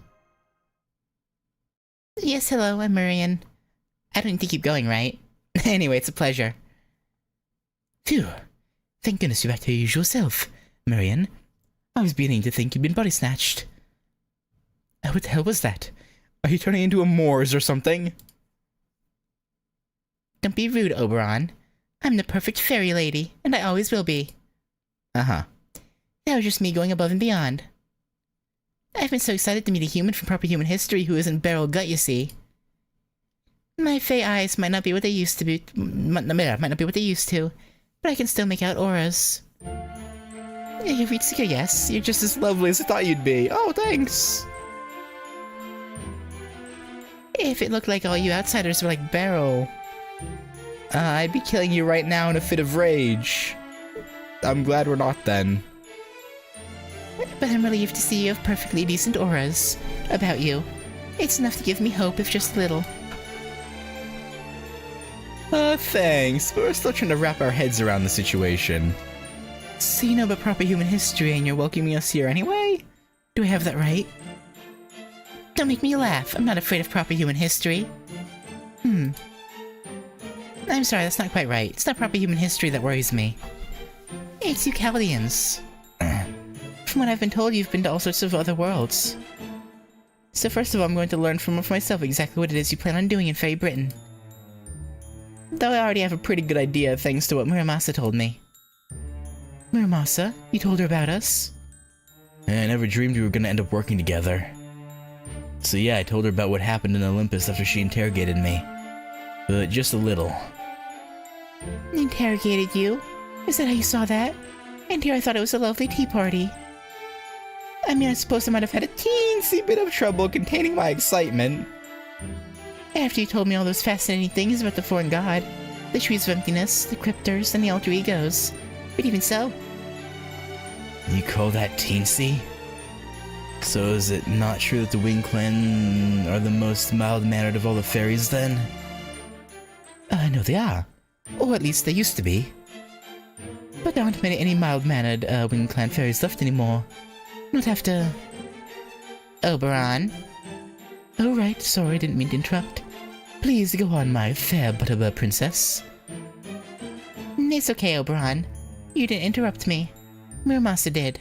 Yes, hello, I'm Marian. I don't need to keep going, right? Anyway, it's a pleasure. Phew. Thank goodness you're back to your usual self, Marian. I was beginning to think you'd been body snatched. What the hell was that? Are you turning into a Moors or something? Don't be rude, Oberon. I'm the perfect fairy lady, and I always will be. Uh-huh. That was just me going above and beyond. I've been so excited to meet a human from proper human history who isn't barrel gut, you see. My fey eyes might not be what they used to be, might not be what they used to, but I can still make out auras. You've reached your yes. You're just as lovely as I thought you'd be. Oh, thanks. If it looked like all you outsiders were like Beryl, I'd be killing you right now in a fit of rage. I'm glad we're not then. But I'm relieved to see you have perfectly decent auras about you. It's enough to give me hope, if just a little. Thanks, but we're still trying to wrap our heads around the situation. So you know about proper human history and you're welcoming us here anyway? Do I have that right? Don't make me laugh. I'm not afraid of proper human history. I'm sorry, that's not quite right. It's not proper human history that worries me. It's you Chaldeans. From what I've been told, you've been to all sorts of other worlds. So first of all, I'm going to learn for myself exactly what it is you plan on doing in Fairy Britain. Though I already have a pretty good idea thanks to what Muramasa told me. Muramasa? You told her about us? I never dreamed we were gonna end up working together. So yeah, I told her about what happened in Olympus after she interrogated me. But just a little. Interrogated you? Is that how you saw that? And here I thought it was a lovely tea party. I mean, I suppose I might have had a teensy bit of trouble containing my excitement. After you told me all those fascinating things about the foreign god, the trees of emptiness, the cryptors, and the alter egos. But even so... You call that teensy? So is it not true that the Wing Clan are the most mild-mannered of all the fairies, then? No, they are. Or at least they used to be. But there aren't any mild-mannered Wing Clan fairies left anymore. Not after... Oberon. Oh, right, sorry, didn't mean to interrupt. Please go on, my fair Butterbur princess. It's okay, Oberon. You didn't interrupt me. Muramasa did.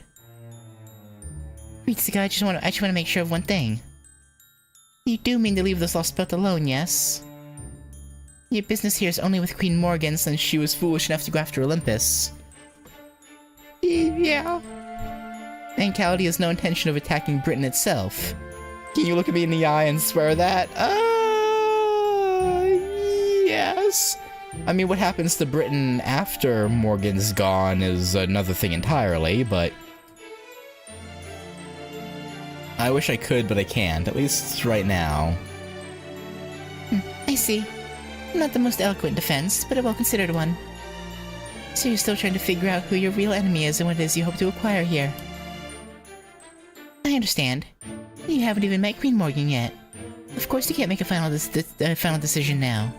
Ritsuka, I just want to make sure of one thing. You do mean to leave this lost belt alone, yes? Your business here is only with Queen Morgan since she was foolish enough to go after Olympus. Yeah. And Caldy has no intention of attacking Britain itself. Can you look at me in the eye and swear that? Yes. I mean, what happens to Britain after Morgan's gone is another thing entirely, but... I wish I could, but I can't, at least right now. I see. Not the most eloquent defense, but a well-considered one. So you're still trying to figure out who your real enemy is and what it is you hope to acquire here. I understand. You haven't even met Queen Morgan yet. Of course you can't make a final decision now.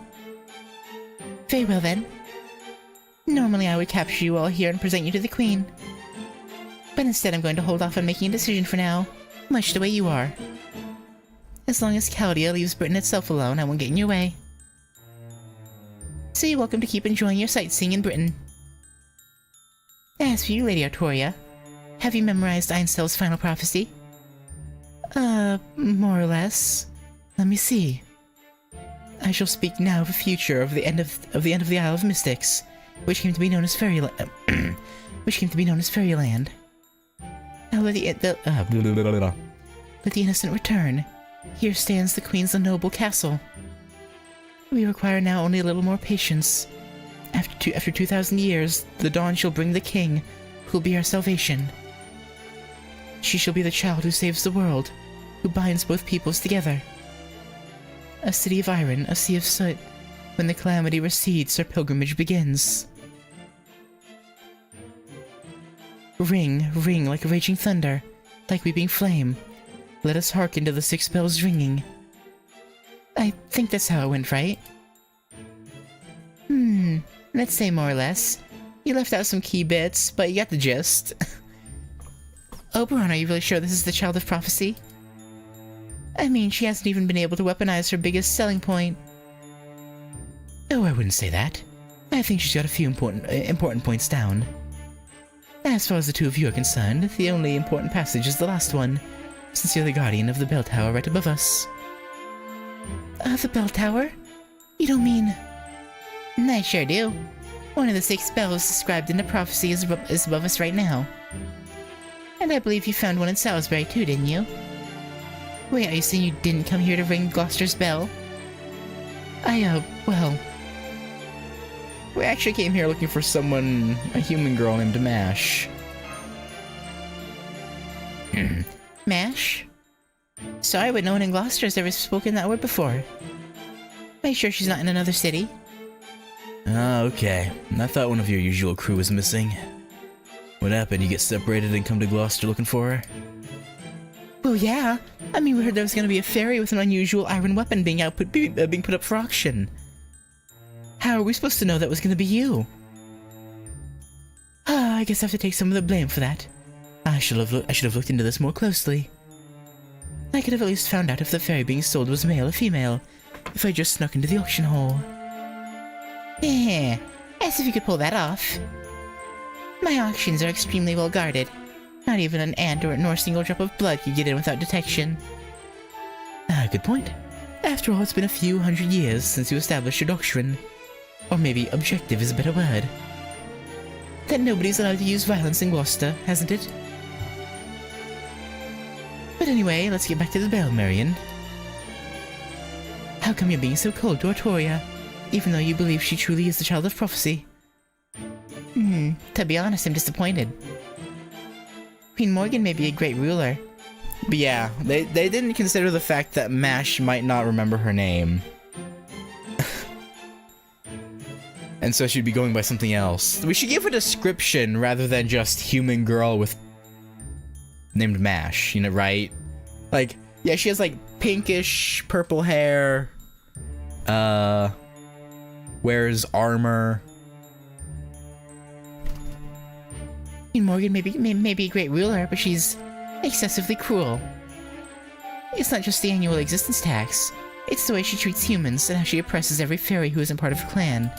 Very well then. Normally I would capture you all here and present you to the Queen. But instead I'm going to hold off on making a decision for now, much the way you are. As long as Chaldea leaves Britain itself alone, I won't get in your way. So you're welcome to keep enjoying your sightseeing in Britain. As for you, Lady Artoria, have you memorized Einstell's final prophecy? More or less. Let me see. I shall speak now of the future of the end of the Isle of Mystics, which came to be known as Fairyland. Now let the innocent return. Here stands the Queen's noble castle. We require now only a little more patience. After 2,000 years, the dawn shall bring the king, who'll be our salvation. She shall be the child who saves the world, who binds both peoples together. A city of iron, a sea of soot. When the calamity recedes, our pilgrimage begins. Ring, ring like raging thunder, like weeping flame. Let us hearken to the 6 bells ringing. I think that's how it went, right? Let's say more or less. You left out some key bits, but you got the gist. Oberon, are you really sure this is the Child of Prophecy? I mean, she hasn't even been able to weaponize her biggest selling point. Oh, I wouldn't say that. I think she's got a few important points down. As far as the two of you are concerned, the only important passage is the last one, since you're the guardian of the bell tower right above us. The bell tower? You don't mean... I sure do. One of the 6 bells described in the prophecy is above us right now. And I believe you found one in Salisbury too, didn't you? Wait, are you saying you didn't come here to ring Gloucester's bell? Well... We actually came here looking for someone, a human girl named Mash. Mash? Sorry, but no one in Gloucester has ever spoken that word before. Are you sure she's not in another city? Okay. I thought one of your usual crew was missing. What happened? You get separated and come to Gloucester looking for her? Well, yeah. I mean, we heard there was going to be a fairy with an unusual iron weapon being put up for auction. How are we supposed to know that was going to be you? I guess I have to take some of the blame for that. I should have looked into this more closely. I could have at least found out if the fairy being sold was male or female, if I just snuck into the auction hall. As if you could pull that off. My auctions are extremely well guarded. Not even an ant nor a single drop of blood could get in without detection. Good point. After all, it's been a few hundred years since you established your doctrine. Or maybe objective is a better word. That nobody's allowed to use violence in Gloucester, hasn't it? But anyway, let's get back to the bell, Marion. How come you're being so cold to Artoria, even though you believe she truly is the Child of Prophecy? To be honest, I'm disappointed. Queen Morgan may be a great ruler. But yeah, they didn't consider the fact that Mash might not remember her name. And so she'd be going by something else. We should give a description rather than just human girl with named Mash, you know, right? Like, yeah, she has like pinkish purple hair. Wears armor. Queen Morgan may be a great ruler, but she's excessively cruel. It's not just the annual existence tax. It's the way she treats humans and how she oppresses every fairy who isn't part of her clan.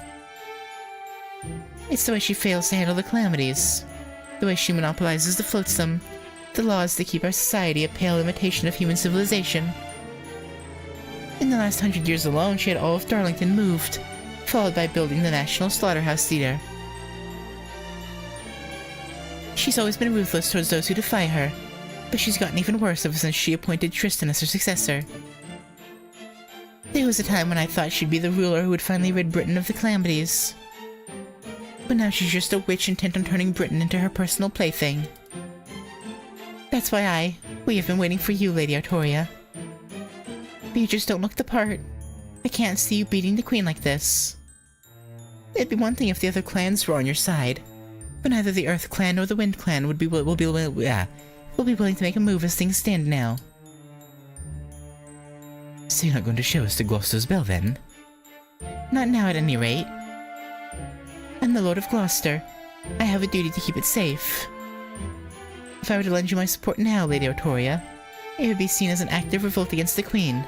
It's the way she fails to handle the calamities. The way she monopolizes the flotsam. The laws that keep our society a pale imitation of human civilization. In the last 100 years alone, she had all of Darlington moved, followed by building the National Slaughterhouse Theater. She's always been ruthless towards those who defy her, but she's gotten even worse ever since she appointed Tristan as her successor. There was a time when I thought she'd be the ruler who would finally rid Britain of the calamities. But now she's just a witch intent on turning Britain into her personal plaything. That's why we have been waiting for you, Lady Artoria. But you just don't look the part. I can't see you beating the Queen like this. It'd be one thing if the other clans were on your side, but neither the Earth Clan nor the Wind Clan will be willing to make a move as things stand now. So you're not going to show us to Gloucester's Bell, then? Not now, at any rate. I'm the Lord of Gloucester. I have a duty to keep it safe. If I were to lend you my support now, Lady Artoria, it would be seen as an act of revolt against the Queen.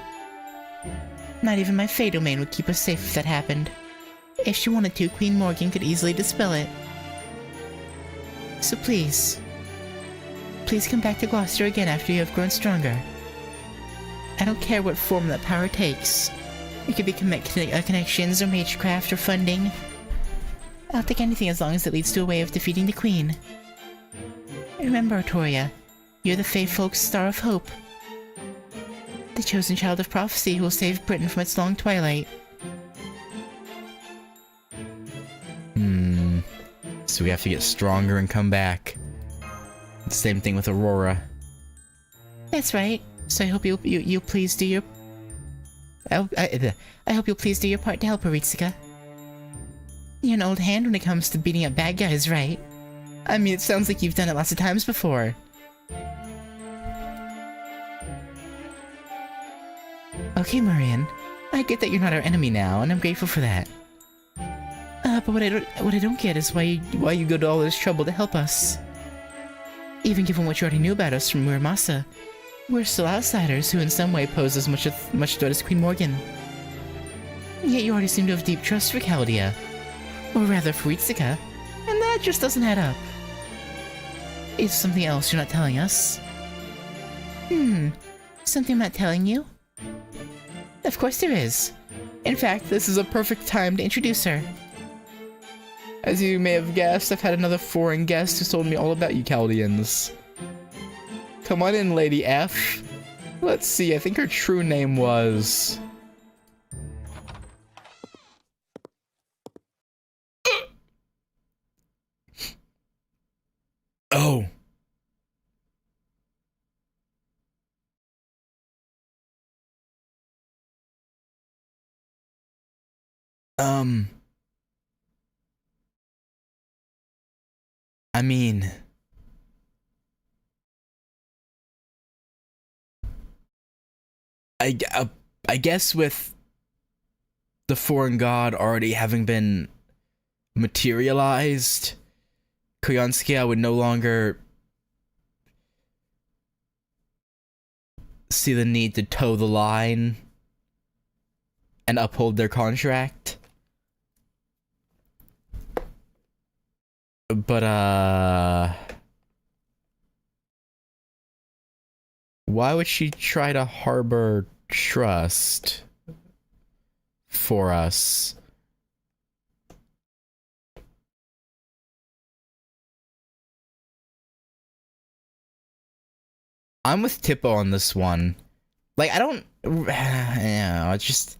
Not even my Fey domain would keep us safe if that happened. If she wanted to, Queen Morgan could easily dispel it. So please come back to Gloucester again after you have grown stronger. I don't care what form that power takes. It could be connections or magecraft or funding. I'll take anything as long as it leads to a way of defeating the Queen. Remember, Artoria, you're the Fey folk's star of hope. The chosen child of prophecy who will save Britain from its long twilight. So we have to get stronger and come back. Same thing with Aurora. That's right. So I hope you'll please do your... I hope you'll please do your part to help her, Ritsuka. You're an old hand when it comes to beating up bad guys, right? I mean, it sounds like you've done it lots of times before. Okay, Marian. I get that you're not our enemy now, and I'm grateful for that. But what I don't get is why you go to all this trouble to help us. Even given what you already knew about us from Muramasa, we're still outsiders who in some way pose as much threat as Queen Morgan. Yet you already seem to have deep trust for Chaldea. Or rather for Ritsuka, and that just doesn't add up. Is something else you're not telling us? Something I'm not telling you? Of course there is. In fact, this is a perfect time to introduce her. As you may have guessed, I've had another foreign guest who's told me all about you Chaldeans. Come on in, Lady F. Let's see, I think her true name was... Oh. I mean... I guess with the foreign god already having been materialized, Koyanskia would no longer see the need to toe the line and uphold their contract. But, why would she try to harbor trust for us? I'm with Tippo on this one. Like, I don't... it's just...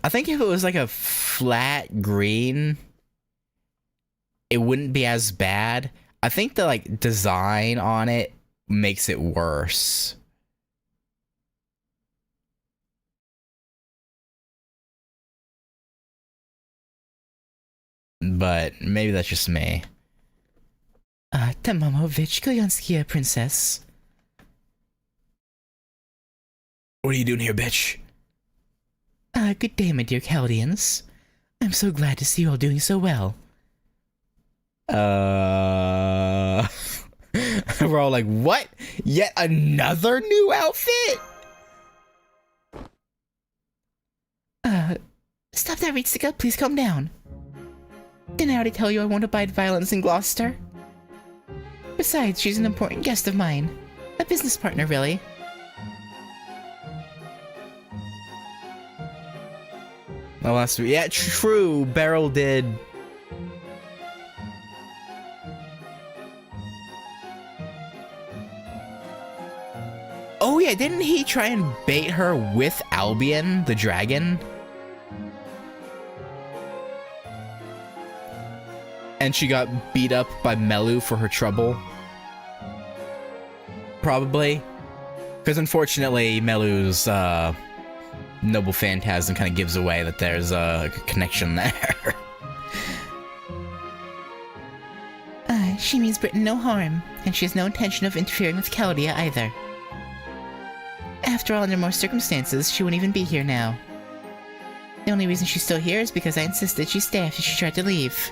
I think if it was like a flat green, it wouldn't be as bad. I think the like design on it makes it worse. But maybe that's just me. Tamomovich Koyanskia, princess. What are you doing here, bitch? Good day, my dear Chaldeans. I'm so glad to see you all doing so well. We're all like, what? Yet another new outfit? Stop that, Ritsuka. Please calm down. Didn't I already tell you I won't abide violence in Gloucester? Besides, she's an important guest of mine. A business partner, really. Oh, last week. Yeah, true. Beryl did. Oh yeah, didn't he try and bait her with Albion, the dragon? And she got beat up by Melu for her trouble. Probably. Because unfortunately, Melu's noble phantasm kind of gives away that there's a connection there. She means Britain no harm, and she has no intention of interfering with Chaldea either. After all, under most circumstances, she wouldn't even be here now. The only reason she's still here is because I insisted she stay after she tried to leave.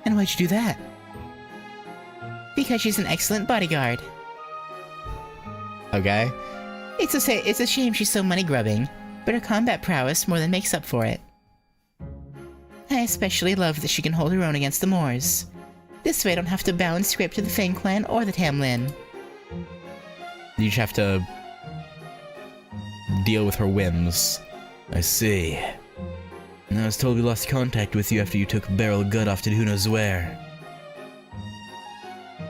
And why'd you do that? Because she's an excellent bodyguard. Okay. It's a shame she's so money-grubbing, but her combat prowess more than makes up for it. I especially love that she can hold her own against the Moors. This way I don't have to bow and scrape to the Fang clan or the Tamlin. You just have to deal with her whims. I see. I was told we lost contact with you after you took Beryl Gut off to who knows where.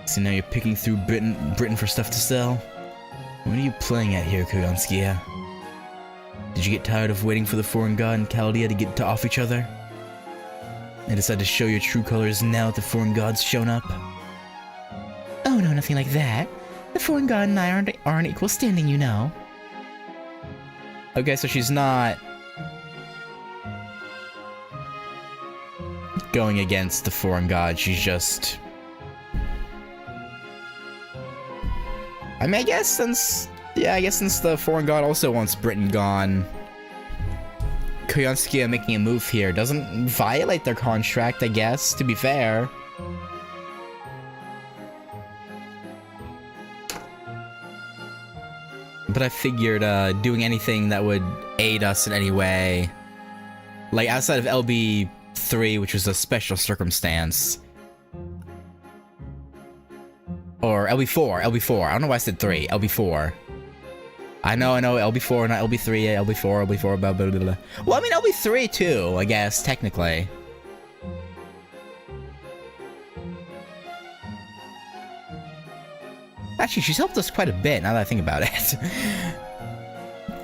So now you're picking through Britain for stuff to sell? What are you playing at here, Koyanskia? Did you get tired of waiting for the foreign god and Chaldea to get off each other? And decide to show your true colors now that the foreign god's shown up? Oh no, nothing like that. The foreign god and I are on equal standing, you know. Okay, so she's not going against the foreign god, she's just... I mean, I guess since the foreign god also wants Britain gone, Koyanskia making a move here doesn't violate their contract, I guess, to be fair. But I figured doing anything that would aid us in any way, like outside of LB3, which was a special circumstance, or LB4, I don't know why I said 3, LB4. I know, LB4, not LB3, yeah, LB4, blah, blah, blah, blah. Well, I mean, LB3 too, I guess, technically. Actually, she's helped us quite a bit, now that I think about it.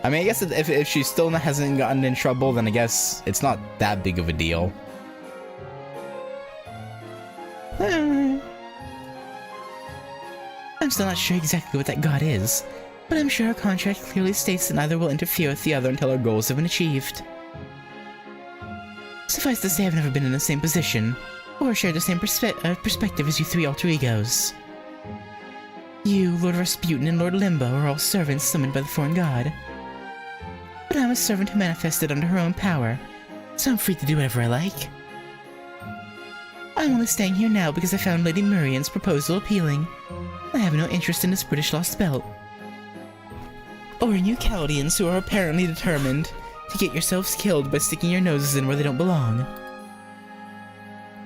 I mean, I guess if she still hasn't gotten in trouble, then I guess it's not that big of a deal. I'm still not sure exactly what that god is, but I'm sure our contract clearly states that neither will interfere with the other until our goals have been achieved. Suffice to say, I've never been in the same position, or shared the same perspective as you three alter egos. You, Lord Rasputin, and Lord Limbo are all servants summoned by the foreign god. But I'm a servant who manifested under her own power, so I'm free to do whatever I like. I'm only staying here now because I found Lady Murian's proposal appealing. I have no interest in this British lost belt. Or in you Chaldeans who are apparently determined to get yourselves killed by sticking your noses in where they don't belong.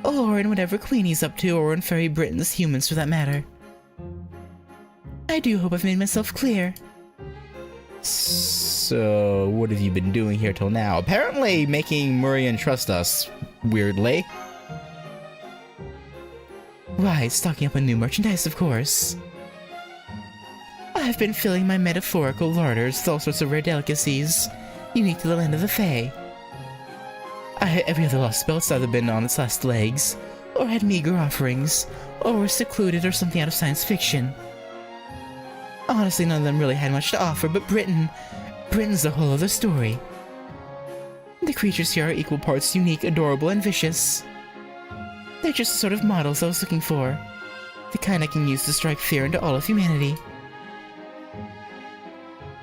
Or in whatever Queenie's up to, or in Fairy Britain's humans for that matter. I do hope I've made myself clear. So, what have you been doing here till now? Apparently making Murian trust us, weirdly. Why, stocking up on new merchandise, of course. I've been filling my metaphorical larders with all sorts of rare delicacies, unique to the land of the Fae. Every other lost spell, it's either been on its last legs, or had meager offerings, or was secluded or something out of science fiction. Honestly, none of them really had much to offer, but Britain's a whole other story. The creatures here are equal parts unique, adorable, and vicious. They're just the sort of models I was looking for. The kind I can use to strike fear into all of humanity.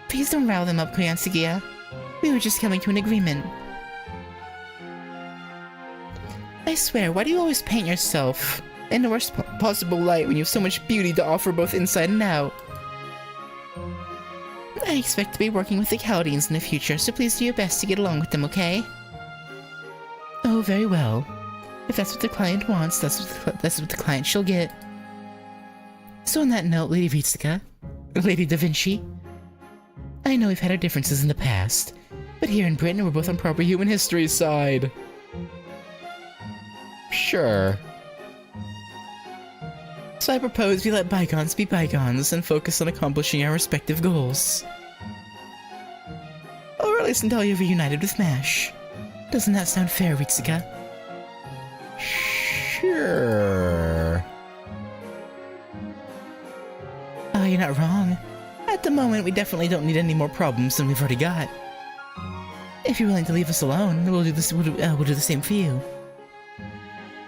Please don't rile them up, Koyansugiya. We were just coming to an agreement. I swear, why do you always paint yourself in the worst possible light when you have so much beauty to offer both inside and out? I expect to be working with the Chaldeans in the future, so please do your best to get along with them, okay? Oh, very well. If that's what the client wants, that's what the client shall get. So on that note, Lady Ritsuka, Lady Da Vinci, I know we've had our differences in the past, but here in Britain we're both on proper human history's side. Sure. So I propose we let bygones be bygones and focus on accomplishing our respective goals. Or at least until you're reunited with MASH. Doesn't that sound fair, Ritsuka? Sure. Oh, you're not wrong. At the moment, we definitely don't need any more problems than we've already got. If you're willing to leave us alone, we'll do the same for you.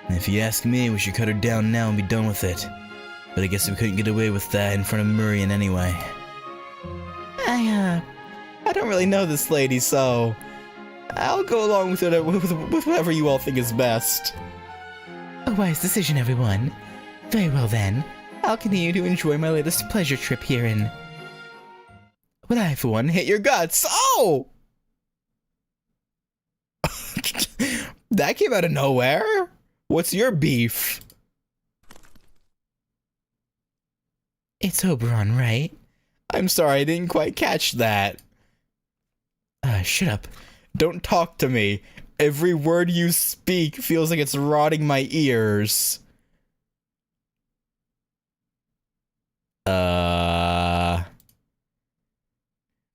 If you ask me, we should cut her down now and be done with it. But I guess we couldn't get away with that in front of Murian anyway. I don't really know this lady, so I'll go along with whatever you all think is best. A wise decision, everyone. Very well then. I'll continue to enjoy my latest pleasure trip herein. But I, for one, hate your guts. Oh! That came out of nowhere. What's your beef? It's Oberon, right? I'm sorry, I didn't quite catch that. Shut up. Don't talk to me. Every word you speak feels like it's rotting my ears.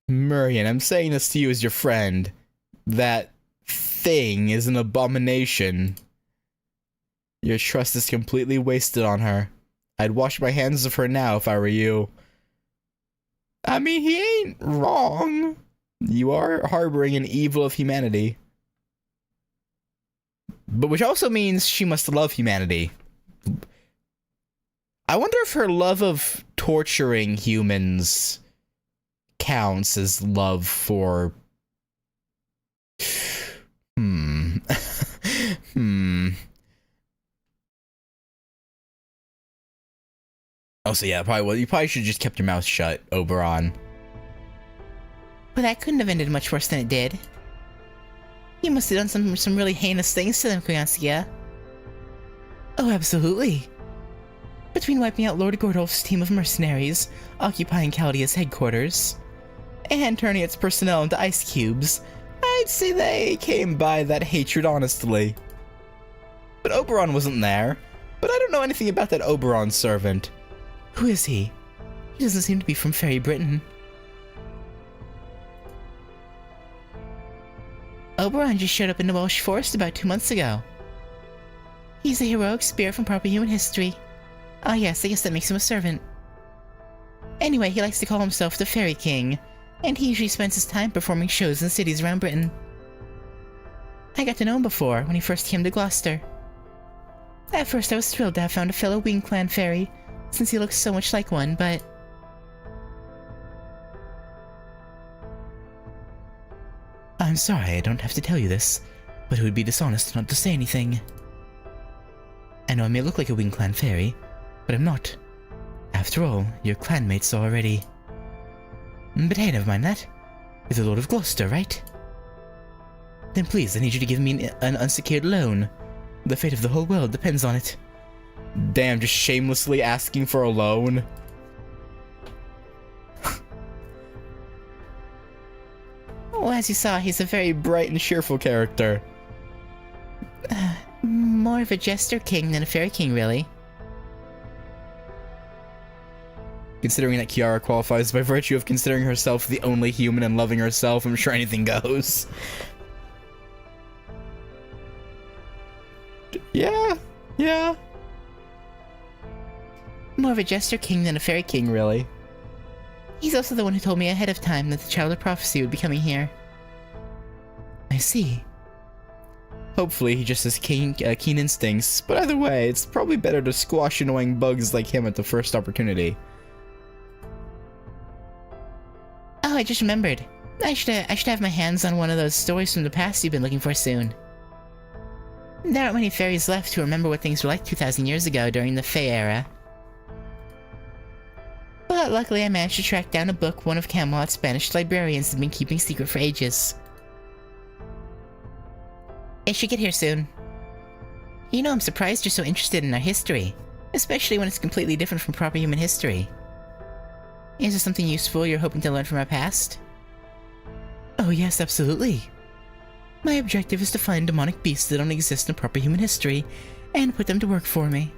Murian, I'm saying this to you as your friend. That thing is an abomination. Your trust is completely wasted on her. I'd wash my hands of her now if I were you. I mean, he ain't wrong. You are harboring an evil of humanity. But which also means she must love humanity. I wonder if her love of torturing humans counts as love for... Oh, so yeah, you probably should have just kept your mouth shut, Oberon. But that couldn't have ended much worse than it did. You must have done some really heinous things to them, Koyansugiya. Oh, absolutely. Between wiping out Lord Gordolf's team of mercenaries, occupying Chaldea's headquarters, and turning its personnel into ice cubes, I'd say they came by that hatred honestly. But Oberon wasn't there. But I don't know anything about that Oberon servant. Who is he? He doesn't seem to be from Fairy Britain. Oberon just showed up in the Welsh Forest about 2 months ago. He's a heroic spirit from proper human history. Ah yes, I guess that makes him a servant. Anyway, he likes to call himself the Fairy King, and he usually spends his time performing shows in cities around Britain. I got to know him before, when he first came to Gloucester. At first I was thrilled to have found a fellow Wing Clan fairy, since he looks so much like one, but... I'm sorry I don't have to tell you this, but it would be dishonest not to say anything. I know I may look like a Wing Clan fairy, but I'm not. After all, you're clanmates already. But hey, never mind that. You're the Lord of Gloucester, right? Then please, I need you to give me an unsecured loan. The fate of the whole world depends on it. Damn, just shamelessly asking for a loan. Well, as you saw, he's a very Bright and cheerful character. more of a jester king than a fairy king, really. Considering that Kiara qualifies by virtue of considering herself the only human and loving herself, I'm sure anything goes. Yeah, yeah. More of a jester king than a fairy king, really. He's also the one who told me ahead of time that the Child of Prophecy would be coming here. I see. Hopefully he just has keen instincts, but either way, it's probably better to squash annoying bugs like him at the first opportunity. Oh, I just remembered. I should have my hands on one of those stories from the past you've been looking for soon. There aren't many fairies left who remember what things were like 2,000 years ago during the Fey era. But luckily I managed to track down a book one of Camelot's Spanish librarians has been keeping secret for ages. It should get here soon. You know, I'm surprised you're so interested in our history, especially when it's completely different from proper human history. Is there something useful you're hoping to learn from our past? Oh yes, absolutely. My objective is to find demonic beasts that don't exist in proper human history, and put them to work for me.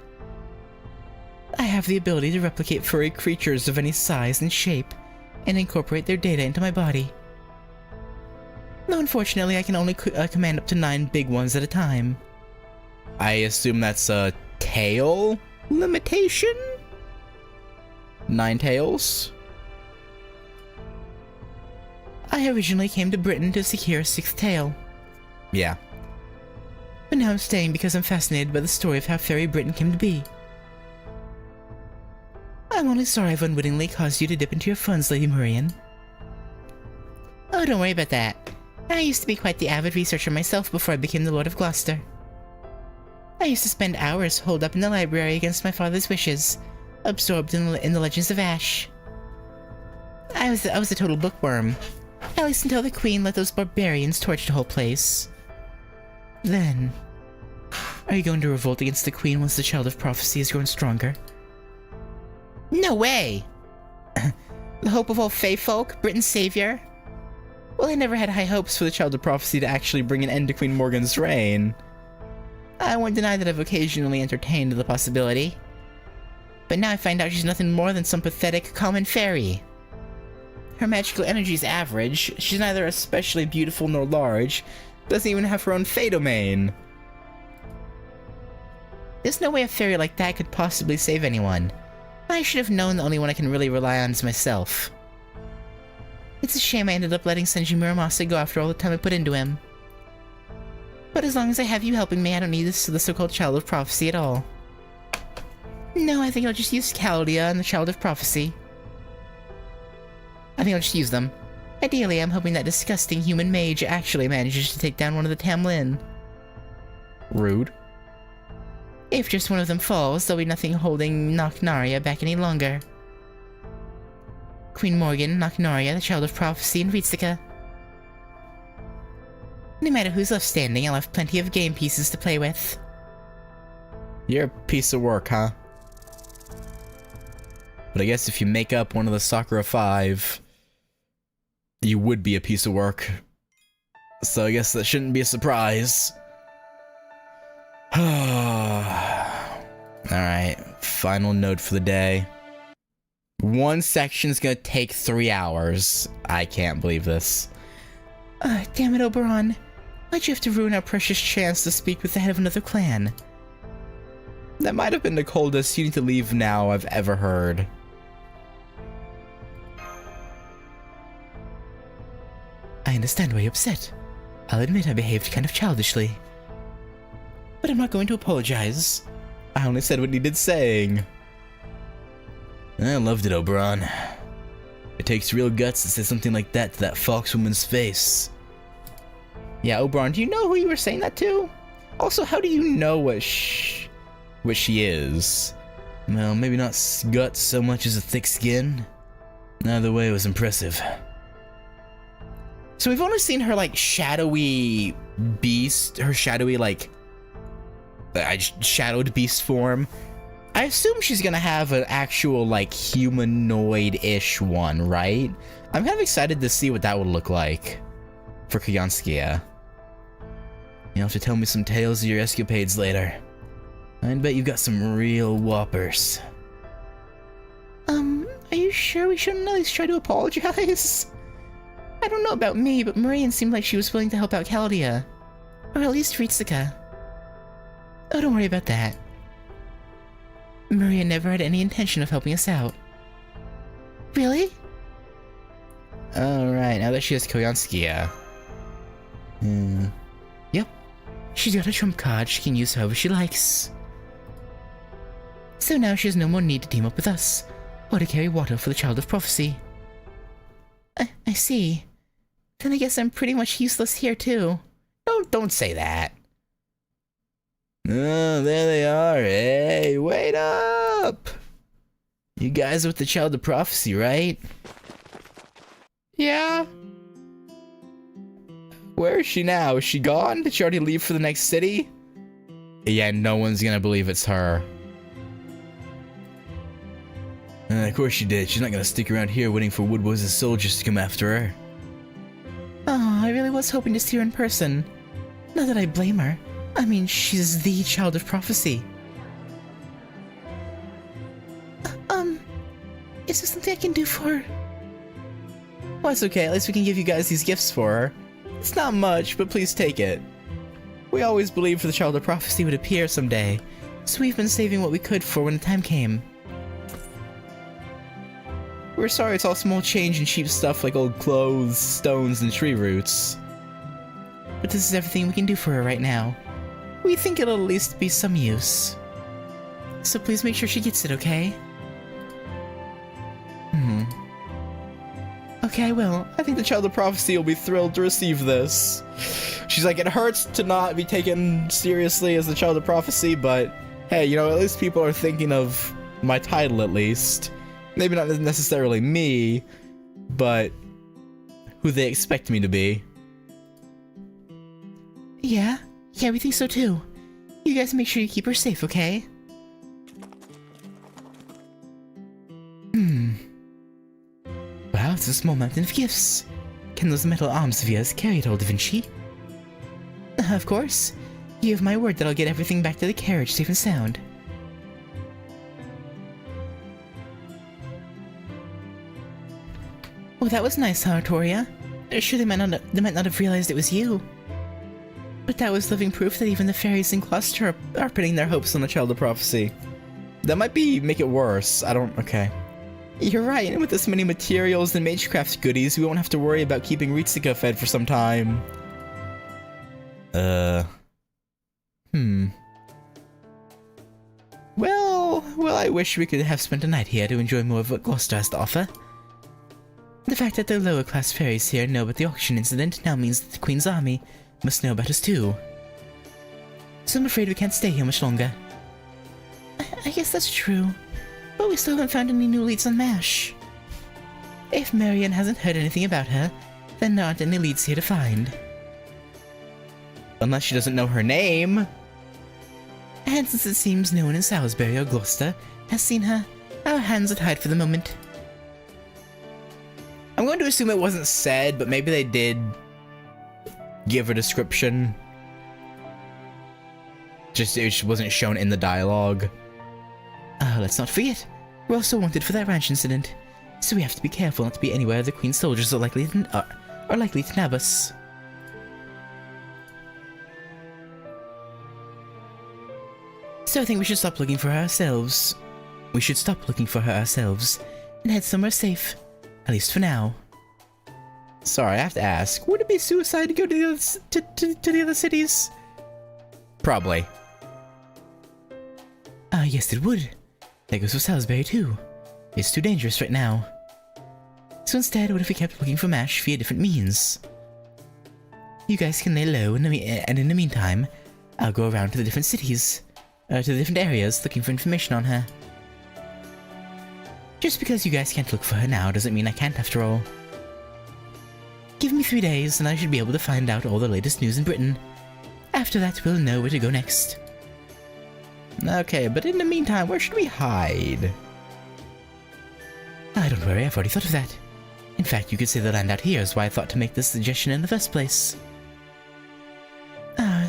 I have the ability to replicate furry creatures of any size and shape, and incorporate their data into my body. Though unfortunately I can only command up to 9 big ones at a time. I assume that's a tail limitation? 9 tails? I originally came to Britain to secure a 6th tail. Yeah. But now I'm staying because I'm fascinated by the story of how Fairy Britain came to be. I'm only sorry I've unwittingly caused you to dip into your funds, Lady Murian. Oh, don't worry about that. I used to be quite the avid researcher myself before I became the Lord of Gloucester. I used to spend hours holed up in the library against my father's wishes, absorbed in the legends of Ash. I was a total bookworm, at least until the Queen let those barbarians torch the whole place. Then, are you going to revolt against the Queen once the Child of Prophecy has grown stronger? No way! The hope of all Fey folk, Britain's savior? Well, I never had high hopes for the Child of Prophecy to actually bring an end to Queen Morgan's reign. I won't deny that I've occasionally entertained the possibility. But now I find out she's nothing more than some pathetic common fairy. Her magical energy is average, she's neither especially beautiful nor large, doesn't even have her own Fey domain. There's no way a fairy like that could possibly save anyone. I should have known the only one I can really rely on is myself. It's a shame I ended up letting Senji Muramasa go after all the time I put into him. But as long as I have you helping me, I don't need the so-called Child of Prophecy at all. No, I think I'll just use Caldia and the Child of Prophecy. I think I'll just use them. Ideally, I'm hoping that disgusting human mage actually manages to take down one of the Tamlin. Rude. If just one of them falls, there'll be nothing holding Knocknaria back any longer. Queen Morgan, Knocknaria, the Child of Prophecy, and Ritsuka. No matter who's left standing, I'll have plenty of game pieces to play with. You're a piece of work, huh? But I guess if you make up one of the Sakura 5, you would be a piece of work. So I guess that shouldn't be a surprise. Alright, final note for the day. One section's gonna take 3 hours. I can't believe this. Damn it, Oberon. Why'd you have to ruin our precious chance to speak with the head of another clan? That might have been the coldest "you need to leave now" I've ever heard. I understand why you're upset. I'll admit I behaved kind of childishly. But I'm not going to apologize. I only said what needed saying. I loved it, Oberon. It takes real guts to say something like that to that foxwoman's face. Yeah, Oberon, do you know who you were saying that to? Also, how do you know what she is? Well, maybe not guts so much as a thick skin. Either way, it was impressive. So we've only seen her, like, shadowy beast, her shadowy, like, shadowed beast form. I assume she's gonna have an actual, like, humanoid-ish one, right? I'm kind of excited to see what that would look like for Kyanskia. You'll have to tell me some tales of your escapades later. I'd bet you've got some real whoppers. Are you sure we shouldn't at least try to apologize? I don't know about me, but Marian seemed like she was willing to help out Caldia. Or at least Ritsuka. Oh, don't worry about that. Maria never had any intention of helping us out. Really? Alright, now that she has Koyanskia. Yep. She's got a trump card she can use however she likes. So now she has no more need to team up with us, or to carry water for the Child of Prophecy. I see. Then I guess I'm pretty much useless here too. Don't say that. Oh, there they are. Hey, wait up! You guys are with the Child of Prophecy, right? Yeah. Where is she now? Is she gone? Did she already leave for the next city? Yeah, no one's gonna believe it's her. Of course she did. She's not gonna stick around here waiting for Woodward's soldiers to come after her. Oh, I really was hoping to see her in person. Not that I blame her. I mean, she's the Child of Prophecy. Is there something I can do for her? Well, it's okay. At least we can give you guys these gifts for her. It's not much, but please take it. We always believed the Child of Prophecy would appear someday, so we've been saving what we could for when the time came. We're sorry it's all small change and cheap stuff like old clothes, stones, and tree roots. But this is everything we can do for her right now. We think it'll at least be some use. So please make sure she gets it, okay? Okay, I will. I think the Child of Prophecy will be thrilled to receive this. She's like, it hurts to not be taken seriously as the Child of Prophecy, but hey, you know, at least people are thinking of my title at least. Maybe not necessarily me, but who they expect me to be. Yeah, we think so too. You guys make sure you keep her safe, okay? Wow, it's a small mountain of gifts. Can those metal arms of yours carry it all, Da Vinci? Of course. You have my word that I'll get everything back to the carriage safe and sound. Well, that was nice, huh, Artoria? Sure, they might not have realized it was you. But that was living proof that even the fairies in Gloucester Are putting their hopes on the Child of Prophecy. That might make it worse. Okay. You're right, and with this many materials and magecraft goodies, we won't have to worry about keeping Ritsuka fed for some time. Well, I wish we could have spent a night here to enjoy more of what Gloucester has to offer. The fact that the lower class fairies here know about the auction incident now means that the Queen's army must know about us too. So I'm afraid we can't stay here much longer. I guess that's true, but we still haven't found any new leads on MASH. If Marian hasn't heard anything about her, then there aren't any leads here to find. Unless she doesn't know her name. And since it seems no one in Salisbury or Gloucester has seen her, our hands are tied for the moment. I'm going to assume it wasn't said, but maybe they did give a description. It just wasn't shown in the dialogue. Let's not forget, we're also wanted for that ranch incident, so we have to be careful not to be anywhere the Queen's soldiers are likely to nab us. So I think we should stop looking for her ourselves. And head somewhere safe, at least for now. Sorry, I have to ask. Would it be suicide to go to the other cities? Probably. Yes it would. That goes for Salisbury too. It's too dangerous right now. So instead, what if we kept looking for MASH via different means? You guys can lay low, and in the meantime, I'll go around to the different cities, to the different areas, looking for information on her. Just because you guys can't look for her now doesn't mean I can't after all. Give me 3 days and I should be able to find out all the latest news in Britain. After that, we'll know where to go next. Okay, but in the meantime, where should we hide? Don't worry, I've already thought of that. In fact, you could say the land out here is why I thought to make this suggestion in the first place.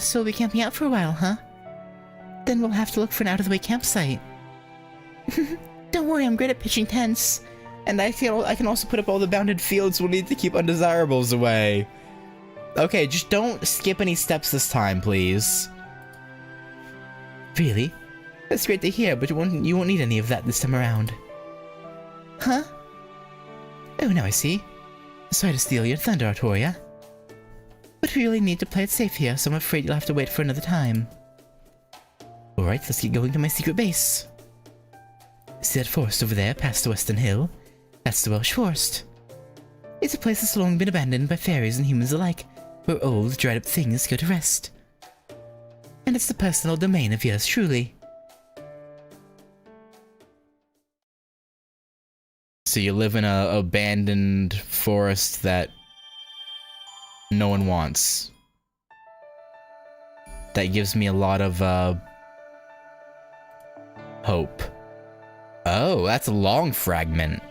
So we'll be camping out for a while, huh? Then we'll have to look for an out-of-the-way campsite. Don't worry, I'm great at pitching tents. And I can also put up all the bounded fields we'll need to keep undesirables away. Okay, just don't skip any steps this time, please. Really? That's great to hear, but you won't need any of that this time around. Huh? Oh, now I see. Sorry to steal your thunder, Artoria. But we really need to play it safe here, so I'm afraid you'll have to wait for another time. Alright, let's get going to my secret base. See that forest over there, past the Western Hill? That's the Welsh Forest. It's a place that's long been abandoned by fairies and humans alike, where old, dried-up things go to rest. And it's the personal domain of yours truly. So you live in a abandoned forest that no one wants. That gives me a lot of hope. Oh, that's a long fragment.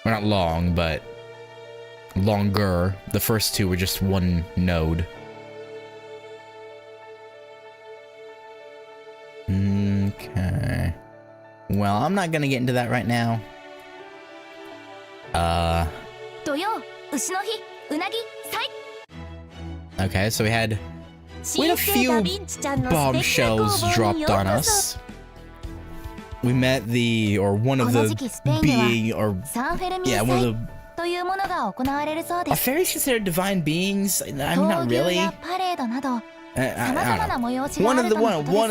Well, not long, but longer. The first two were just one node. Okay. Well, I'm not gonna get into that right now. Okay, so we had a few bombshells dropped on us. We met one of the are fairies considered divine beings? I mean, not really. I don't know. One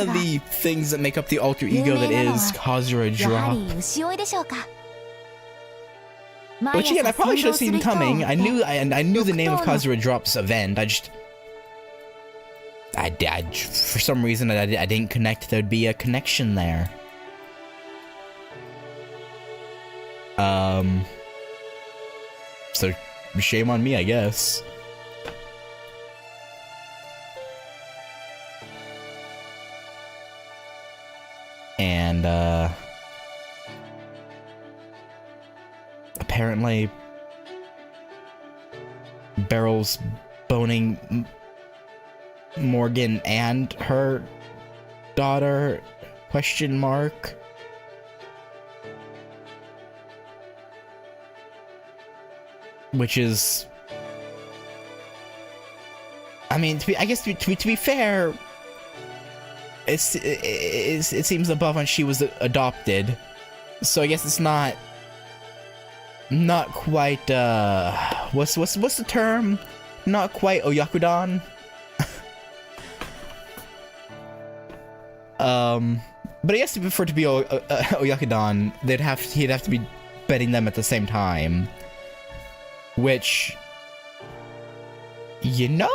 of the things that make up the alter ego that is Kazura Drop. Which again, I probably should have seen coming. I knew the name of Kazura Drop's event. For some reason I didn't connect. There'd be a connection there. So shame on me, I guess. And apparently Beryl's boning Morgan and her daughter, question mark. Which is, I mean, to be fair, it seems above when she was adopted, so I guess it's not quite what's the term? Not quite Oyakudan. But I guess for it to be Oyakudan, he'd have to be betting them at the same time. Which, you know,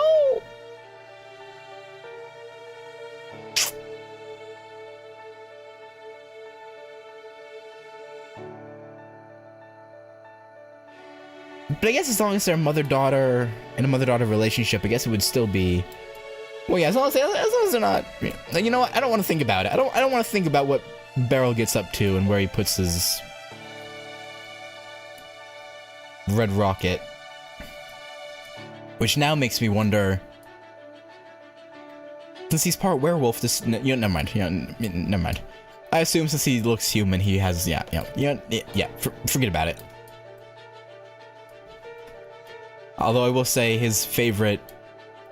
but I guess as long as they're mother-daughter in a mother-daughter relationship, I guess it would still be. Well, yeah, as long as they're not. You know what? I don't want to think about it. I don't want to think about what Beryl gets up to and where he puts his red rocket, which now makes me wonder, since he's part werewolf, never mind. I assume since he looks human, he has, forget about it. Although I will say his favorite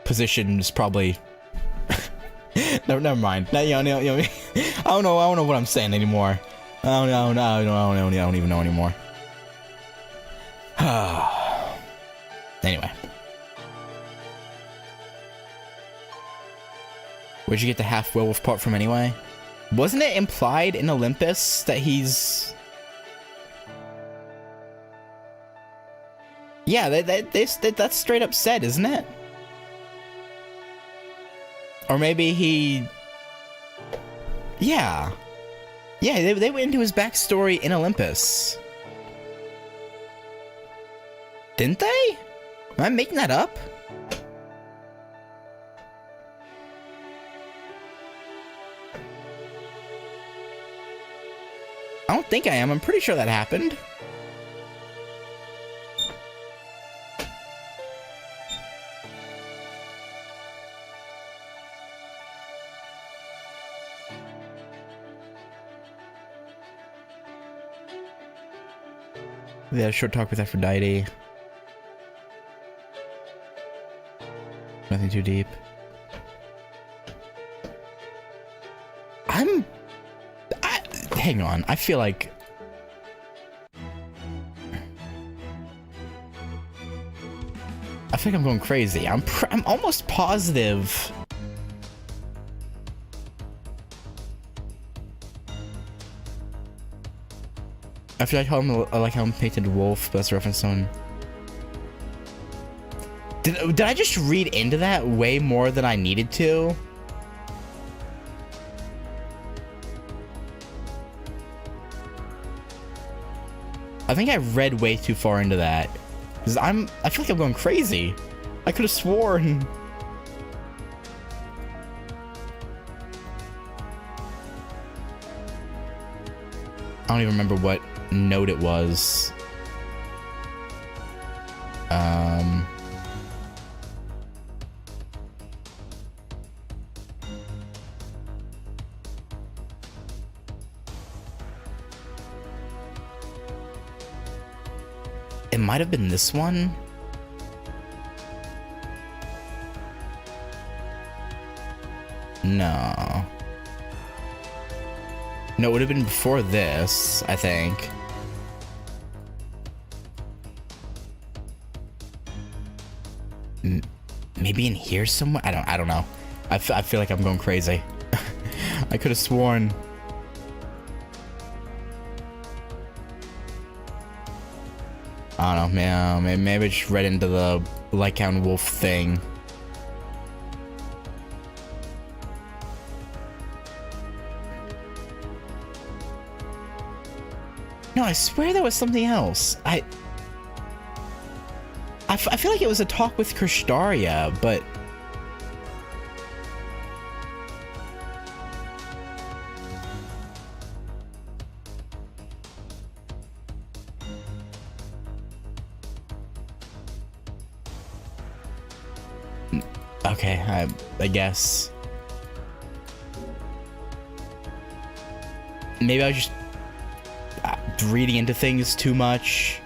position is probably, never mind. I don't know what I'm saying anymore. I don't even know anymore. Anyway. Where'd you get the half werewolf part from anyway? Wasn't it implied in Olympus that he's... Yeah, that's straight up said, isn't it? Or maybe he... Yeah. Yeah, they went into his backstory in Olympus. Didn't they? Am I making that up? I don't think I am. I'm pretty sure that happened. We had a short talk with Aphrodite. Nothing too deep. Hang on. I feel like... I'm going crazy. I'm almost positive... I feel like how I'm painted wolf, but that's a reference on... Did I just read into that way more than I needed to? I think I read way too far into that. Because I feel like I'm going crazy. I could have sworn. I don't even remember what note it was. It might have been this one. No. No, it would have been before this, I think. Maybe in here somewhere? I don't know. I feel like I'm going crazy. I could have sworn. I don't know, man. Maybe I just read into the Lycan Wolf thing. No, I swear there was something else. I feel like it was a talk with Krishtaria, but... Okay, I guess. Maybe I was just reading into things too much.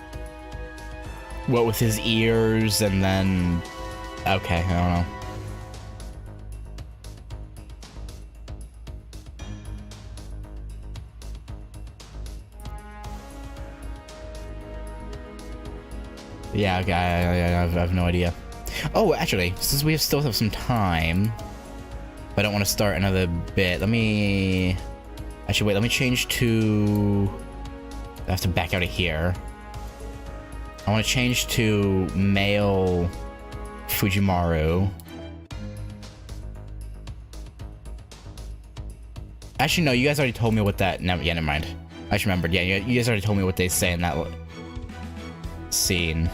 What with his ears, and then... Okay, I don't know. Yeah, okay, I have no idea. Oh, actually, since we still have some time, but I don't want to start another bit, let me... Actually, wait, let me change to... I have to back out of here. I want to change to male Fujimaru. Actually, no, you guys already told me what that... No, yeah, never mind. I just remembered. Yeah, you guys already told me what they say in that scene.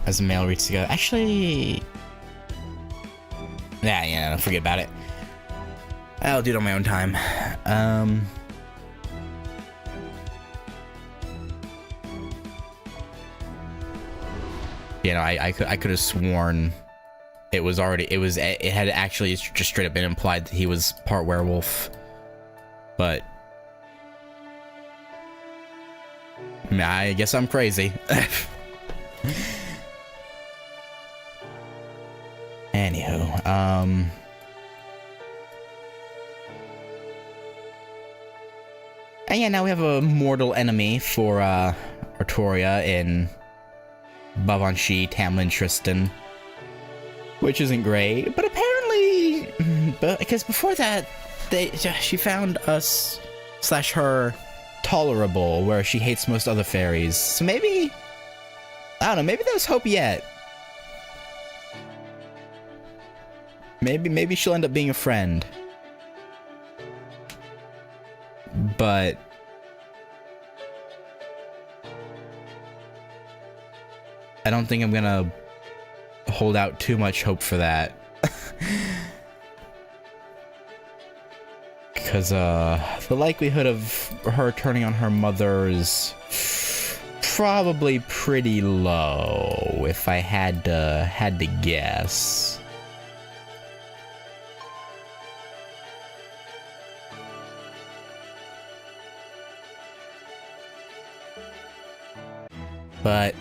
As a male reads together. Actually... Yeah, forget about it. I'll do it on my own time. You know, I could have sworn it had actually just straight up been implied that he was part werewolf. But I guess I'm crazy. Anywho, and yeah, now we have a mortal enemy for Artoria in Bavanshi, Tamlin, Tristan, which isn't great. But apparently, because before that, she found us / her tolerable, where she hates most other fairies. So maybe, I don't know. Maybe there's hope yet. Maybe she'll end up being a friend. But I don't think I'm gonna hold out too much hope for that. Because the likelihood of her turning on her mother is probably pretty low, if I had to guess. But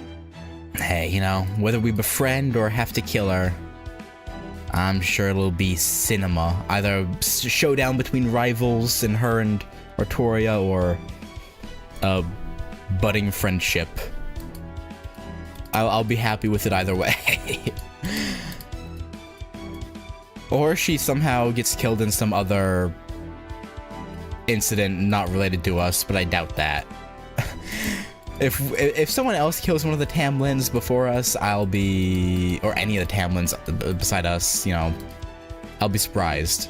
Hey, you know, whether we befriend or have to kill her, I'm sure it'll be cinema. Either a showdown between rivals and her and Artoria, or a budding friendship. I'll be happy with it either way. Or she somehow gets killed in some other incident not related to us, but I doubt that. If someone else kills one of the Tamlins before us, I'll be... or any of the Tamlins beside us, you know, I'll be surprised.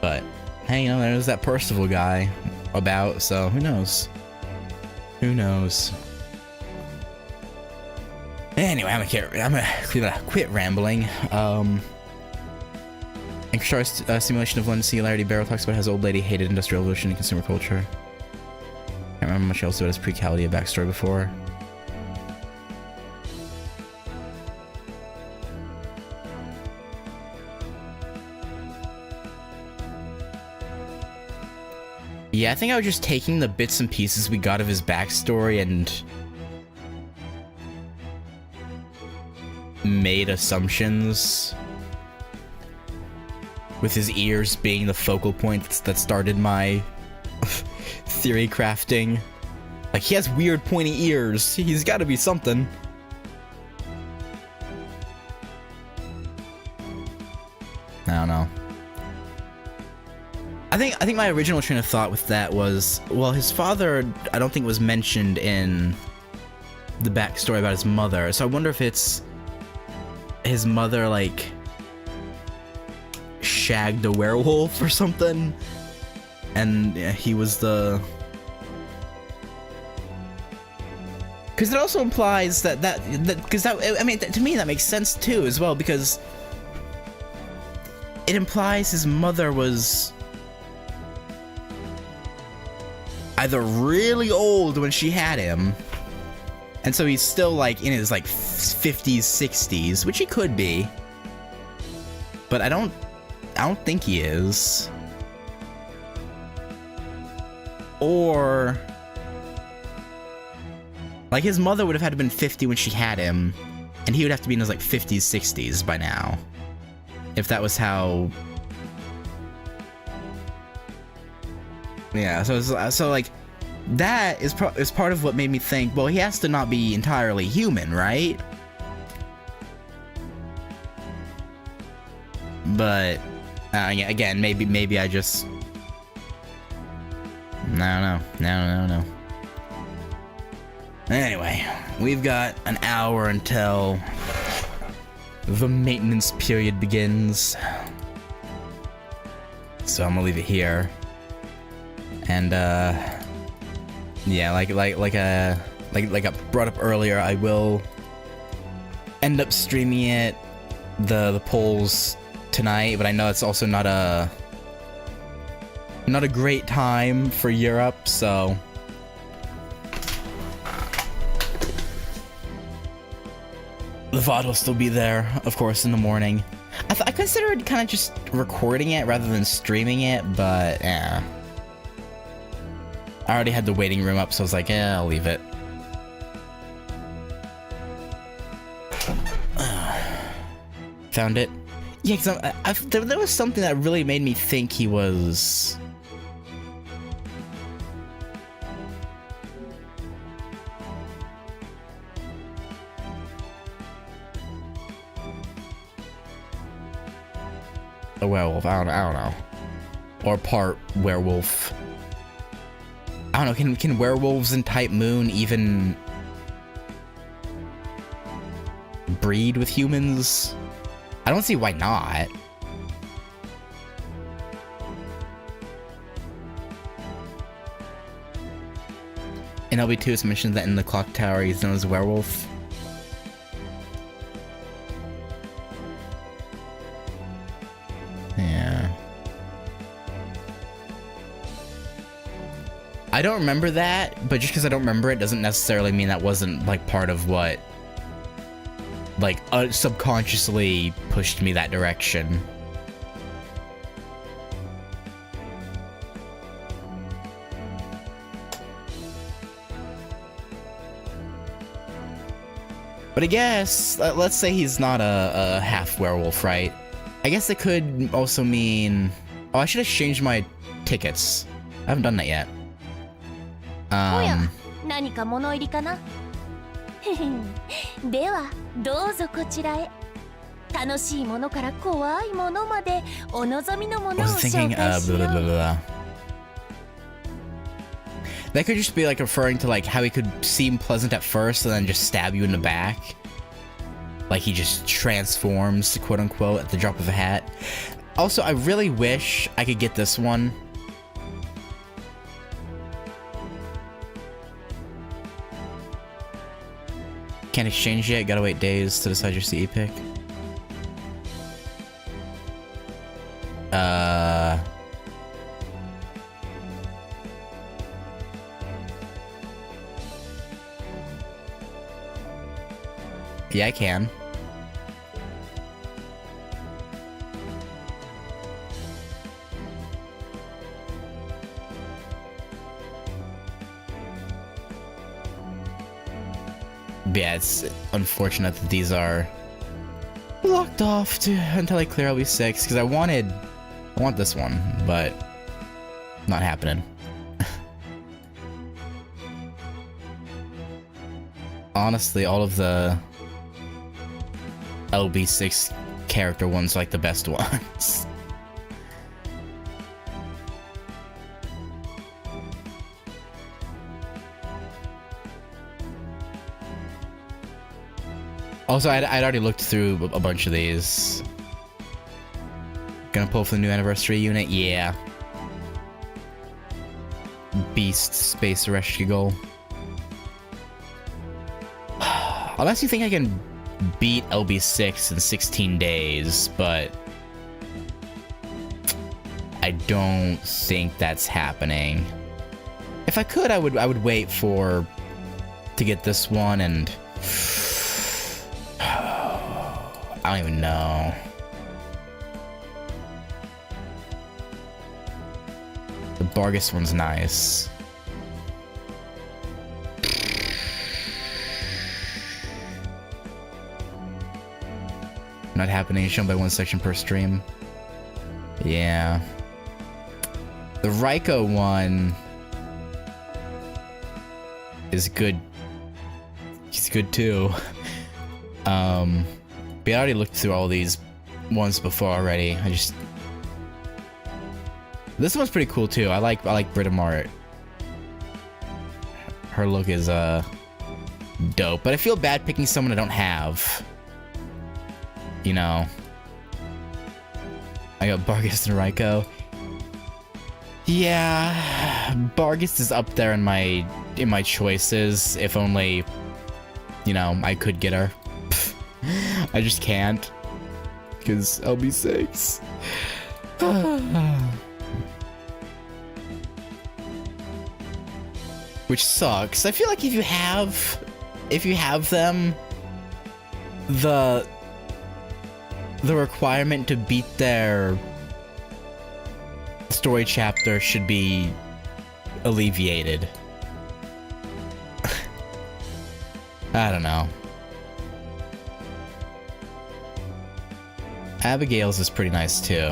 But, hey, you know, there's that Percival guy about, so who knows? Who knows? Anyway, I'm gonna quit rambling. Inkar's simulation of London Singularity Barrow talks about how his old lady hated industrial revolution and consumer culture. Can't remember much else about his pre-Caldia backstory before. Yeah, I think I was just taking the bits and pieces we got of his backstory and made assumptions, with his ears being the focal point that started my theory crafting. Like, he has weird pointy ears. He's got to be something. I don't know. I think my original train of thought with that was, well, his father, I don't think was mentioned in the backstory about his mother, so I wonder if it's his mother, like, shagged a werewolf or something, and yeah, he was the... Because it also implies that I mean, to me that makes sense too as well, because it implies his mother was either really old when she had him, and so he's still like in his like 50s, 60s, which he could be, but I don't think he is. Or like his mother would have had to been 50 when she had him, and he would have to be in his like 50s, 60s by now, if that was how. Yeah, so like that is part of what made me think, well, he has to not be entirely human, right? But yeah, again, maybe I just... No. Anyway, we've got an hour until the maintenance period begins, so I'm gonna leave it here. And yeah, like I brought up earlier, I will end up streaming it, the polls tonight, but I know it's also not a great time for Europe, so the VOD will still be there, of course, in the morning. I considered kind of just recording it rather than streaming it, but yeah. I already had the waiting room up, so I was like, yeah, I'll leave it. Found it. Yeah, because there was something that really made me think he was... a werewolf. I don't know. Or part werewolf. I don't know, can werewolves in Type Moon even breed with humans? I don't see why not. In LB2 it's mentioned that in the clock tower he's known as a werewolf. Yeah. I don't remember that, but just because I don't remember it doesn't necessarily mean that wasn't like part of what like subconsciously pushed me that direction. But I guess, let's say he's not a half werewolf, right? I guess it could also mean... Oh, I should have changed my tickets. I haven't done that yet. 何か物入りかなではどうぞこちらへ。楽しいものから怖いものまでお望みのものを I was 紹 thinking, 介しよ blah, blah, う。 blah, blah. That could just be like referring to like how he could seem pleasant at first and then just stab you in the back. Like he just transforms, quote unquote, at the drop of a hat. Also, I really wish I could get this one. Can't exchange yet, gotta wait days to decide your CE pick. Yeah, I can. But yeah, it's unfortunate that these are blocked off until I clear LB6 because I want this one, but not happening. Honestly, all of the LB6 character ones are like the best ones. Also, I'd already looked through a bunch of these. Gonna pull for the new anniversary unit? Yeah. Beast Space Rescue Goal. Unless you think I can beat LB6 in 16 days, but I don't think that's happening. If I could, I would wait to get this one, and I don't even know. The Bargus one's nice. Not happening, shown by one section per stream. Yeah. The Raiko one is good. He's good too. But I already looked through all these ones before already. This one's pretty cool too. I like Britomart. Her look is dope, but I feel bad picking someone I don't have. You know, I got Bargus and Raiko. Yeah, Bargus is up there in my choices. If only, you know, I could get her. I just can't, because LB6. Which sucks. I feel like if you have them, the requirement to beat their story chapter should be alleviated. I don't know. Abigail's is pretty nice too.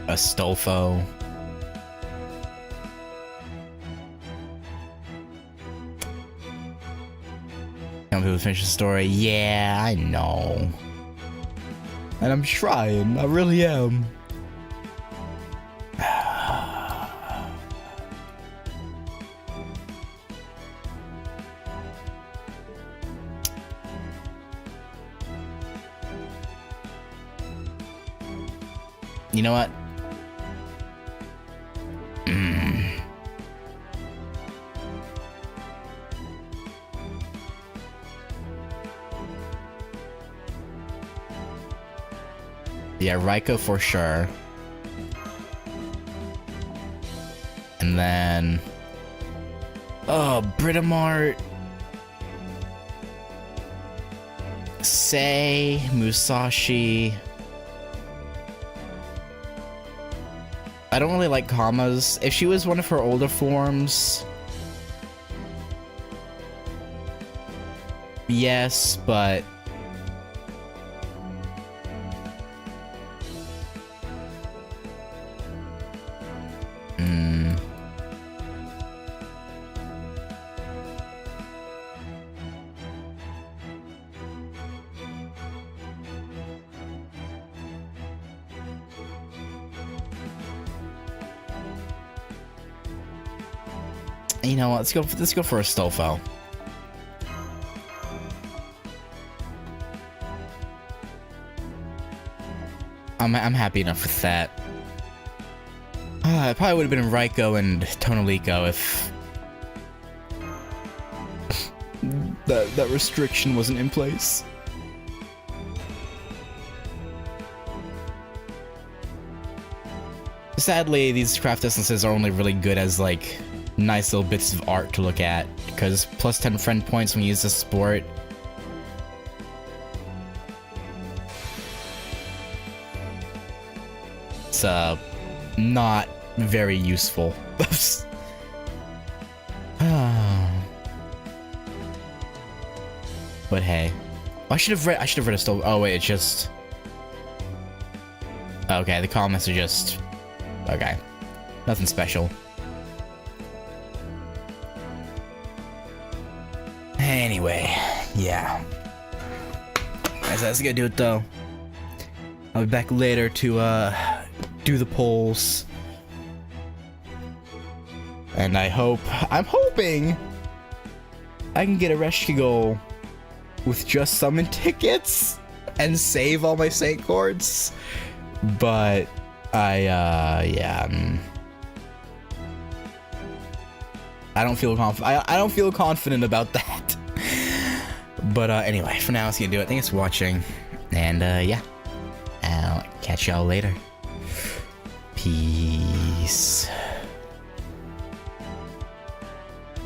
Astolfo. Some people finish the story. Yeah, I know. And I'm trying. I really am. You know what? Yeah, Raiko for sure. And then... Oh, Britomart. Sei, Musashi. I don't really like commas. If she was one of her older forms, yes, but you know what? Let's go for a Stolfo. I'm happy enough with that. It probably would have been Raiko and Tonalico if that restriction wasn't in place. Sadly, these craft distances are only really good as like nice little bits of art to look at, because plus 10 friend points when you use this sport. It's not very useful. But hey, I should have read a still. Oh wait, it's just okay. The comments are just okay. Nothing special. Anyway, yeah. Guys, that's gonna do it though. I'll be back later to do the polls. And I'm hoping I can get a Reshki goal with just summon tickets and save all my Saint Chords. But yeah. I don't feel I don't feel confident about that. But anyway, for now, that's gonna do it. Thanks for watching, and yeah, I'll catch y'all later. Peace.